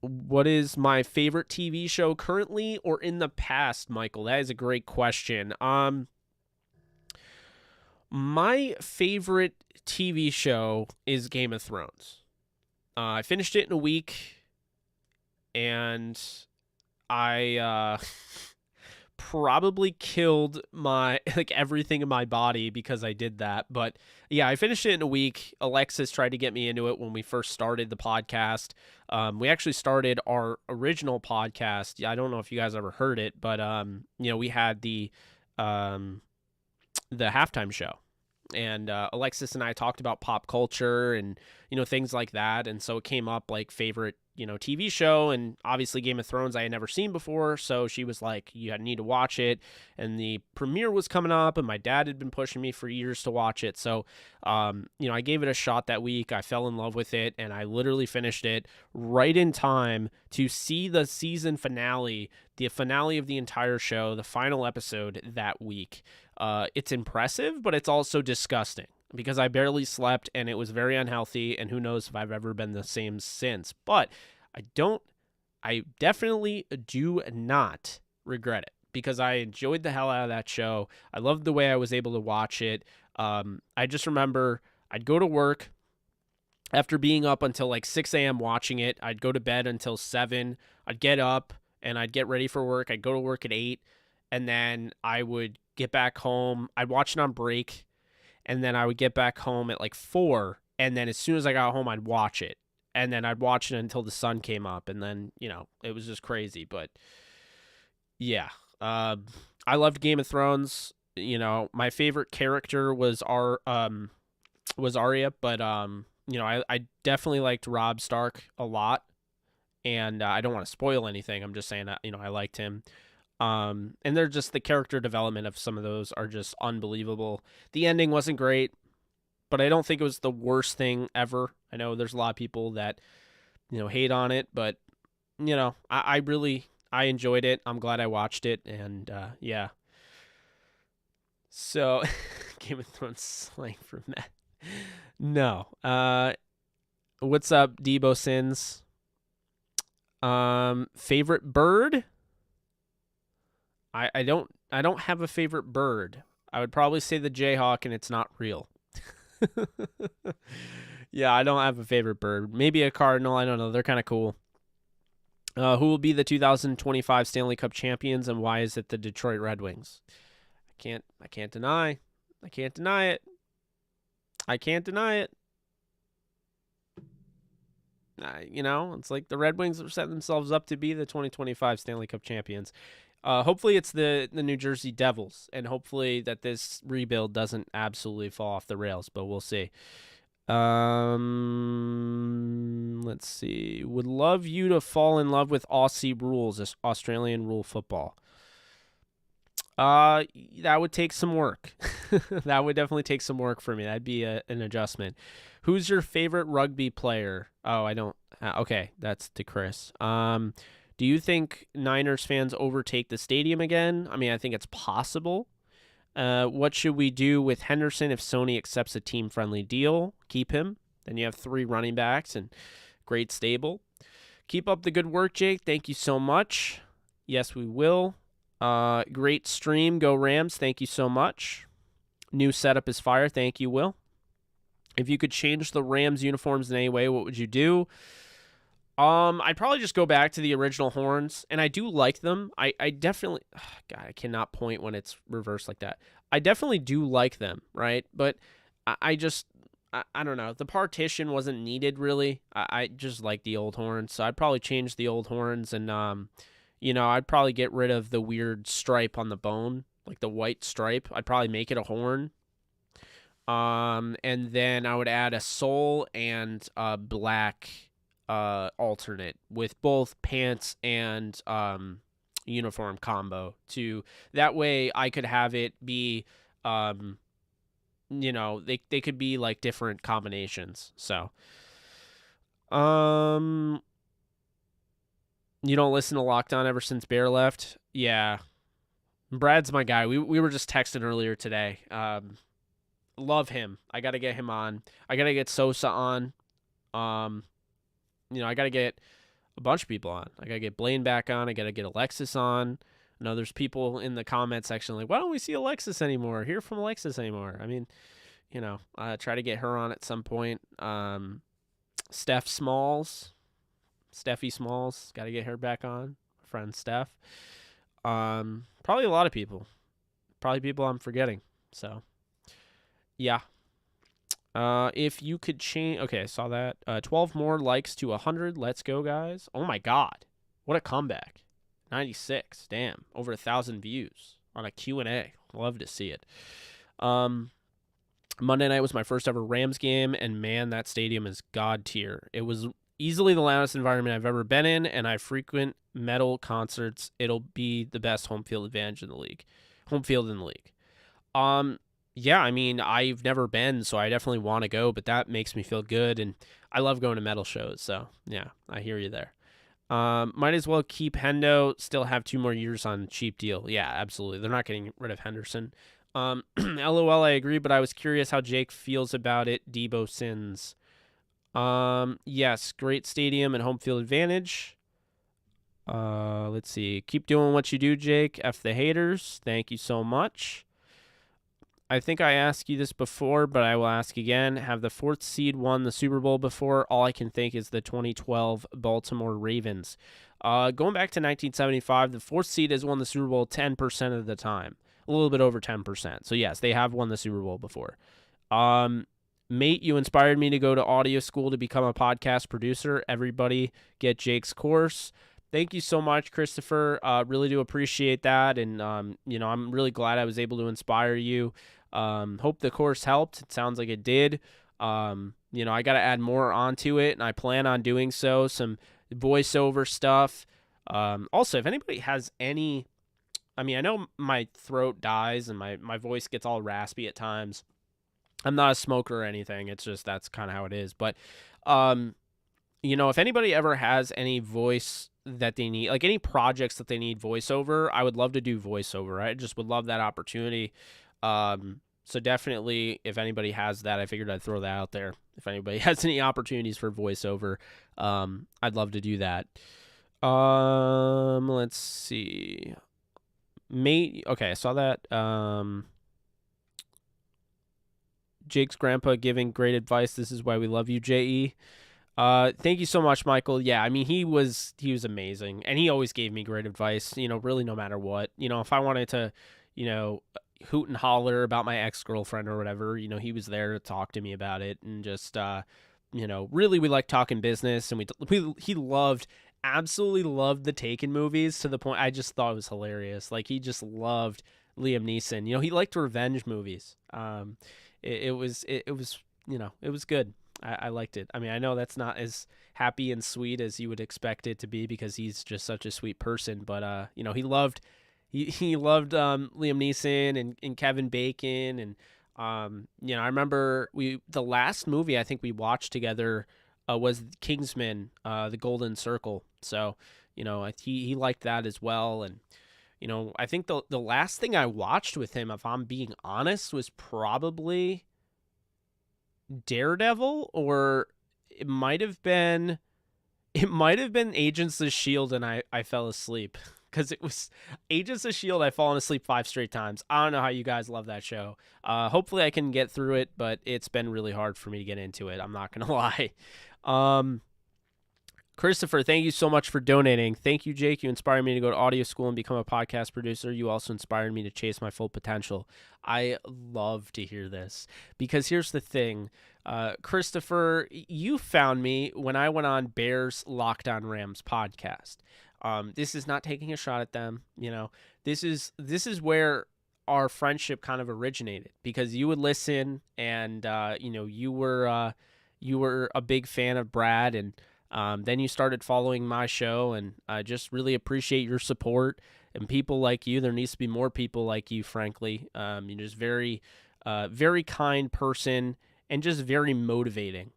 What is my favorite TV show currently or in the past, Michael? That is a great question. My favorite TV show is Game of Thrones. I finished it in a week, and I probably killed my everything in my body because I did that. But yeah, I finished it in a week. Alexis tried to get me into it when we first started the podcast. We actually started our original podcast. I don't know if you guys ever heard it, but we had the halftime show. and Alexis and I talked about pop culture and, things like that. And so it came up like favorite, TV show, and obviously Game of Thrones I had never seen before. So she was like, you need to watch it. And the premiere was coming up, and my dad had been pushing me for years to watch it. So, I gave it a shot that week. I fell in love with it, and I literally finished it right in time to see the season finale, the finale of the entire show, the final episode that week. It's impressive, but it's also disgusting because I barely slept and it was very unhealthy, and who knows if I've ever been the same since. But I definitely do not regret it because I enjoyed the hell out of that show. I loved the way I was able to watch it. I just remember I'd go to work after being up until like 6 a.m. watching it. I'd go to bed until 7. I'd get up and I'd get ready for work. I'd go to work at 8, and then I would get back home. I'd watch it on break, and then I would get back home at like 4, and then as soon as I got home, I'd watch it, and then I'd watch it until the sun came up, and then, it was just crazy. But yeah, I loved Game of Thrones. My favorite character was Arya, but I definitely liked Robb Stark a lot, and I don't want to spoil anything. I'm just saying that, I liked him. And they're just, the character development of some of those are just unbelievable. The ending wasn't great, but I don't think it was the worst thing ever. I know there's a lot of people that, hate on it, but, I enjoyed it. I'm glad I watched it, and, yeah. So, Game of Thrones slang for Matt. No. What's up, Debo Sins? Favorite bird? I don't have a favorite bird. I would probably say the Jayhawk, and it's not real. Yeah, I don't have a favorite bird. Maybe a cardinal. I don't know. They're kind of cool. Who will be the 2025 Stanley Cup champions, and why is it the Detroit Red Wings? I can't deny it. I can't deny it. It's like the Red Wings are setting themselves up to be the 2025 Stanley Cup champions. Hopefully it's the New Jersey Devils, and hopefully that this rebuild doesn't absolutely fall off the rails, but we'll see. Let's see. Would love you to fall in love with Aussie rules, this Australian rule football. That would take some work. That would definitely take some work for me. That'd be an adjustment. Who's your favorite rugby player? Oh, I don't. Okay, that's to Chris. Do you think Niners fans overtake the stadium again? I mean, I think it's possible. What should we do with Henderson if Sony accepts a team-friendly deal? Keep him. Then you have 3 running backs and great stable. Keep up the good work, Jake. Thank you so much. Yes, we will. Great stream. Go Rams. Thank you so much. New setup is fire. Thank you, Will. If you could change the Rams uniforms in any way, what would you do? I'd probably just go back to the original horns, and I do like them. I definitely, God, I cannot point when it's reversed like that. I definitely do like them, right? But I don't know. The partition wasn't needed, really. I just like the old horns, so I'd probably change the old horns, and, I'd probably get rid of the weird stripe on the bone, like the white stripe. I'd probably make it a horn. And then I would add a sole and a black alternate with both pants and uniform combo to that way I could have it be they could be like different combinations. So you don't listen to Lockdown ever since Bear left? Yeah. Brad's my guy. We were just texting earlier today. Love him. I got to get him on. I got to get Sosa on. I got to get a bunch of people on. I got to get Blaine back on. I got to get Alexis on. I know there's people in the comment section like, why don't we see Alexis anymore? Hear from Alexis anymore? I mean, try to get her on at some point. Steffi Smalls, got to get her back on. My friend Steph. Probably a lot of people. Probably people I'm forgetting. So, yeah. If you could change... Okay, I saw that. 12 more likes to 100. Let's go, guys. Oh, my God. What a comeback. 96. Damn. Over 1,000 views on a Q&A. Love to see it. Monday night was my first ever Rams game, and man, that stadium is god tier. It was easily the loudest environment I've ever been in, and I frequent metal concerts. It'll be the best home field advantage in the league. Home field in the league. Yeah, I mean, I've never been, so I definitely want to go, but that makes me feel good, and I love going to metal shows, so yeah, I hear you there. Might as well keep Hendo, still have 2 more years on cheap deal. Yeah, absolutely. They're not getting rid of Henderson. LOL, I agree, but I was curious how Jake feels about it. Debo sins. Yes, great stadium and home field advantage. Let's see. Keep doing what you do, Jake. F the haters. Thank you so much. I think I asked you this before, but I will ask again. Have the 4th seed won the Super Bowl before? All I can think is the 2012 Baltimore Ravens. Going back to 1975, the 4th seed has won the Super Bowl 10% of the time. A little bit over 10%. So, yes, they have won the Super Bowl before. Mate, you inspired me to go to audio school to become a podcast producer. Everybody get Jake's course. Thank you so much, Christopher. Really do appreciate that. And, I'm really glad I was able to inspire you. Hope the course helped. It sounds like it did. I got to add more onto it, and I plan on doing so. Some voiceover stuff. Also, if anybody has any, I know my throat dies and my voice gets all raspy at times. I'm not a smoker or anything. It's just that's kind of how it is. But, if anybody ever has any voice that they need, like any projects that they need voiceover, I would love to do voiceover. I just would love that opportunity. So definitely, if anybody has that, I figured I'd throw that out there. If anybody has any opportunities for voiceover, I'd love to do that. Let's see. Mate, okay, I saw that. Jake's grandpa giving great advice. This is why we love you, J.E. Thank you so much, Michael. Yeah, he was amazing, and he always gave me great advice, really no matter what. If I wanted to, hoot and holler about my ex-girlfriend or whatever, he was there to talk to me about it, and just, really we liked talking business, and he absolutely loved the Taken movies to the point I just thought it was hilarious. Like, he just loved Liam Neeson. He liked revenge movies. It was good. I liked it. I know that's not as happy and sweet as you would expect it to be because he's just such a sweet person. But he loved Liam Neeson and Kevin Bacon, and I remember the last movie I think we watched together was Kingsman, The Golden Circle. So he liked that as well, and I think the last thing I watched with him, if I'm being honest, was probably Daredevil, or it might have been Agents of S.H.I.E.L.D. and I fell asleep because it was Agents of S.H.I.E.L.D. I've fallen asleep 5 straight times. I don't know how you guys love that show. Hopefully I can get through it, but it's been really hard for me to get into it. I'm not going to lie. Christopher, thank you so much for donating. Thank you, Jake. You inspired me to go to audio school and become a podcast producer. You also inspired me to chase my full potential. I love to hear this because here's the thing. Christopher, you found me when I went on Bears Locked On Rams podcast. This is not taking a shot at them. This is where our friendship kind of originated because you would listen and, you were a big fan of Brad, and then you started following my show, and I just really appreciate your support and people like you. There needs to be more people like you, frankly. You're just very, very kind person and just very motivating.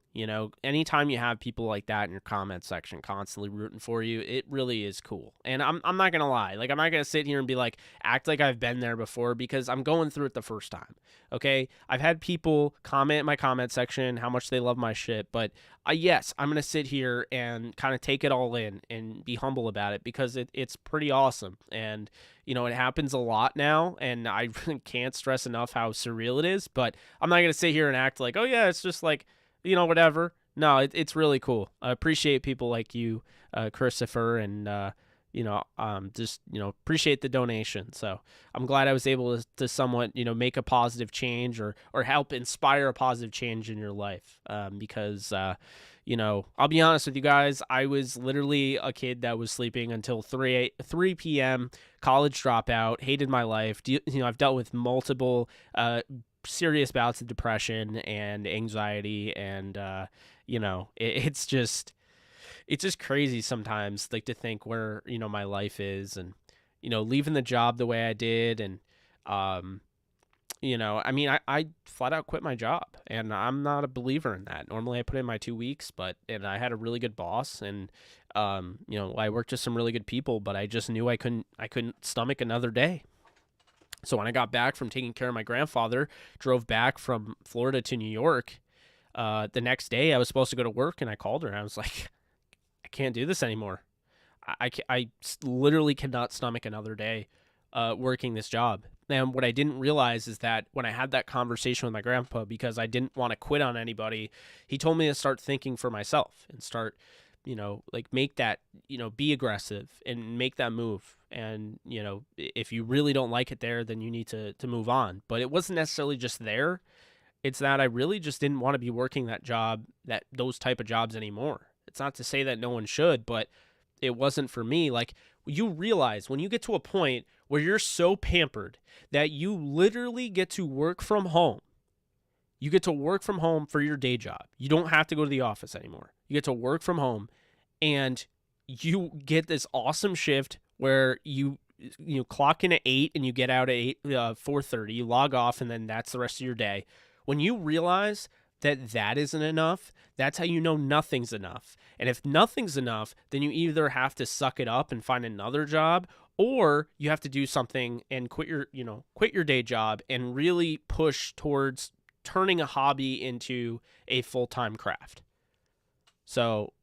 Anytime you have people like that in your comment section constantly rooting for you, it really is cool. And I'm not going to lie. Like, I'm not going to sit here and be like, act like I've been there before because I'm going through it the first time. Okay. I've had people comment in my comment section how much they love my shit, but yes, I'm going to sit here and kind of take it all in and be humble about it because it's pretty awesome. And, it happens a lot now, and I can't stress enough how surreal it is, but I'm not going to sit here and act like, oh yeah, it's just like, whatever. No, it's really cool. I appreciate people like you, Christopher, and, appreciate the donation. So I'm glad I was able to somewhat, make a positive change or help inspire a positive change in your life. Because, I'll be honest with you guys, I was literally a kid that was sleeping until 3 p.m., college dropout, hated my life. I've dealt with multiple, serious bouts of depression and anxiety, and it's just crazy sometimes, like, to think where my life is, and leaving the job the way I did, and I mean, I flat out quit my job, and I'm not a believer in that. Normally I put in my 2 weeks, and I had a really good boss, and I worked with some really good people, but I just knew I couldn't stomach another day. So when I got back from taking care of my grandfather, drove back from Florida to New York, the next day I was supposed to go to work, and I called her, and I was like, I can't do this anymore. I literally cannot stomach another day working this job. And what I didn't realize is that when I had that conversation with my grandpa, because I didn't want to quit on anybody, he told me to start thinking for myself and start, make that, be aggressive and make that move. And, if you really don't like it there, then you need to move on. But it wasn't necessarily just there. It's that I really just didn't want to be working that job, those type of jobs anymore. It's not to say that no one should, but it wasn't for me. Like, you realize when you get to a point where you're so pampered that you literally get to work from home. You get to work from home for your day job. You don't have to go to the office anymore. You get to work from home, and you get this awesome shift where you clock in at 8 and you get out at 4:30. You log off, and then that's the rest of your day. When you realize that isn't enough, that's how you know nothing's enough. And if nothing's enough, then you either have to suck it up and find another job, or you have to do something and quit your day job and really push towards turning a hobby into a full-time craft. So,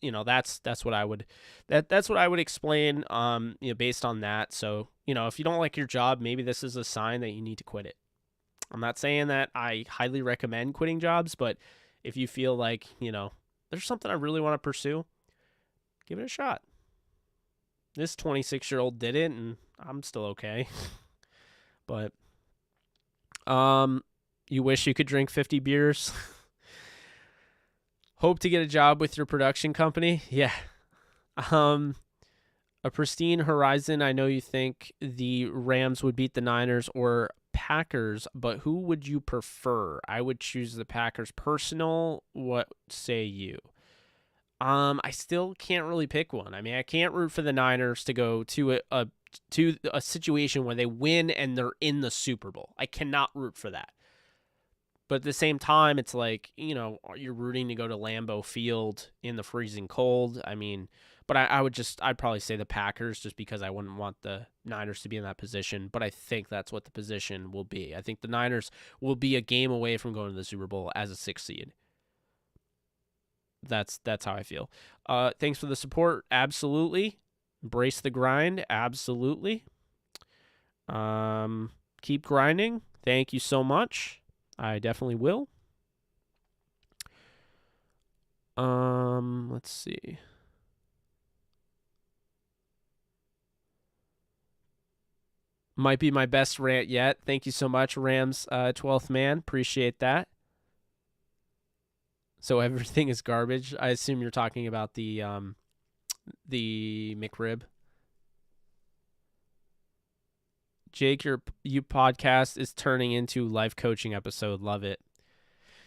that's what I would explain based on that. So, if you don't like your job, maybe this is a sign that you need to quit it. I'm not saying that I highly recommend quitting jobs, but if you feel like, there's something I really want to pursue, give it a shot. This 26-year-old did it, and I'm still okay. But you wish you could drink 50 beers? Hope to get a job with your production company? Yeah. A pristine horizon. I know you think the Rams would beat the Niners or Packers, but who would you prefer? I would choose the Packers. Personal, what say you? I still can't really pick one. I mean, I can't root for the Niners to go to a situation where they win and they're in the Super Bowl. I cannot root for that. But at the same time, it's like, you're rooting to go to Lambeau Field in the freezing cold. I mean, but I'd probably say the Packers, just because I wouldn't want the Niners to be in that position. But I think that's what the position will be. I think the Niners will be a game away from going to the Super Bowl as a 6th seed. That's how I feel. Thanks for the support. Absolutely. Embrace the grind. Absolutely. Keep grinding. Thank you so much. I definitely will. Let's see. Might be my best rant yet. Thank you so much, Rams 12th man. Appreciate that. So everything is garbage. I assume you're talking about the McRib. Jake, your podcast is turning into life coaching episode. Love it.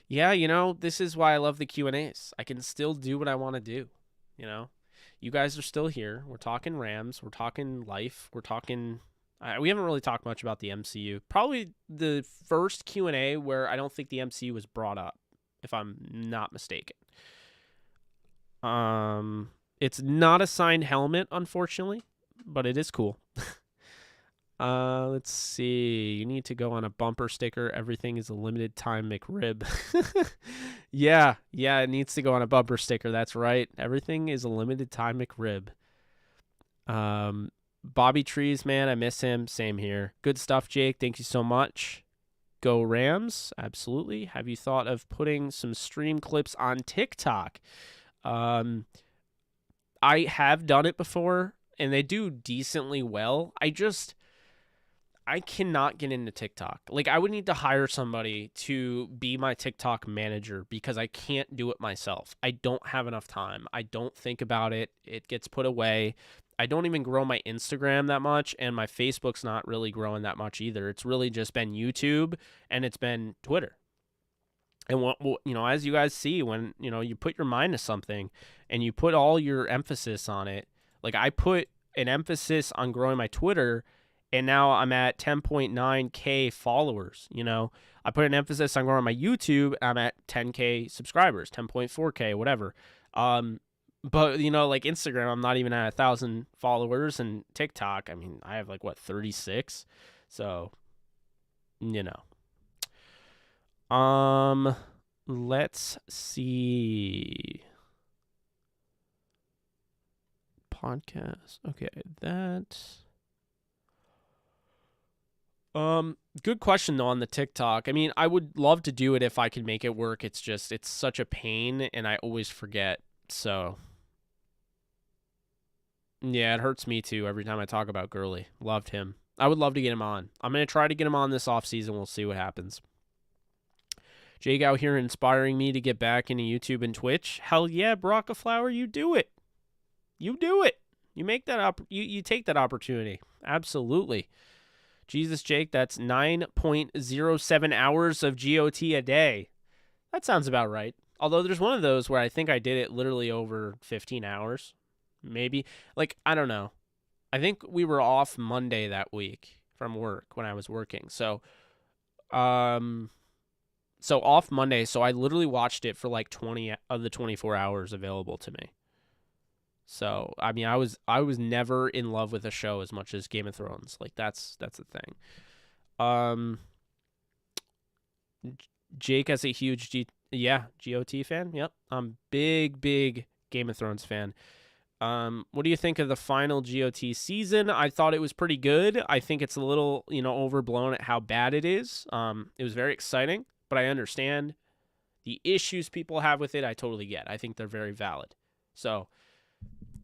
Yeah, this is why I love the Q&As. I can still do what I want to do. You guys are still here. We're talking Rams. We're talking life. We're talking. We haven't really talked much about the MCU. Probably the first Q&A where I don't think the MCU was brought up, if I'm not mistaken. It's not a signed helmet, unfortunately, but it is cool. Let's see. You need to go on a bumper sticker. Everything is a limited time McRib. Yeah, it needs to go on a bumper sticker. That's right. Everything is a limited time McRib. Bobby Trees, man, I miss him. Same here. Good stuff, Jake. Thank you so much. Go Rams. Absolutely. Have you thought of putting some stream clips on TikTok? I have done it before, and they do decently well. I cannot get into TikTok. Like, I would need to hire somebody to be my TikTok manager because I can't do it myself. I don't have enough time. I don't think about it. It gets put away. I don't even grow my Instagram that much, and my Facebook's not really growing that much either. It's really just been YouTube and it's been Twitter. And as you guys see, when you put your mind to something and you put all your emphasis on it, like I put an emphasis on growing my Twitter, and now I'm at 10.9K followers. I put an emphasis on growing my YouTube. I'm at 10K subscribers, 10.4K, whatever. But like Instagram, I'm not even at 1,000 followers, and TikTok, I mean, I have 36. So, let's see. Podcast. Okay, that. Good question though on the TikTok. I mean, I would love to do it if I could make it work. It's such a pain, and I always forget. So, yeah, it hurts me too every time I talk about Gurley. Loved him. I would love to get him on. I'm gonna try to get him on this offseason. We'll see what happens. Jake out here inspiring me to get back into YouTube and Twitch. Hell yeah, Brockaflower, you do it. You do it. You make that up. You take that opportunity. Absolutely. Jesus, Jake, that's 9.07 hours of GOT a day. That sounds about right. Although there's one of those where I think I did it literally over 15 hours. Maybe. I don't know. I think we were off Monday that week from work when I was working. So off Monday, so I literally watched it for 20 of the 24 hours available to me. So, I mean, I was never in love with a show as much as Game of Thrones. That's the thing. Jake has a huge GOT fan. Yep. I'm big Game of Thrones fan. What do you think of the final GOT season? I thought it was pretty good. I think it's a little, overblown at how bad it is. It was very exciting, but I understand the issues people have with it. I totally get. I think they're very valid. So,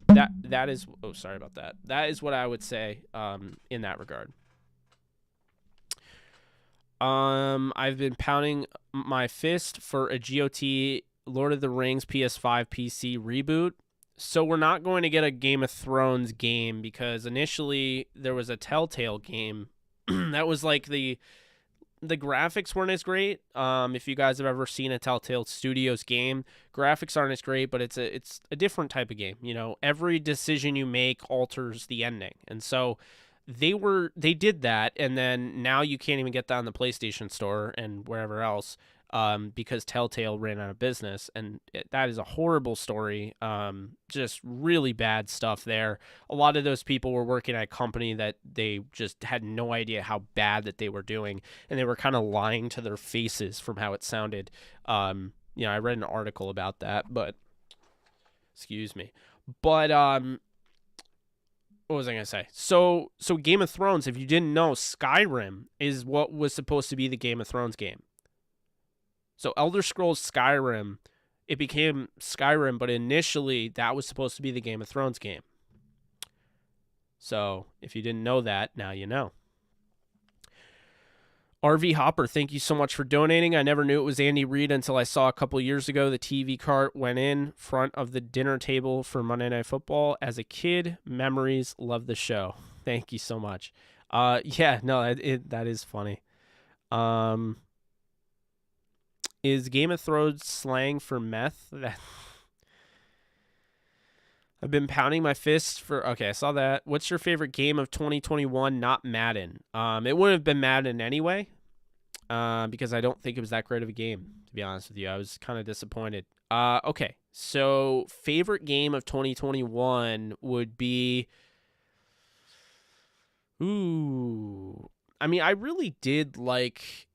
that is sorry about that. That is what I would say in that regard. I've been pounding my fist for a GOT Lord of the Rings PS5 PC reboot. So we're not going to get a Game of Thrones game because initially there was a Telltale game that was the graphics weren't as great. If you guys have ever seen a Telltale Studios game, graphics aren't as great, but it's a different type of game. Every decision you make alters the ending. And so they did that, and then now you can't even get that on the PlayStation Store and wherever else because Telltale ran out of business, and that is a horrible story. Just really bad stuff there. A lot of those people were working at a company that they just had no idea how bad that they were doing, and they were kind of lying to their faces from how it sounded. I read an article about that, but excuse me. But what was I going to say? So Game of Thrones, if you didn't know, Skyrim is what was supposed to be the Game of Thrones game. So Elder Scrolls Skyrim, it became Skyrim, but initially that was supposed to be the Game of Thrones game. So if you didn't know that, now you know. RV Hopper, thank you so much for donating. I never knew it was Andy Reid until I saw a couple years ago the TV cart went in front of the dinner table for Monday Night Football. As a kid, memories, love the show. Thank you so much. That is funny. Is Game of Thrones slang for meth? I've been pounding my fist for... Okay, I saw that. What's your favorite game of 2021? Not Madden. It wouldn't have been Madden anyway, because I don't think it was that great of a game, to be honest with you. I was kind of disappointed. Okay, so favorite game of 2021 would be... Ooh. I mean, I really did like...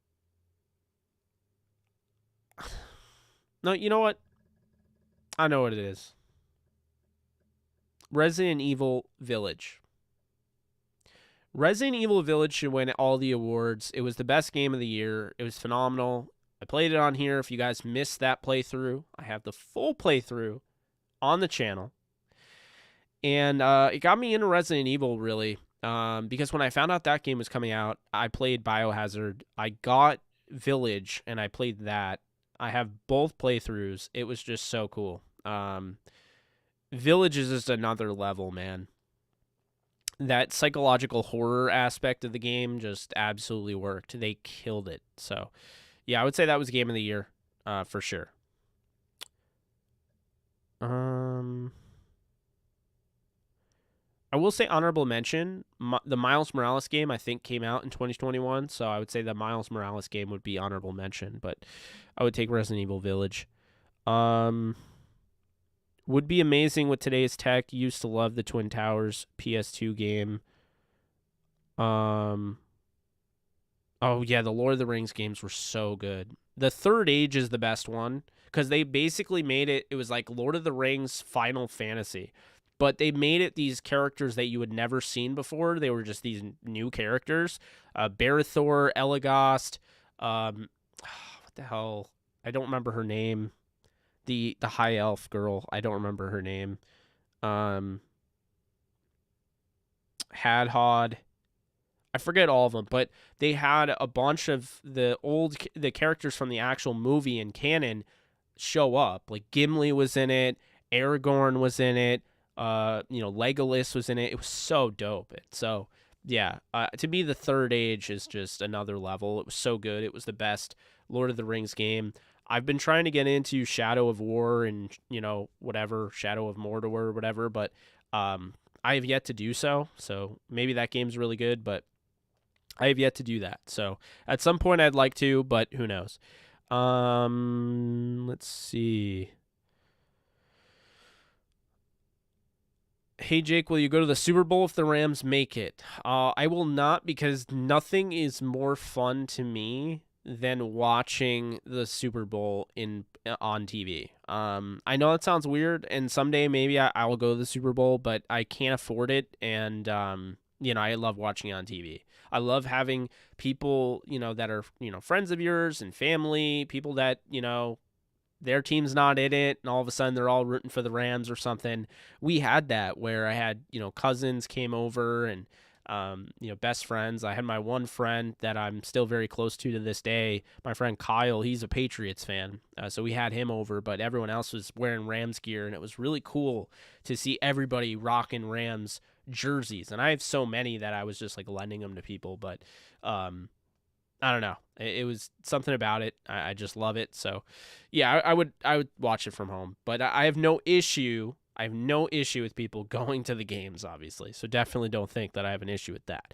No, you know what? I know what it is. Resident Evil Village. Resident Evil Village should win all the awards. It was the best game of the year. It was phenomenal. I played it on here. If you guys missed that playthrough, I have the full playthrough on the channel. And it got me into Resident Evil, really, because when I found out that game was coming out, I played Biohazard. I got Village, and I played that. I have both playthroughs. It was just so cool. Village is just another level, man. that psychological horror aspect of the game just absolutely worked. They killed it. So, yeah, I would say that was game of the year, for sure. I will say honorable mention, the Miles Morales game I think came out in 2021, so I would say the Miles Morales game would be honorable mention, but I would take Resident Evil Village. Would be amazing with today's tech. Used to love the Twin Towers PS2 game. Oh yeah, the Lord of the Rings games were so good. The Third Age is the best one because they basically made it was like Lord of the Rings Final Fantasy. But they made it these characters that you had never seen before. They were just these new characters. Barithor, Elagast, what the hell? I don't remember her name. The high elf girl. I don't remember her name. Hadhod. I forget all of them, but they had a bunch of the characters from the actual movie and canon show up. Like Gimli was in it, Aragorn was in it, Legolas was in it. It was so dope. So yeah, to me, the Third Age is just another level. It was so good. It was the best Lord of the Rings game. I've been trying to get into Shadow of War and whatever, Shadow of Mordor or whatever, but I have yet to do so. So maybe that game's really good, but I have yet to do that. So at some point I'd like to, but who knows? Let's see. Hey, Jake, will you go to the Super Bowl if the Rams make it? I will not, because nothing is more fun to me than watching the Super Bowl on TV. I know that sounds weird, and someday maybe I will go to the Super Bowl, but I can't afford it, and I love watching it on TV. I love having people, that are, friends of yours and family, people that, their team's not in it, and all of a sudden they're all rooting for the Rams or something. We had that where I had, cousins came over and, best friends. I had my one friend that I'm still very close to this day. My friend Kyle, he's a Patriots fan. So we had him over, but everyone else was wearing Rams gear, and it was really cool to see everybody rocking Rams jerseys. And I have so many that I was just like lending them to people, but, I don't know. It was something about it. I just love it. So, yeah, I would watch it from home. But I have no issue. I have no issue with people going to the games, obviously. So definitely don't think that I have an issue with that.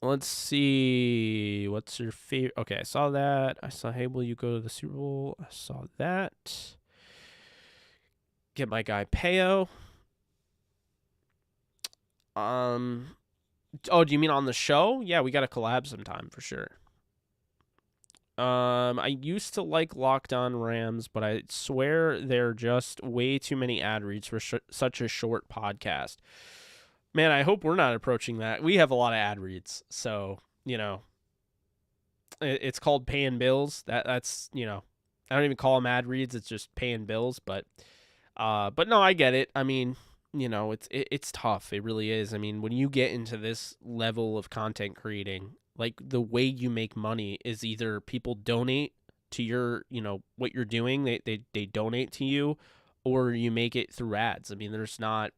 Let's see. What's your favorite? Okay, I saw that. I saw, hey, will you go to the Super Bowl? I saw that. Get my guy Peo. Oh, do you mean on the show? Yeah, we got to collab sometime for sure. I used to like Locked On Rams, but I swear they're just way too many ad reads for such a short podcast. Man, I hope we're not approaching that. We have a lot of ad reads, so it's called paying bills. That's I don't even call them ad reads. It's just paying bills. But no, I get it. I mean, it's tough. It really is. I mean, when you get into this level of content creating, like the way you make money is either people donate to your, what you're doing, they donate to you, or you make it through ads. I mean, there's not,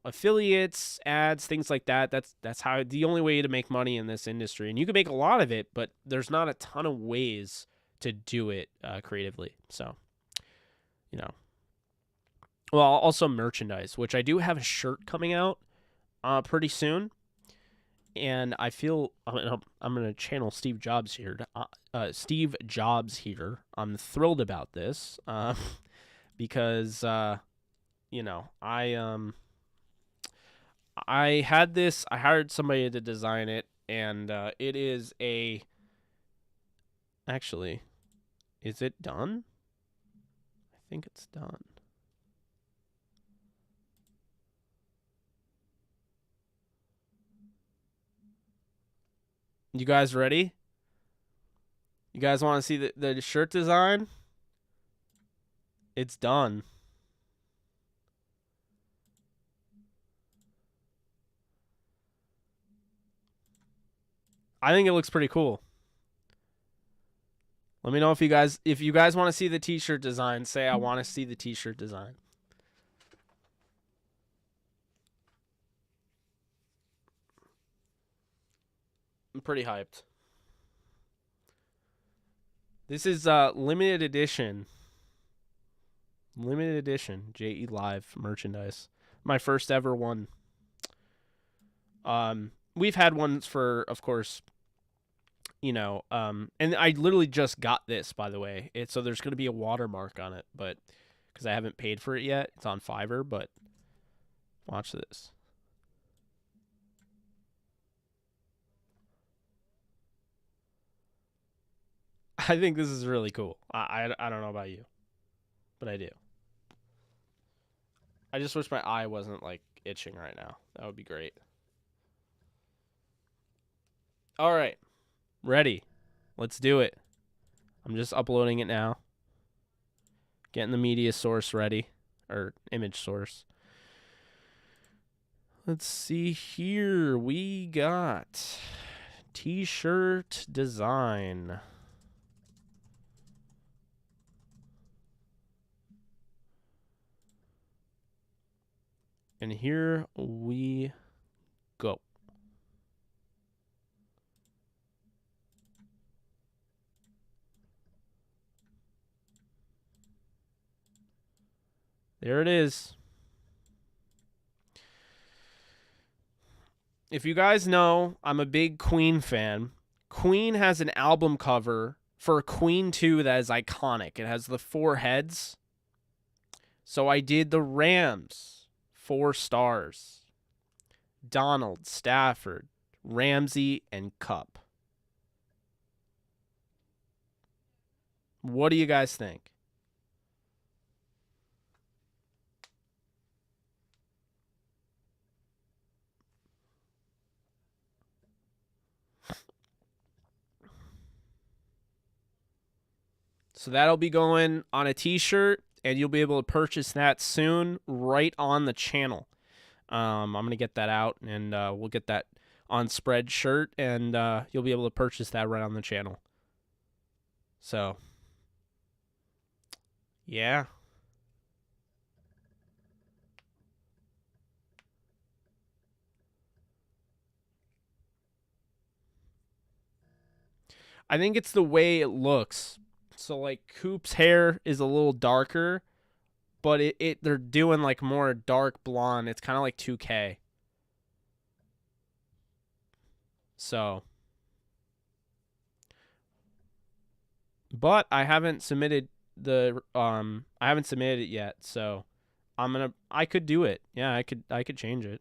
affiliates, ads, things like that. That's how the only way to make money in this industry. And you can make a lot of it, but there's not a ton of ways to do it creatively. So, well, also merchandise, which I do have a shirt coming out pretty soon. And I feel I'm going to channel Steve Jobs here. Steve Jobs here. I'm thrilled about this because, I had this. I hired somebody to design it, and it is a. Actually, is it done? I think it's done. You guys ready? You guys want to see the shirt design? It's done. I think it looks pretty cool. Let me know if you guys want to see the t-shirt design. Say I want to see the t-shirt design. pretty hyped. This is limited edition. Limited edition JE Live merchandise. My first ever one. We've had ones for, of course, you know, and I literally just got this, by the way. So there's going to be a watermark on it, but because I haven't paid for it yet, it's on Fiverr. But watch this. I think this is really cool. I don't know about you, but I do. I just wish my eye wasn't like itching right now. That would be great. All right. Ready. Let's do it. I'm just uploading it now. Getting the media source ready. Or image source. Let's see here. We got t-shirt design. And here we go. There it is. If you guys know, I'm a big Queen fan. Queen has an album cover for Queen 2 that is iconic. It has the 4 heads. So I did the Rams, 4 stars. Donald, Stafford, Ramsey, and Cup. What do you guys think? So that'll be going on a t-shirt, and you'll be able to purchase that soon right on the channel. I'm going to get that out, and we'll get that on Spreadshirt, and you'll be able to purchase that right on the channel. So, yeah. I think it's the way it looks. So, like, Coop's hair is a little darker, but they're doing, like, more dark blonde. It's kind of like 2K. So, but I haven't submitted it yet, so I could do it. Yeah, I could change it.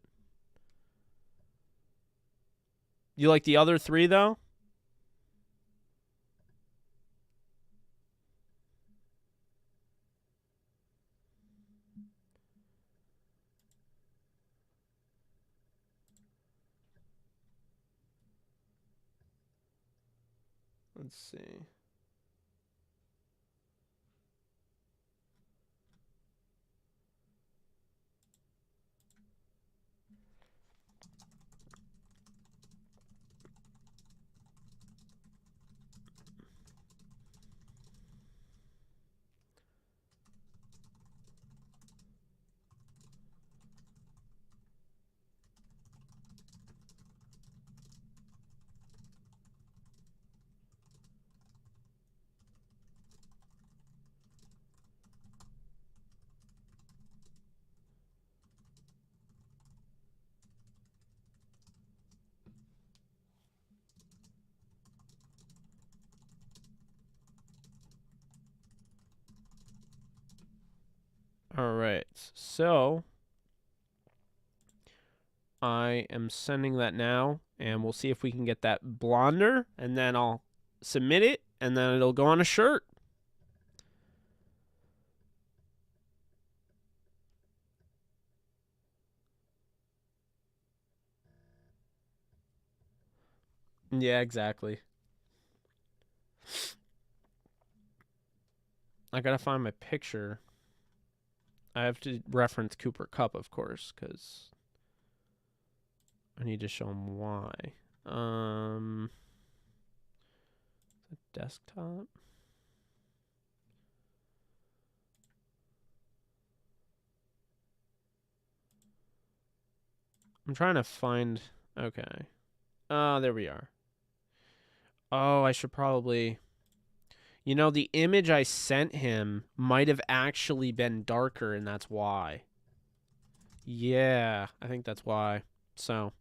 You like the other 3 though? Let's see. All right. So I am sending that now, and we'll see if we can get that blonder, and then I'll submit it, and then it'll go on a shirt. Yeah, exactly. I gotta find my picture. I have to reference Cooper Cup, of course, because I need to show him why. Desktop. I'm trying to find. Okay. There we are. Oh, I should probably... You know, the image I sent him might have actually been darker, and that's why. Yeah, I think that's why. So...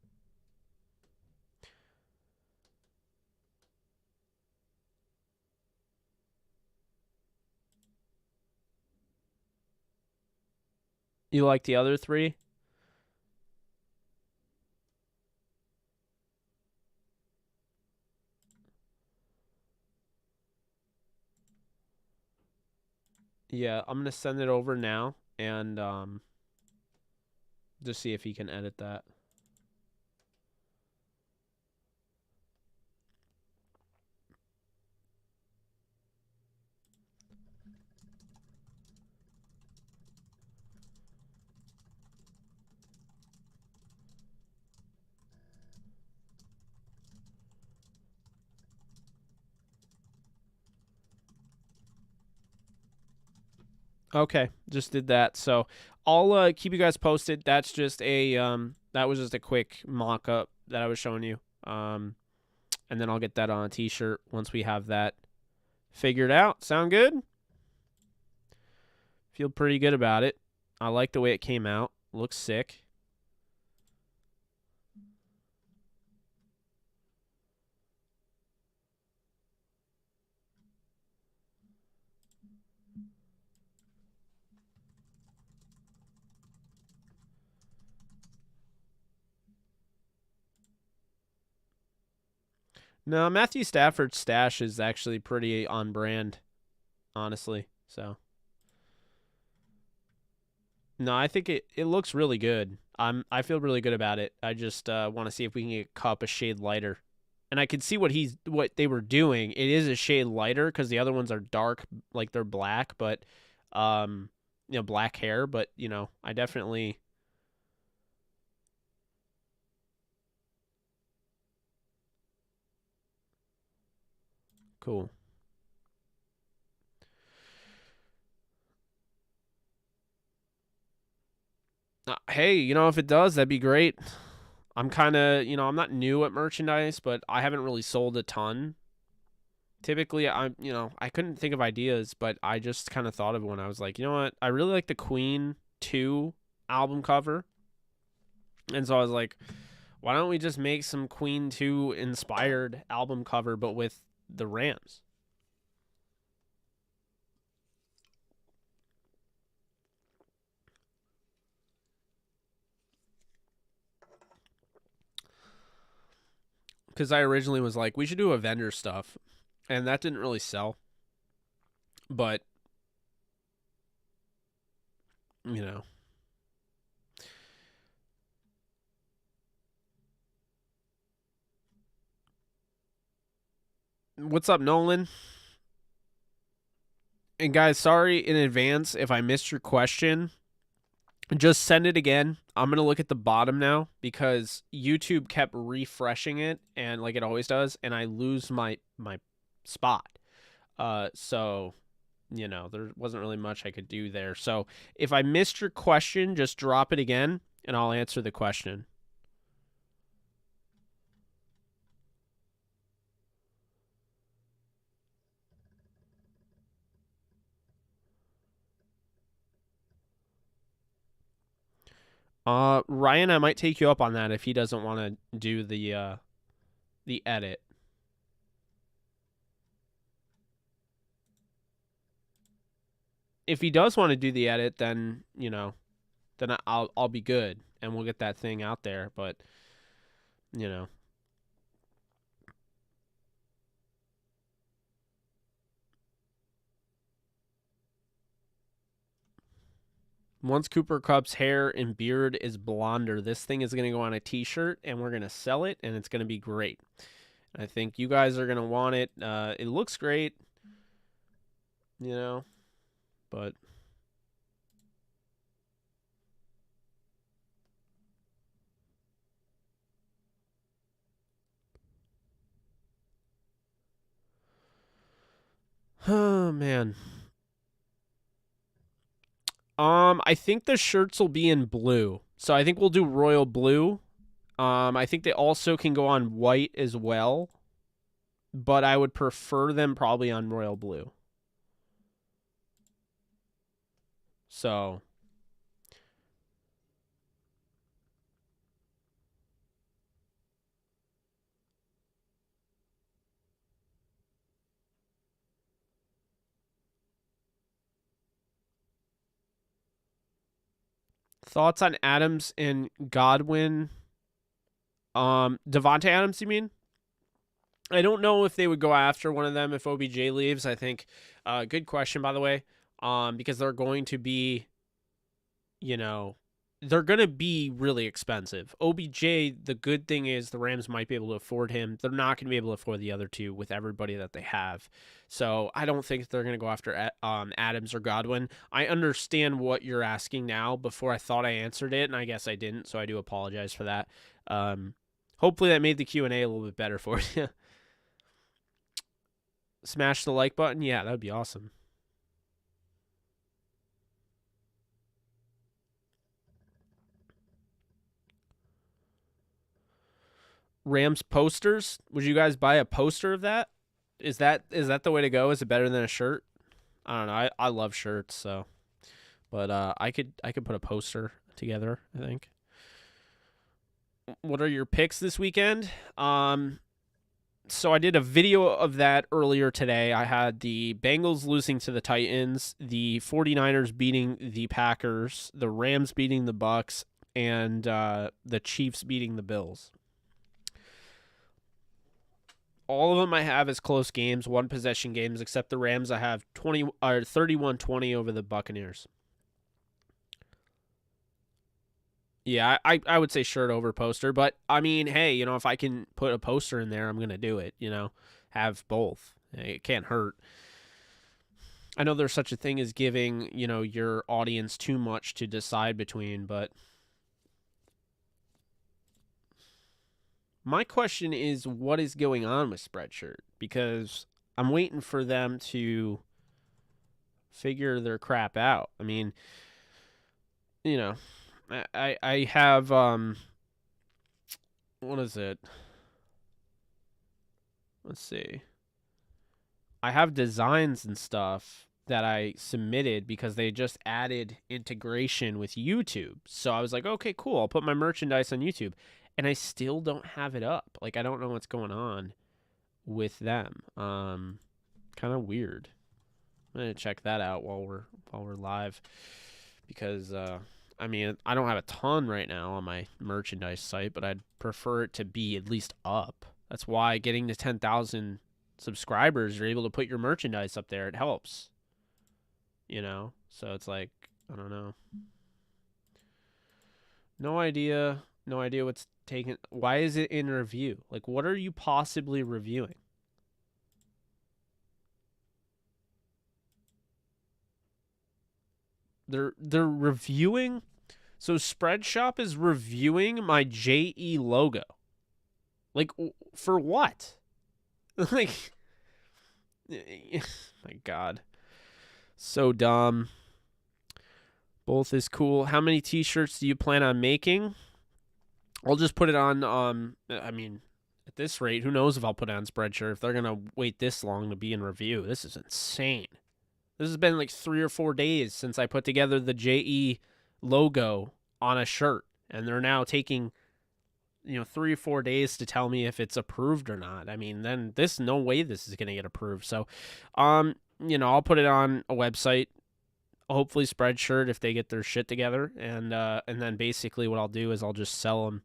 You like the other three? Yeah, I'm gonna send it over now and just see if he can edit that. Okay, just did that. So I'll keep you guys posted. That's just a that was just a quick mock up that I was showing you. And then I'll get that on a t-shirt once we have that figured out. Sound good? Feel pretty good about it. I like the way it came out. Looks sick. No, Matthew Stafford's stash is actually pretty on brand, honestly. So no, I think it looks really good. I feel really good about it. I just want to see if we can get Cup a shade lighter. And I can see what they were doing. It is a shade lighter because the other ones are dark, like they're black, but black hair. But I definitely cool. Hey, if it does, that'd be great. I'm kind of, I'm not new at merchandise, but I haven't really sold a ton. Typically, I couldn't think of ideas, but I just kind of thought of one. I was like, you know what? I really like the Queen 2 album cover. And so I was like, why don't we just make some Queen 2 inspired album cover, but with the Rams? Because I originally was like, we should do Avengers stuff. And that didn't really sell. But, you know. What's up, Nolan? And guys, sorry in advance if I missed your question. Just send it again. I'm going to look at the bottom now because YouTube kept refreshing it and like it always does, and I lose my spot. So there wasn't really much I could do there. So if I missed your question, just drop it again and I'll answer the question. Ryan, I might take you up on that if he doesn't want to do the edit. If he does want to do the edit, then then I'll be good and we'll get that thing out there. But you know, once Cooper Cup's hair and beard is blonder, this thing is going to go on a t-shirt and we're going to sell it and it's going to be great. I think you guys are going to want it. It looks great, but oh man. I think the shirts will be in blue. So I think we'll do royal blue. I think they also can go on white as well. but I would prefer them probably on royal blue. So thoughts on Adams and Godwin? Devontae Adams, you mean? I don't know if they would go after one of them if OBJ leaves. I think, good question, by the way, because they're going to be, they're going to be really expensive. OBJ, the good thing is the Rams might be able to afford him. They're not going to be able to afford the other two with everybody that they have. So I don't think they're going to go after Adams or Godwin. I understand what you're asking now. Before I thought I answered it, and I guess I didn't, so I do apologize for that. Hopefully that made the Q&A a little bit better for you. Smash the like button. Yeah, that would be awesome. Rams posters. Would you guys buy a poster of that? Is that the way to go? Is it better than a shirt? I don't know. I love shirts, so, but I could put a poster together, I think. What are your picks this weekend? So I did a video of that earlier today. I had the Bengals losing to the Titans, the 49ers beating the Packers, the Rams beating the Bucks, and the Chiefs beating the Bills. All of them I have as close games, one possession games, except the Rams I have 31-20 over the Buccaneers. Yeah, I would say shirt over poster, but I mean, hey, if I can put a poster in there, I'm going to do it, have both. It can't hurt. I know there's such a thing as giving, your audience too much to decide between, but my question is what is going on with Spreadshirt? Because I'm waiting for them to figure their crap out. I mean, I have what is it? Let's see. I have designs and stuff that I submitted because they just added integration with YouTube. So I was like, okay, cool. I'll put my merchandise on YouTube. And I still don't have it up. Like, I don't know what's going on with them. Kind of weird. I'm gonna check that out while we're live, because I mean, I don't have a ton right now on my merchandise site, but I'd prefer it to be at least up. That's why getting to 10,000 subscribers, you're able to put your merchandise up there. It helps, So it's like, I don't know. No idea what's taken. Why is it in review? Like, what are you possibly reviewing? They're reviewing. So Spreadshop is reviewing my JE logo. Like, for what? Like, my God. So dumb. Both is cool. How many t-shirts do you plan on making? I'll just put it on, I mean, at this rate, who knows if I'll put it on Spreadshirt if they're going to wait this long to be in review. This is insane. This has been like 3 or 4 days since I put together the JE logo on a shirt, and they're now taking 3 or 4 days to tell me if it's approved or not. I mean, then no way this is going to get approved. So, I'll put it on a website, hopefully Spreadshirt if they get their shit together, and then basically what I'll do is I'll just sell them,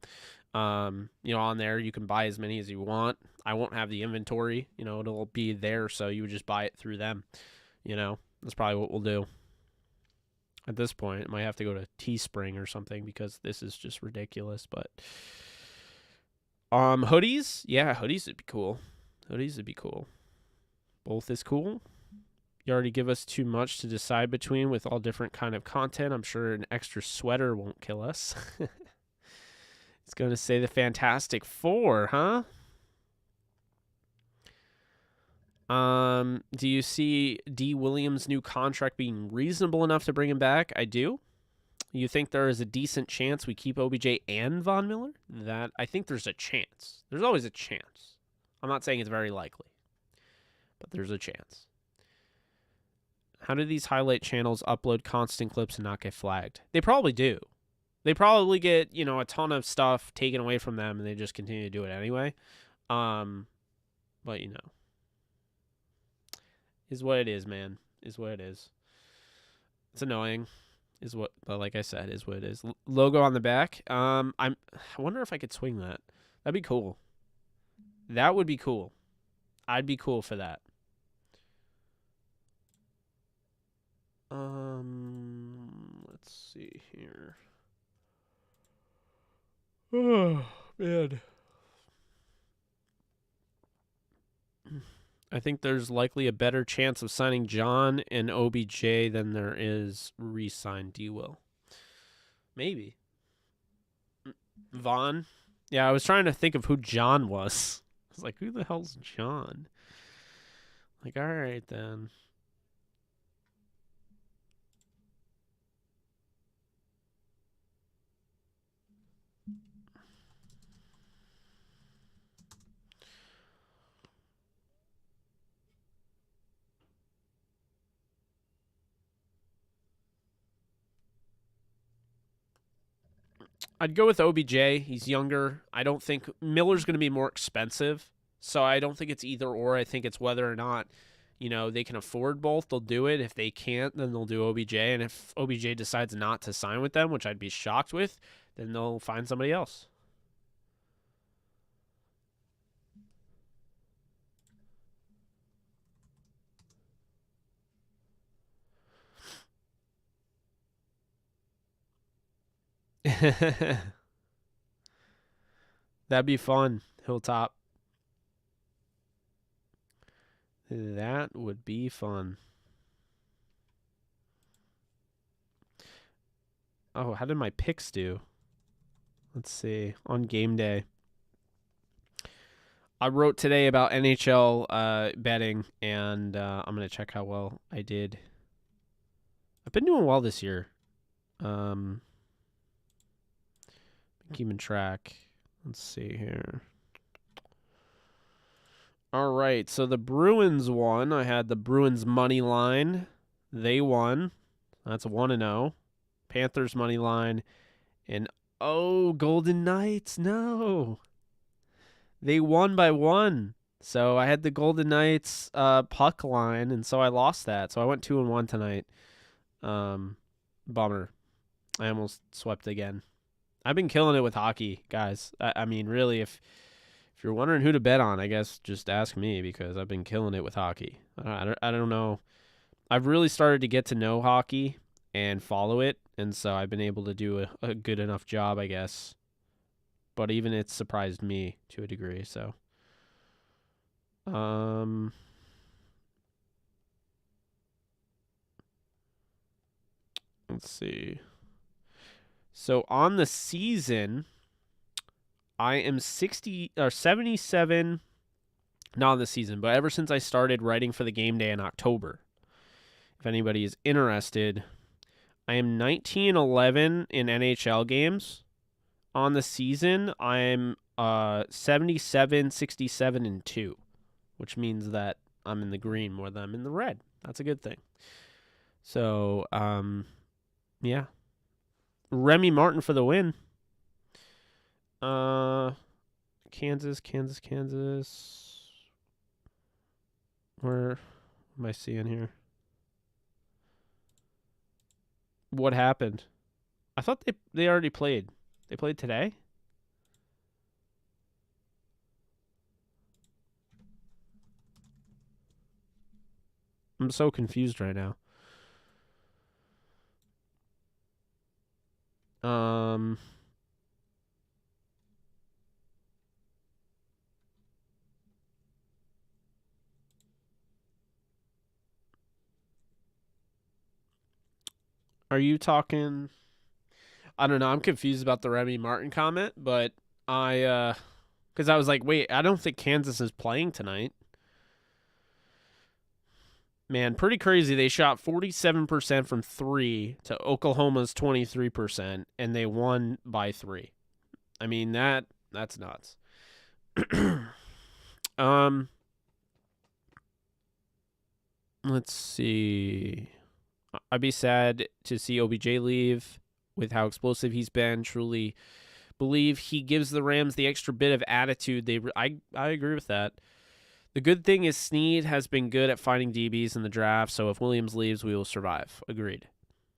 on there. You can buy as many as you want. I won't have the inventory, it'll be there, so you would just buy it through them. That's probably what we'll do. At this point, I might have to go to Teespring or something because this is just ridiculous. But hoodies, yeah, hoodies would be cool. Both is cool. You already give us too much to decide between with all different kind of content. I'm sure an extra sweater won't kill us. It's going to say the Fantastic Four, huh? Do you see D. Williams' new contract being reasonable enough to bring him back? I do. You think there is a decent chance we keep OBJ and Von Miller? That I think there's a chance. There's always a chance. I'm not saying it's very likely. but there's a chance. How do these highlight channels upload constant clips and not get flagged? They probably do. They probably get, a ton of stuff taken away from them, and they just continue to do it anyway. But, is what it is, man. Is what it is. It's annoying. But like I said, is what it is. Logo on the back. I wonder if I could swing that. That'd be cool. That would be cool. I'd be cool for that. Let's see here. Oh, man. I think there's likely a better chance of signing John and OBJ than there is re-sign D-Will. Maybe. Vaughn? Yeah, I was trying to think of who John was. I was like, who the hell's John? Like, all right, then. I'd go with OBJ. He's younger. I don't think Miller's going to be more expensive. So I don't think it's either or. I think it's whether or not, they can afford both, they'll do it. If they can't, then they'll do OBJ. And if OBJ decides not to sign with them, which I'd be shocked with, then they'll find somebody else. That'd be fun, Hilltop. That would be fun. Oh, how did my picks do? Let's see. On game day, I wrote today about NHL betting, and I'm going to check how well I did. I've been doing well this year. Keeping track. Let's see here. All right, so the Bruins won. I had the Bruins money line. They won. That's 1-0. Panthers money line. And, Golden Knights. No. They won by 1. So I had the Golden Knights puck line, and so I lost that. So I went 2-1 tonight. Bummer. I almost swept again. I've been killing it with hockey, guys. I mean, really, if you're wondering who to bet on, I guess just ask me, because I've been killing it with hockey. I don't know. I've really started to get to know hockey and follow it, and so I've been able to do a good enough job, I guess. But even it's surprised me to a degree, so. Let's see. So on the season, I am 77, not on the season, but ever since I started writing for the game day in October. If anybody is interested, I am 19-11 in NHL games. On the season, I'm 77, 67, and 2, which means that I'm in the green more than I'm in the red. That's a good thing. So, yeah. Remy Martin for the win. Kansas. Where am I seeing here? What happened? I thought they already played. They played today? I'm so confused right now. Are you talking? I don't know. I'm confused about the Remy Martin comment, but because I was like, wait, I don't think Kansas is playing tonight. Man, pretty crazy. They shot 47% from 3 to Oklahoma's 23%, and they won by 3. I mean, that's nuts. Let's see. I'd be sad to see OBJ leave with how explosive he's been. Truly believe he gives the Rams the extra bit of attitude. I agree with that. The good thing is Snead has been good at finding DBs in the draft, so if Williams leaves, we will survive. Agreed.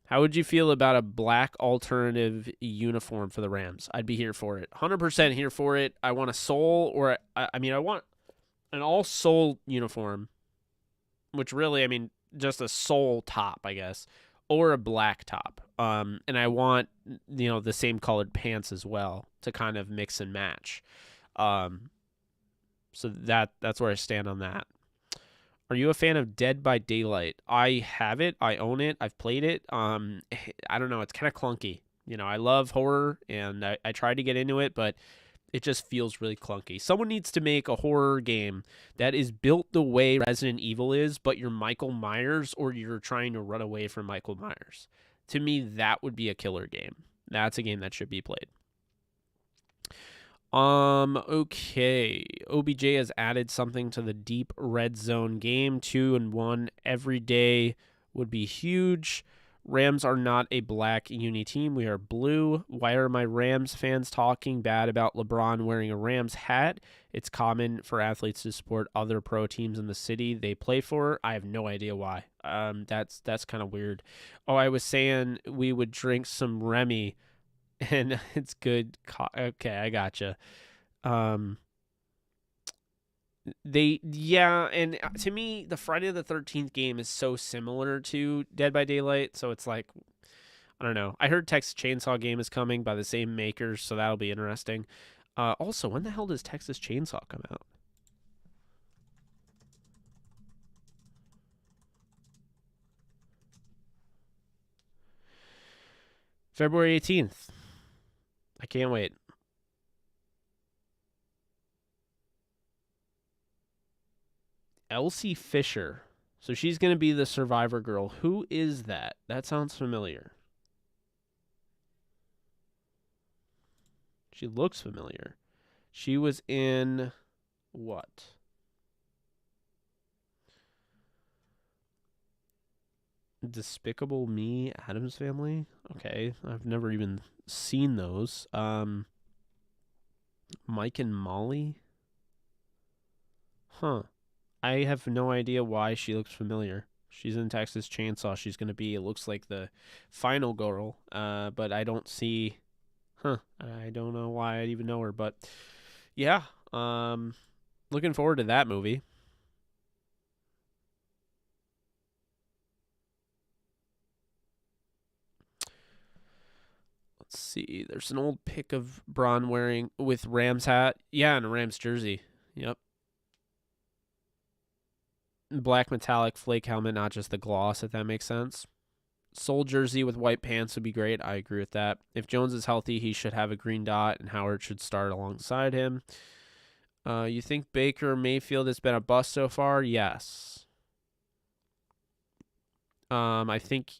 How would you feel about a black alternative uniform for the Rams? I'd be here for it. 100% here for it. I want a soul, or I want an all-soul uniform, which really, just a soul top, I guess, or a black top. And I want, the same colored pants as well to kind of mix and match. So that's where I stand on that. Are you a fan of Dead by Daylight? I have it. I own it. I've played it. I don't know. It's kind of clunky. I love horror, and I tried to get into it, but it just feels really clunky. Someone needs to make a horror game that is built the way Resident Evil is, but you're Michael Myers or you're trying to run away from Michael Myers. To me, that would be a killer game. That's a game that should be played. Okay. OBJ has added something to the deep red zone game. 2-1 every day would be huge. Rams are not a black uni team. We are blue. Why are my Rams fans talking bad about LeBron wearing a Rams hat? It's common for athletes to support other pro teams in the city they play for. I have no idea why. That's kind of weird. Oh, I was saying we would drink some Remy, and it's good. Okay, I gotcha. And to me, the Friday the 13th game is so similar to Dead by Daylight, so it's like, I don't know. I heard Texas Chainsaw Game is coming by the same makers, so that'll be interesting. Also, when the hell does Texas Chainsaw come out? February 18th. I can't wait. Elsie Fisher. So she's going to be the Survivor girl. Who is that? That sounds familiar. She looks familiar. She was in what? Despicable Me, Addams Family? Okay, I've never even seen those. Mike and Molly? Huh. I have no idea why she looks familiar. She's in Texas Chainsaw. She's going to be, it looks like, the final girl. But I don't see... I don't know why I'd even know her. But, yeah. Looking forward to that movie. Let's see. There's an old pic of Braun wearing with Rams hat. Yeah, and a Rams jersey. Yep. Black metallic flake helmet, not just the gloss, if that makes sense. Soul jersey with white pants would be great. I agree with that. If Jones is healthy, he should have a green dot, and Howard should start alongside him. You think Baker Mayfield has been a bust so far? Yes. I think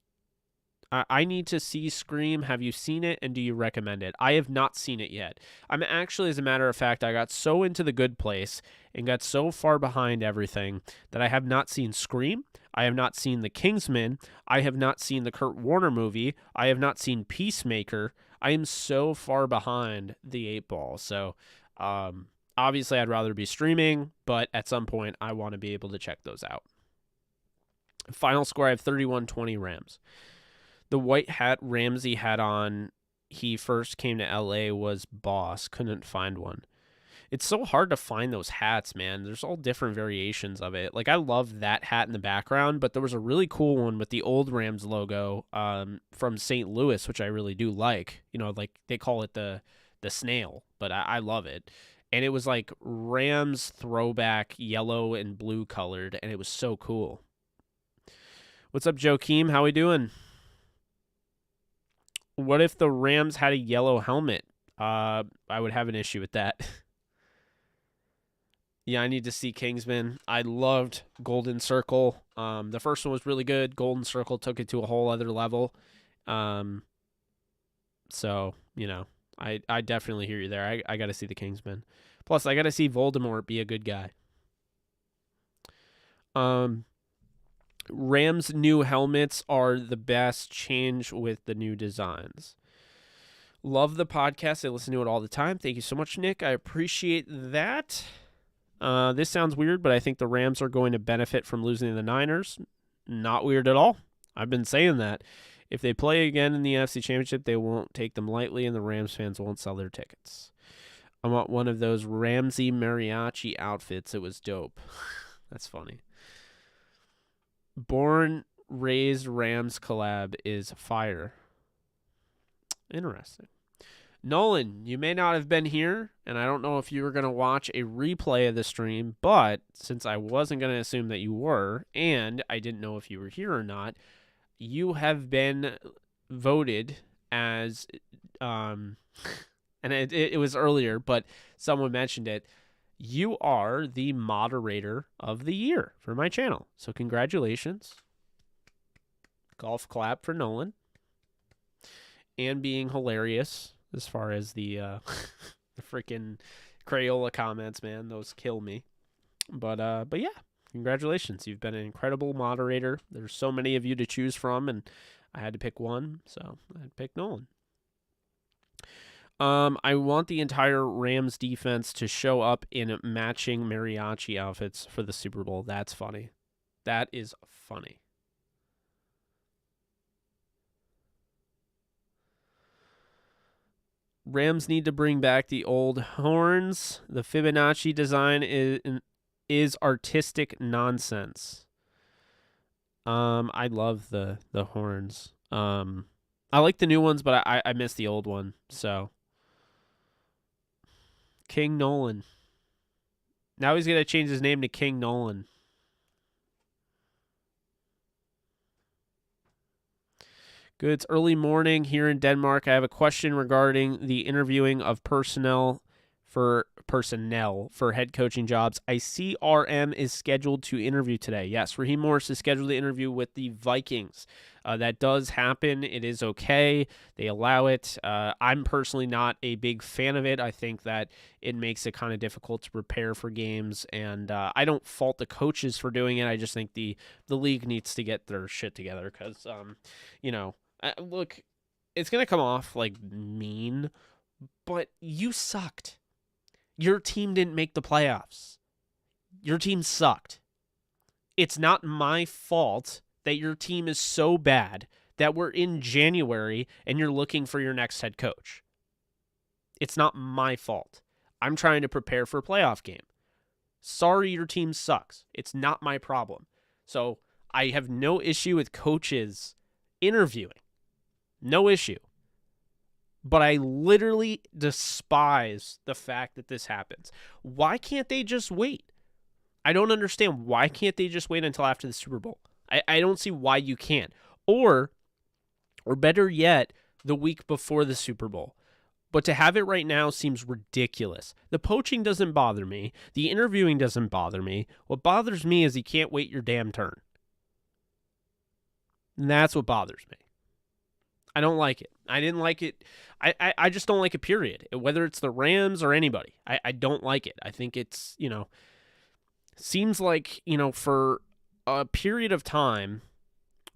I need to see Scream. Have you seen it, and do you recommend it? I have not seen it yet. I'm actually, as a matter of fact, I got so into The Good Place and got so far behind everything that I have not seen Scream. I have not seen The Kingsman. I have not seen the Kurt Warner movie. I have not seen Peacemaker. I am so far behind the 8 ball. So, obviously, I'd rather be streaming, but at some point, I want to be able to check those out. Final score, I have 31-20 Rams. The white hat Ramsey had on, he first came to LA, was Boss. Couldn't find one. It's so hard to find those hats, man. There's all different variations of it. Like, I love that hat in the background, but there was a really cool one with the old Rams logo from St. Louis, which I really do like. Like they call it the snail, but I love it. And it was like Rams throwback yellow and blue colored, and it was so cool. What's up, Joakim? How we doing? What if the Rams had a yellow helmet? I would have an issue with that. Yeah, I need to see Kingsman. I loved Golden Circle. The first one was really good. Golden Circle took it to a whole other level. So, I definitely hear you there. I got to see the Kingsman. Plus, I got to see Voldemort be a good guy. Rams' new helmets are the best change with the new designs. Love the podcast. I listen to it all the time. Thank you so much, Nick. I appreciate that. This sounds weird, but I think the Rams are going to benefit from losing to the Niners. Not weird at all. I've been saying that. If they play again in the NFC Championship, they won't take them lightly, and the Rams fans won't sell their tickets. I want one of those Ramsey mariachi outfits. It was dope. That's funny. Born Raised Rams collab is fire. Interesting. Nolan, you may not have been here, and I don't know if you were going to watch a replay of the stream, but since I wasn't going to assume that you were, and I didn't know if you were here or not, you have been voted as, and it was earlier, but someone mentioned it. You are the moderator of the year for my channel. So congratulations. Golf clap for Nolan. And being hilarious as far as the freaking Crayola comments, man. Those kill me. But yeah, congratulations. You've been an incredible moderator. There's so many of you to choose from, and I had to pick one, so I had to pick Nolan. I want the entire Rams defense to show up in matching mariachi outfits for the Super Bowl. That's funny. That is funny. Rams need to bring back the old horns. The Fibonacci design is artistic nonsense. I love the horns. I like the new ones, but I miss the old one, so... King Nolan. Now he's going to change his name to King Nolan. Good. It's early morning here in Denmark. I have a question regarding the interviewing of personnel for head coaching jobs. I see RM is scheduled to interview today. Yes, Raheem Morris is scheduled to interview with the Vikings. That does happen. It is okay. They allow it. I'm personally not a big fan of it. I think that it makes it kind of difficult to prepare for games, and I don't fault the coaches for doing it. I just think the league needs to get their shit together because, look, it's going to come off like mean, but you sucked. Your team didn't make the playoffs. Your team sucked. It's not my fault that your team is so bad that we're in January and you're looking for your next head coach. It's not my fault. I'm trying to prepare for a playoff game. Sorry, your team sucks. It's not my problem. So I have no issue with coaches interviewing. No issue. But I literally despise the fact that this happens. Why can't they just wait? I don't understand. Why can't they just wait until after the Super Bowl? I don't see why you can't. Or better yet, the week before the Super Bowl. But to have it right now seems ridiculous. The poaching doesn't bother me. The interviewing doesn't bother me. What bothers me is you can't wait your damn turn. And that's what bothers me. I don't like it. I didn't like it. I just don't like it, period. Whether it's the Rams or anybody. I don't like it. I think it's, seems like, for a period of time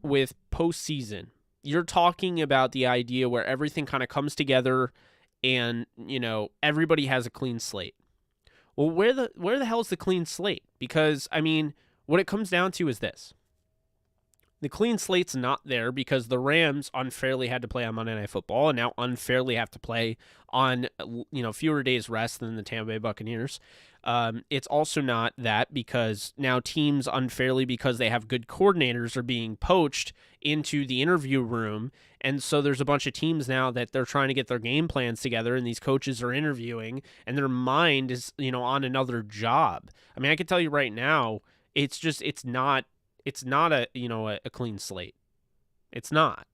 with postseason, you're talking about the idea where everything kind of comes together and, everybody has a clean slate. Well, where the hell is the clean slate? Because, what it comes down to is this. The clean slate's not there because the Rams unfairly had to play on Monday Night Football and now unfairly have to play on, fewer days rest than the Tampa Bay Buccaneers. It's also not that because now teams unfairly, because they have good coordinators, are being poached into the interview room. And so there's a bunch of teams now that they're trying to get their game plans together and these coaches are interviewing and their mind is, on another job. I can tell you right now, it's not a clean slate. It's not.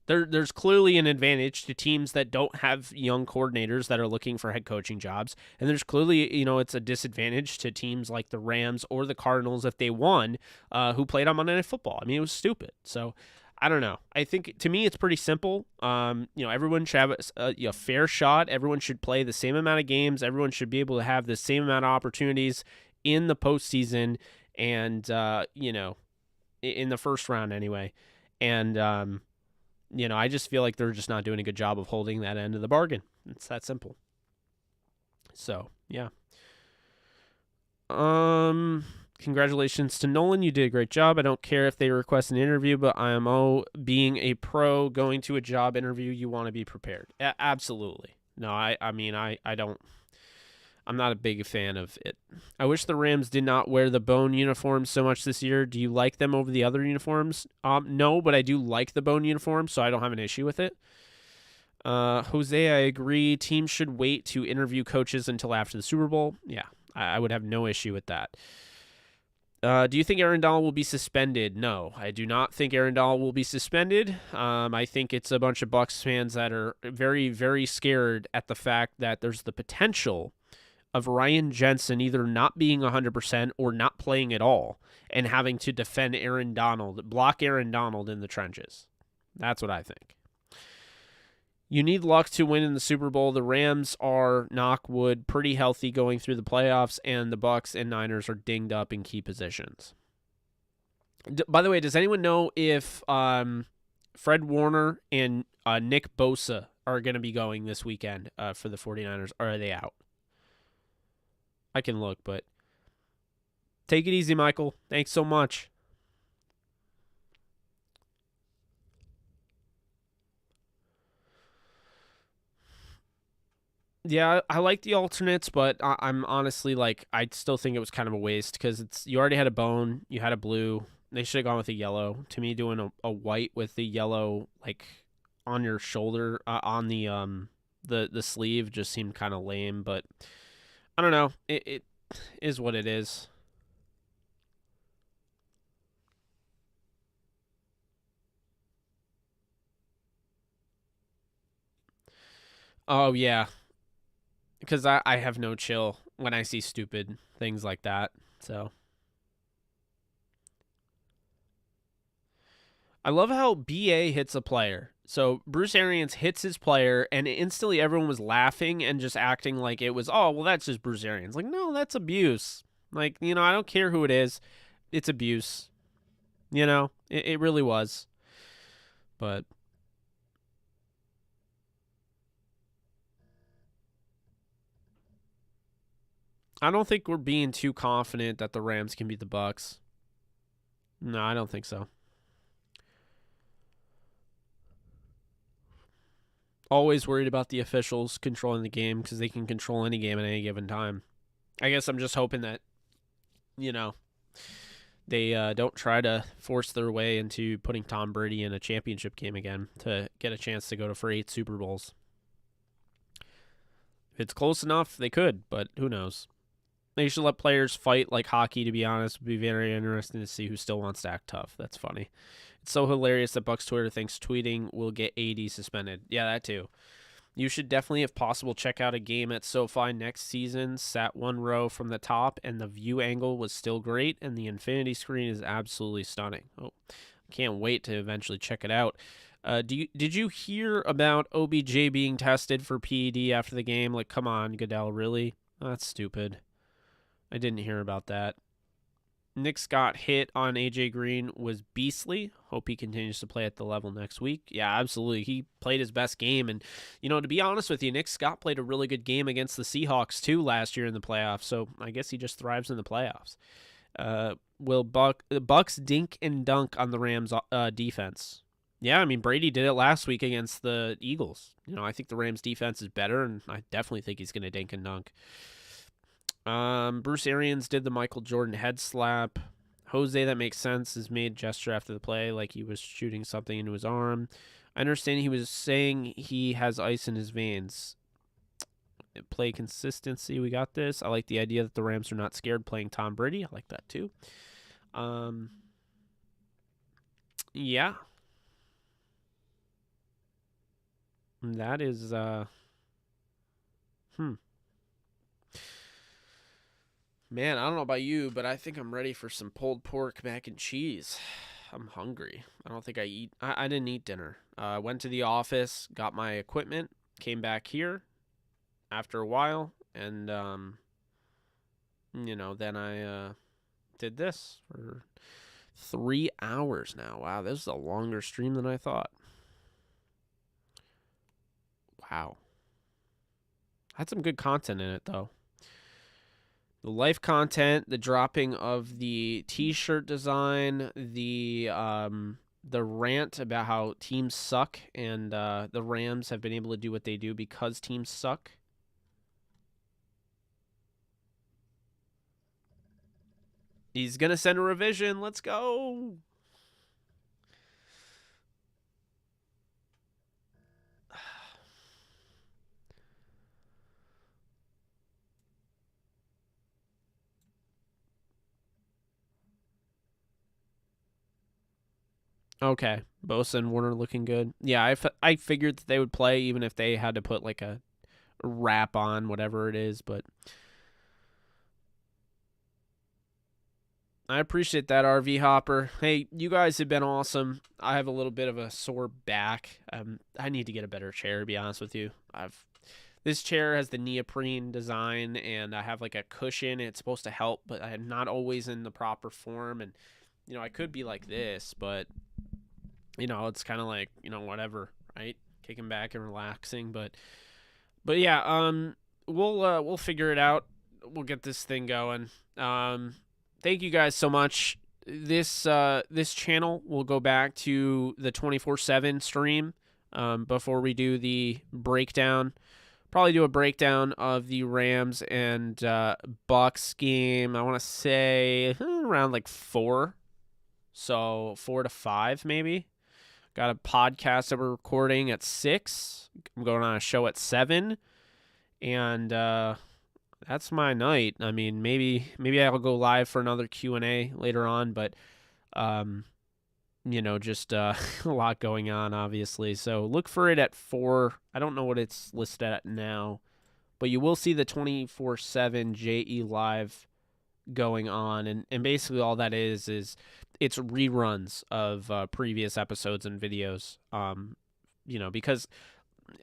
There's clearly an advantage to teams that don't have young coordinators that are looking for head coaching jobs. And there's clearly, it's a disadvantage to teams like the Rams or the Cardinals if they won, who played on Monday Night Football. It was stupid. So I don't know. I think to me it's pretty simple. Everyone should have a fair shot. Everyone should play the same amount of games. Everyone should be able to have the same amount of opportunities in the postseason. And, in the first round anyway. And, I just feel like they're just not doing a good job of holding that end of the bargain. It's that simple. So, yeah. Congratulations to Nolan. You did a great job. I don't care if they request an interview, but IMO being a pro going to a job interview, you want to be prepared. Absolutely. No, I don't. I'm not a big fan of it. I wish the Rams did not wear the bone uniforms so much this year. Do you like them over the other uniforms? No, but I do like the bone uniform, so I don't have an issue with it. Jose, I agree. Teams should wait to interview coaches until after the Super Bowl. Yeah, I would have no issue with that. Do you think Aaron Donald will be suspended? No, I do not think Aaron Donald will be suspended. I think it's a bunch of Bucs fans that are very, very scared at the fact that there's the potential of Ryan Jensen either not being 100% or not playing at all and having to defend Aaron Donald, block Aaron Donald in the trenches. That's what I think. You need luck to win in the Super Bowl. The Rams are, knock wood, pretty healthy going through the playoffs, and the Bucs and Niners are dinged up in key positions. By the way, does anyone know if Fred Warner and Nick Bosa are going to be going this weekend for the 49ers, or are they out? I can look, but take it easy, Michael. Thanks so much. Yeah, I like the alternates, but I'm honestly like, I still think it was kind of a waste because you already had a bone, you had a blue. They should have gone with a yellow. To me, doing a white with the yellow like on your shoulder on the sleeve just seemed kind of lame. But I don't know. It is what it is. Oh yeah, because I have no chill when I see stupid things like that. So I love how BA hits a player. So Bruce Arians hits his player, and instantly everyone was laughing and just acting like it was, oh, well, that's just Bruce Arians. Like, no, that's abuse. Like, I don't care who it is. It's abuse. It really was. But I don't think we're being too confident that the Rams can beat the Bucs. No, I don't think so. Always worried about the officials controlling the game because they can control any game at any given time. I guess I'm just hoping that, they don't try to force their way into putting Tom Brady in a championship game again to get a chance to go for 8 Super Bowls. If it's close enough, they could, but who knows? They should let players fight like hockey, to be honest. It would be very interesting to see who still wants to act tough. That's funny. It's so hilarious that Bucs Twitter thinks tweeting will get AD suspended. Yeah, that too. You should definitely, if possible, check out a game at SoFi next season. Sat one row from the top, and the view angle was still great, and the infinity screen is absolutely stunning. Oh, can't wait to eventually check it out. Did you hear about OBJ being tested for PED after the game? Like, come on, Goodell, really? Oh, that's stupid. I didn't hear about that. Nick Scott hit on AJ Green was beastly. Hope he continues to play at the level next week. Yeah, absolutely. He played his best game. And, to be honest with you, Nick Scott played a really good game against the Seahawks, too, last year in the playoffs. So I guess he just thrives in the playoffs. Will the Bucs dink and dunk on the Rams defense? Yeah, I mean, Brady did it last week against the Eagles. I think the Rams defense is better, and I definitely think he's going to dink and dunk. Bruce Arians did the Michael Jordan head slap. Jose, that makes sense, has made gesture after the play like he was shooting something into his arm. I understand he was saying he has ice in his veins. Play consistency, we got this. I like the idea that the Rams are not scared playing Tom Brady. I like that too. Yeah. That is, Man, I don't know about you, but I think I'm ready for some pulled pork mac and cheese. I'm hungry. I don't think I didn't eat dinner. Went to the office, got my equipment, came back here after a while, and, then I did this for 3 hours now. Wow, this is a longer stream than I thought. Wow. Had some good content in it, though. The life content, the dropping of the t-shirt design, the rant about how teams suck and the Rams have been able to do what they do because teams suck. He's going to send a revision. Let's go. Okay, Bosa and Warner looking good. Yeah, I figured that they would play even if they had to put like a wrap on, whatever it is, but I appreciate that, RV Hopper. Hey, you guys have been awesome. I have a little bit of a sore back. I need to get a better chair, to be honest with you. This chair has the neoprene design, and I have like a cushion. It's supposed to help, but I'm not always in the proper form, and I could be like this, but it's kind of like, whatever, right? Kicking back and relaxing, but yeah, we'll figure it out. We'll get this thing going. Thank you guys so much. This channel will go back to the 24/7 stream before we do the breakdown. Probably do a breakdown of the Rams and Bucs game. I want to say around like 4. So 4 to 5 maybe. Got a podcast that we're recording at 6. I'm going on a show at 7. And that's my night. I mean, maybe I'll go live for another Q&A later on, but just a lot going on, obviously. So look for it at 4. I don't know what it's listed at now, but you will see the 24/7 JE live going on, and basically all that is it's reruns of previous episodes and videos. Because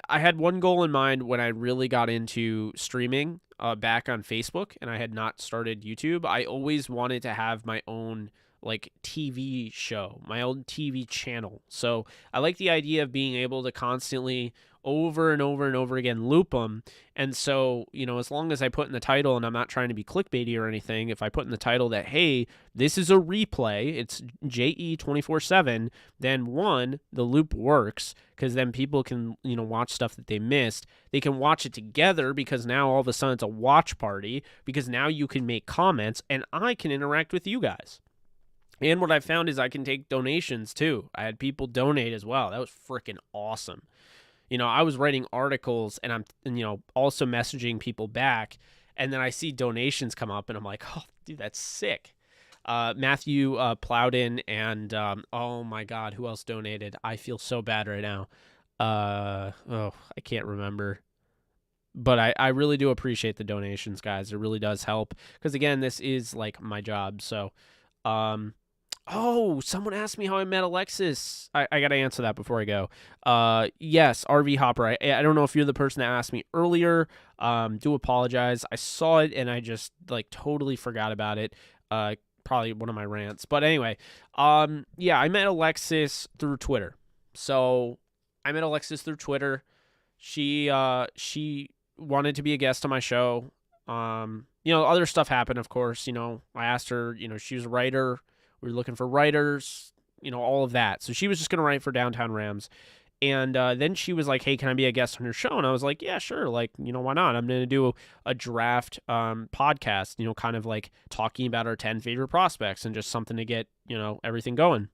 I had one goal in mind when I really got into streaming back on Facebook, and I had not started YouTube. I always wanted to have my own like TV show, my own TV channel. So I like the idea of being able to constantly over and over and over again loop them. And so, as long as I put in the title, and I'm not trying to be clickbaity or anything, if I put in the title that, hey, this is a replay, it's JE 24/7, then one, the loop works, because then people can, watch stuff that they missed. They can watch it together, because now all of a sudden it's a watch party, because now you can make comments and I can interact with you guys. And what I found is I can take donations too. I had people donate as well. That was freaking awesome. I was writing articles and I'm, also messaging people back, and then I see donations come up and I'm like, oh, dude, that's sick. Matthew Plowden and, oh my God, who else donated? I feel so bad right now. I can't remember. But I really do appreciate the donations, guys. It really does help. Because, again, this is, like, my job. So, someone asked me how I met Alexis. I got to answer that before I go. Yes, RV Hopper. I don't know if you're the person that asked me earlier. Do apologize. I saw it, and I just, like, totally forgot about it. Probably one of my rants. But anyway, I met Alexis through Twitter. So, I met Alexis through Twitter. She wanted to be a guest on my show. Other stuff happened, of course. I asked her, she was a writer. We were looking for writers, all of that. So she was just going to write for Downtown Rams. And then she was like, hey, can I be a guest on your show? And I was like, yeah, sure. Like, why not? I'm going to do a draft podcast, kind of like talking about our 10 favorite prospects and just something to get, everything going.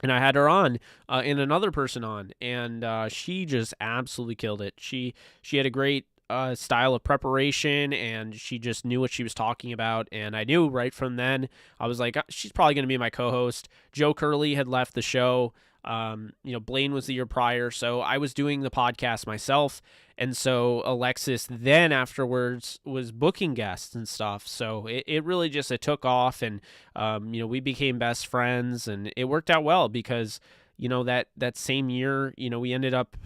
And I had her on and another person on, and she just absolutely killed it. She had a great style of preparation, and she just knew what she was talking about. And I knew right from then, I was like, she's probably going to be my co-host. Joe Curley had left the show. Blaine was the year prior, so I was doing the podcast myself. And so Alexis then afterwards was booking guests and stuff. So it really just, it took off, and, we became best friends, and it worked out well because, that same year, she ended up,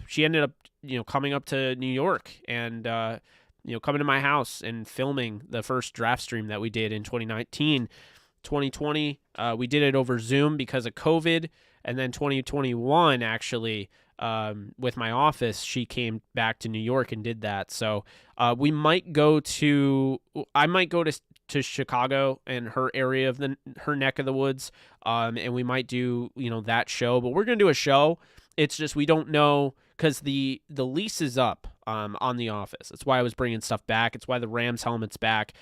coming up to New York and, coming to my house and filming the first draft stream that we did in 2019. 2020, we did it over Zoom because of COVID. And then 2021, actually, with my office, she came back to New York and did that. So I might go to Chicago and her area of her neck of the woods, and we might do that show. But we're gonna do a show. It's just we don't know because the lease is up on the office. That's why I was bringing stuff back. It's why the Rams helmet's back.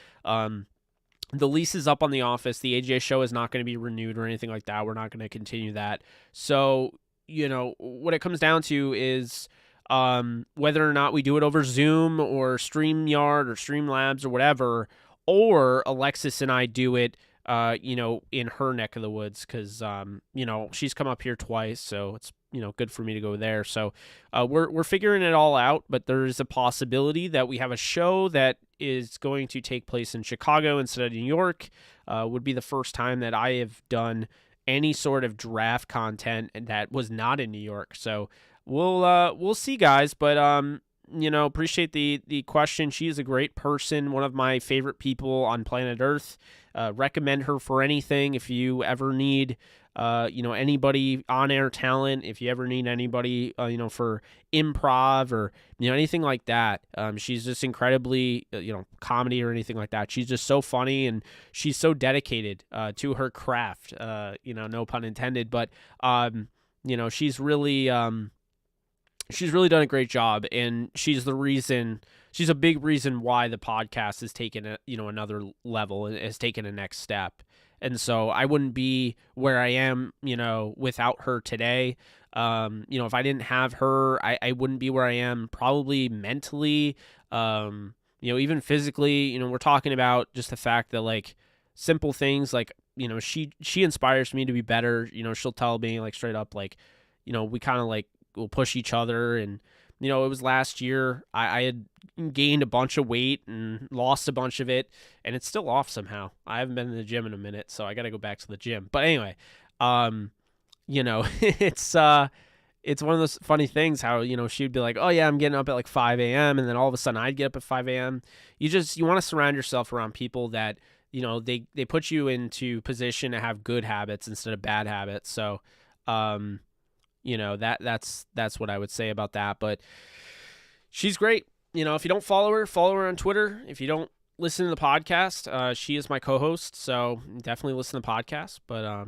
The lease is up on the office. The AJ show is not going to be renewed or anything like that. We're not going to continue that. So, what it comes down to is whether or not we do it over Zoom or StreamYard or Streamlabs or whatever, or Alexis and I do it, in her neck of the woods because, she's come up here twice. So it's, good for me to go there. So we're figuring it all out, but there is a possibility that we have a show that is going to take place in Chicago instead of New York. Would be the first time that I have done any sort of draft content that was not in New York. So we'll see, guys. But appreciate the question. She is a great person, one of my favorite people on planet Earth. Recommend her for anything if you ever need anybody on-air talent, if you ever need anybody, for improv or, anything like that. She's just incredibly, comedy or anything like that. She's just so funny and she's so dedicated to her craft, no pun intended, but, she's really done a great job, and she's a big reason why the podcast has taken another level, has taken a next step. And so I wouldn't be where I am, without her today. If I didn't have her, I wouldn't be where I am probably mentally, even physically. We're talking about just the fact that like simple things like, she inspires me to be better. She'll tell me like straight up, like, we kind of like will push each other. And, it was last year I had gained a bunch of weight and lost a bunch of it, and it's still off somehow. I haven't been in the gym in a minute, so I got to go back to the gym. But anyway, it's one of those funny things how, she'd be like, oh yeah, I'm getting up at like 5 a.m. And then all of a sudden I'd get up at 5 a.m. You want to surround yourself around people that, they put you into position to have good habits instead of bad habits. So, that's what I would say about that. But she's great. If you don't follow her on Twitter. If you don't listen to the podcast, she is my co-host, so definitely listen to the podcast. But a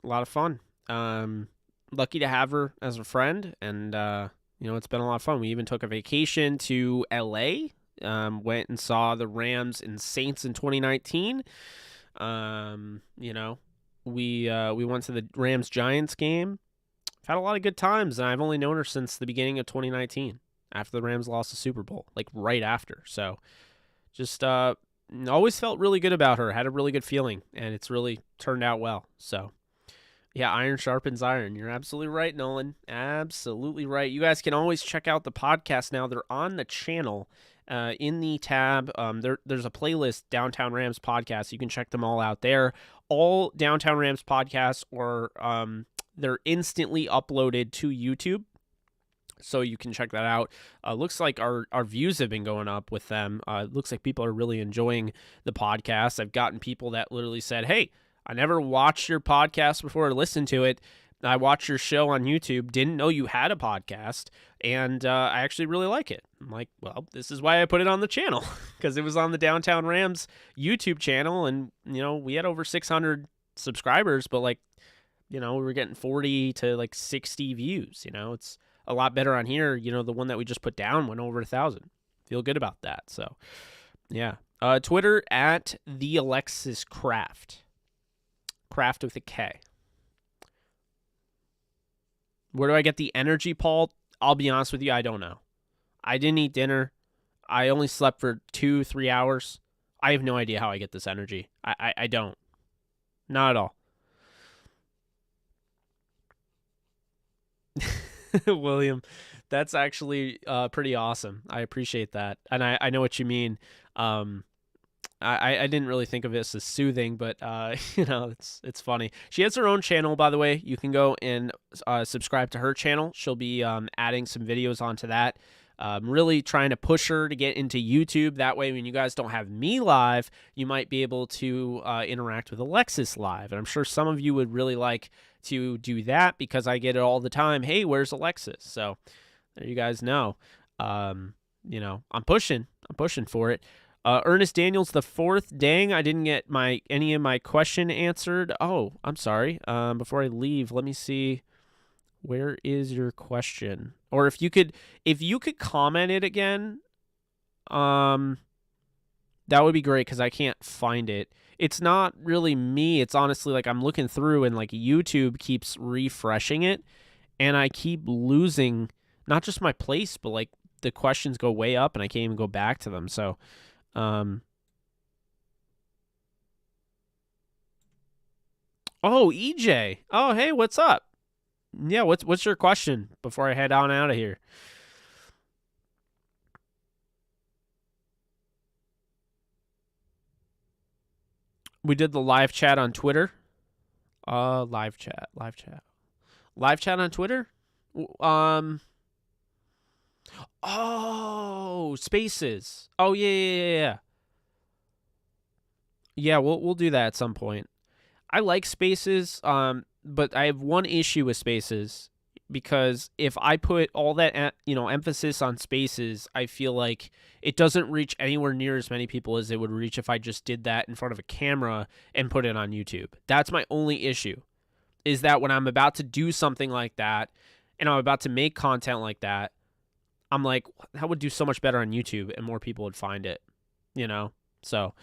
lot of fun. Lucky to have her as a friend, and it's been a lot of fun. We even took a vacation to LA. Went and saw the Rams and Saints in 2019. We went to the Rams-Giants game. I've had a lot of good times, and I've only known her since the beginning of 2019, after the Rams lost the Super Bowl, like right after. So just always felt really good about her, had a really good feeling, and it's really turned out well. So yeah, iron sharpens iron. You're absolutely right, Nolan. Absolutely right. You guys can always check out the podcast now. They're on the channel. In the tab, there's a playlist, Downtown Rams Podcast. You can check them all out there. All Downtown Rams podcasts they're instantly uploaded to YouTube, so you can check that out. Looks like our views have been going up with them. It looks like people are really enjoying the podcast. I've gotten people that literally said, hey, I never watched your podcast before or listened to it. I watched your show on YouTube, didn't know you had a podcast, and I actually really like it. I'm like, well, this is why I put it on the channel, because it was on the Downtown Rams YouTube channel, and, we had over 600 subscribers, but, like, we were getting 40 to, like, 60 views, It's a lot better on here. The one that we just put down went over 1,000. Feel good about that, so, yeah. Twitter, at the Alexis Craft. Craft with a K. Where do I get the energy, Paul? I'll be honest with you, I don't know. I didn't eat dinner. I only slept for 2-3 hours. I have no idea how I get this energy. I don't. Not at all. William, that's actually pretty awesome. I appreciate that. And I know what you mean. I didn't really think of this as soothing, but it's funny. She has her own channel, by the way. You can go and subscribe to her channel. She'll be adding some videos onto that. Really trying to push her to get into YouTube. That way, when you guys don't have me live, you might be able to interact with Alexis live. And I'm sure some of you would really like to do that because I get it all the time. Hey, where's Alexis? So there you guys know. I'm pushing for it. Ernest Daniels the fourth. Dang, I didn't get any of my question answered. Oh, I'm sorry. Before I leave, let me see. Where is your question? Or if you could comment it again, that would be great because I can't find it. It's not really me. It's honestly like I'm looking through and like YouTube keeps refreshing it, and I keep losing not just my place, but like the questions go way up and I can't even go back to them. So, oh, EJ. Oh, hey, what's up? Yeah, what's your question before I head on out of here? We did the live chat on Twitter. Live chat on Twitter. Oh, Spaces. Oh yeah. Yeah, we'll do that at some point. I like Spaces, but I have one issue with Spaces because if I put all that emphasis on Spaces, I feel like it doesn't reach anywhere near as many people as it would reach if I just did that in front of a camera and put it on YouTube. That's my only issue. Is that when I'm about to do something like that and I'm about to make content like that, I'm like, that would do so much better on YouTube and more people would find it, So,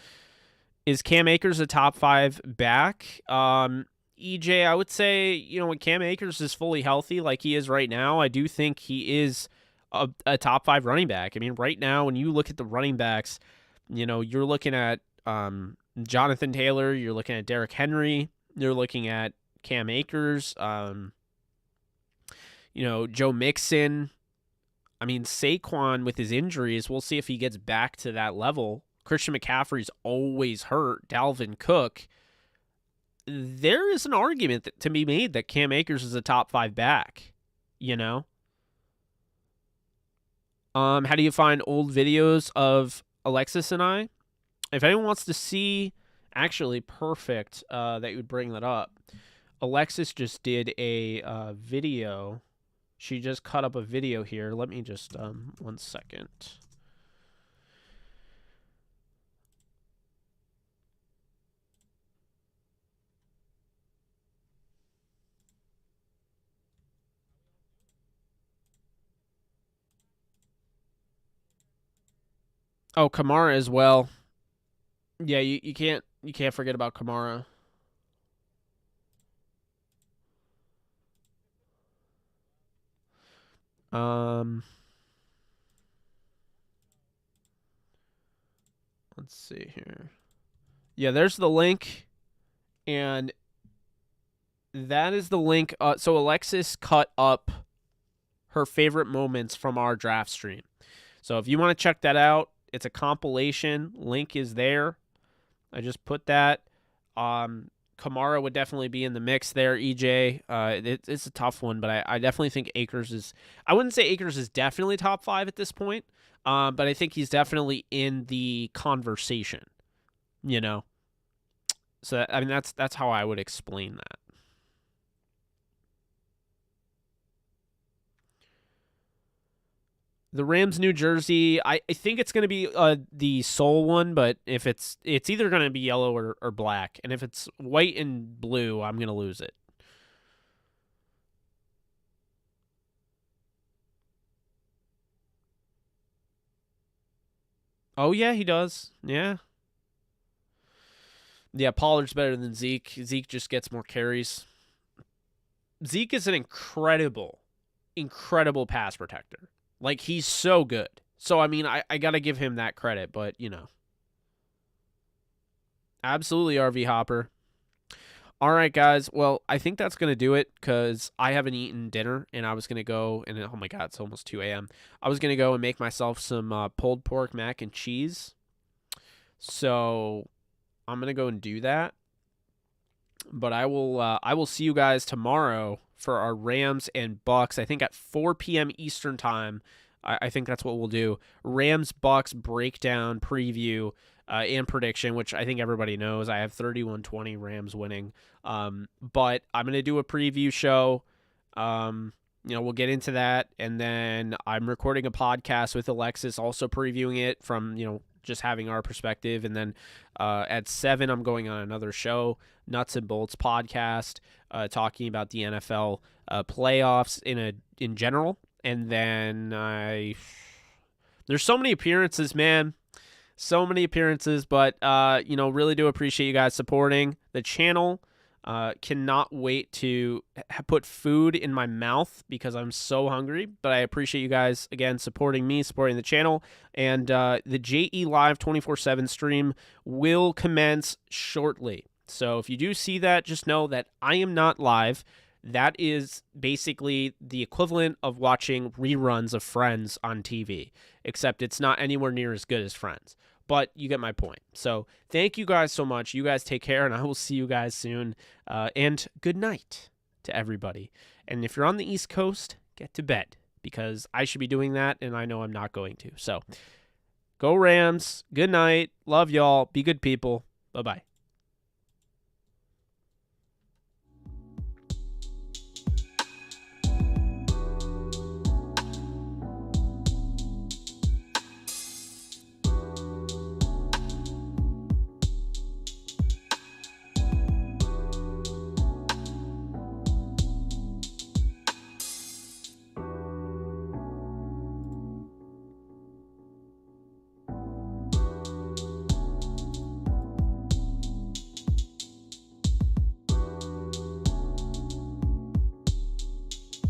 is Cam Akers a top 5 back? EJ, I would say, when Cam Akers is fully healthy like he is right now, I do think he is a top 5 running back. I mean, right now, when you look at the running backs, you're looking at Jonathan Taylor, you're looking at Derrick Henry, you're looking at Cam Akers, Joe Mixon. I mean, Saquon with his injuries, we'll see if he gets back to that level. Christian McCaffrey's always hurt. Dalvin Cook. There is an argument to be made that Cam Akers is a top 5 back, How do you find old videos of Alexis and I? If anyone wants to see, actually, perfect that you would bring that up. Alexis just did a video. She just cut up a video here. Let me just, 1 second. Oh, Kamara as well. Yeah, you can't forget about Kamara. Let's see here. Yeah, there's the link, and that is the link. So Alexis cut up her favorite moments from our draft stream. So if you want to check that out, it's a compilation. Link is there. I just put that. Kamara would definitely be in the mix there, EJ. It's a tough one, but I definitely think Akers is... I wouldn't say Akers is definitely top 5 at this point, but I think he's definitely in the conversation, So, I mean, that's how I would explain that. The Rams, New Jersey, I think it's going to be the Soul one, but if it's either going to be yellow or black, and if it's white and blue, I'm going to lose it. Oh, yeah, he does. Yeah. Yeah, Pollard's better than Zeke. Zeke just gets more carries. Zeke is an incredible pass protector. Like, he's so good. So, I mean, I got to give him that credit, but, Absolutely, RV Hopper. All right, guys. Well, I think that's going to do it because I haven't eaten dinner, and I was going to go, and oh my God, it's almost 2 a.m. I was going to go and make myself some pulled pork mac and cheese. So, I'm going to go and do that. But I will see you guys tomorrow for our Rams and Bucks. I think at 4 p.m. Eastern time. I think that's what we'll do. Rams-Bucs breakdown, preview, and prediction, which I think everybody knows. I have 31-20 Rams winning. But I'm going to do a preview show. We'll get into that. And then I'm recording a podcast with Alexis, also previewing it from, just having our perspective. And then at 7, I'm going on another show, Nuts and Bolts podcast, talking about the NFL playoffs in general. And then there's so many appearances, man. So many appearances, but really do appreciate you guys supporting the channel. Cannot wait to put food in my mouth because I'm so hungry, but I appreciate you guys again supporting me, supporting the channel, and the JE Live 24/7 stream will commence shortly. So if you do see that, just know that I am not live. That is basically the equivalent of watching reruns of Friends on TV, except it's not anywhere near as good as Friends. But you get my point. So thank you guys so much. You guys take care, and I will see you guys soon. And good night to everybody. And if you're on the East Coast, get to bed because I should be doing that, and I know I'm not going to. So go Rams. Good night. Love y'all. Be good people. Bye-bye.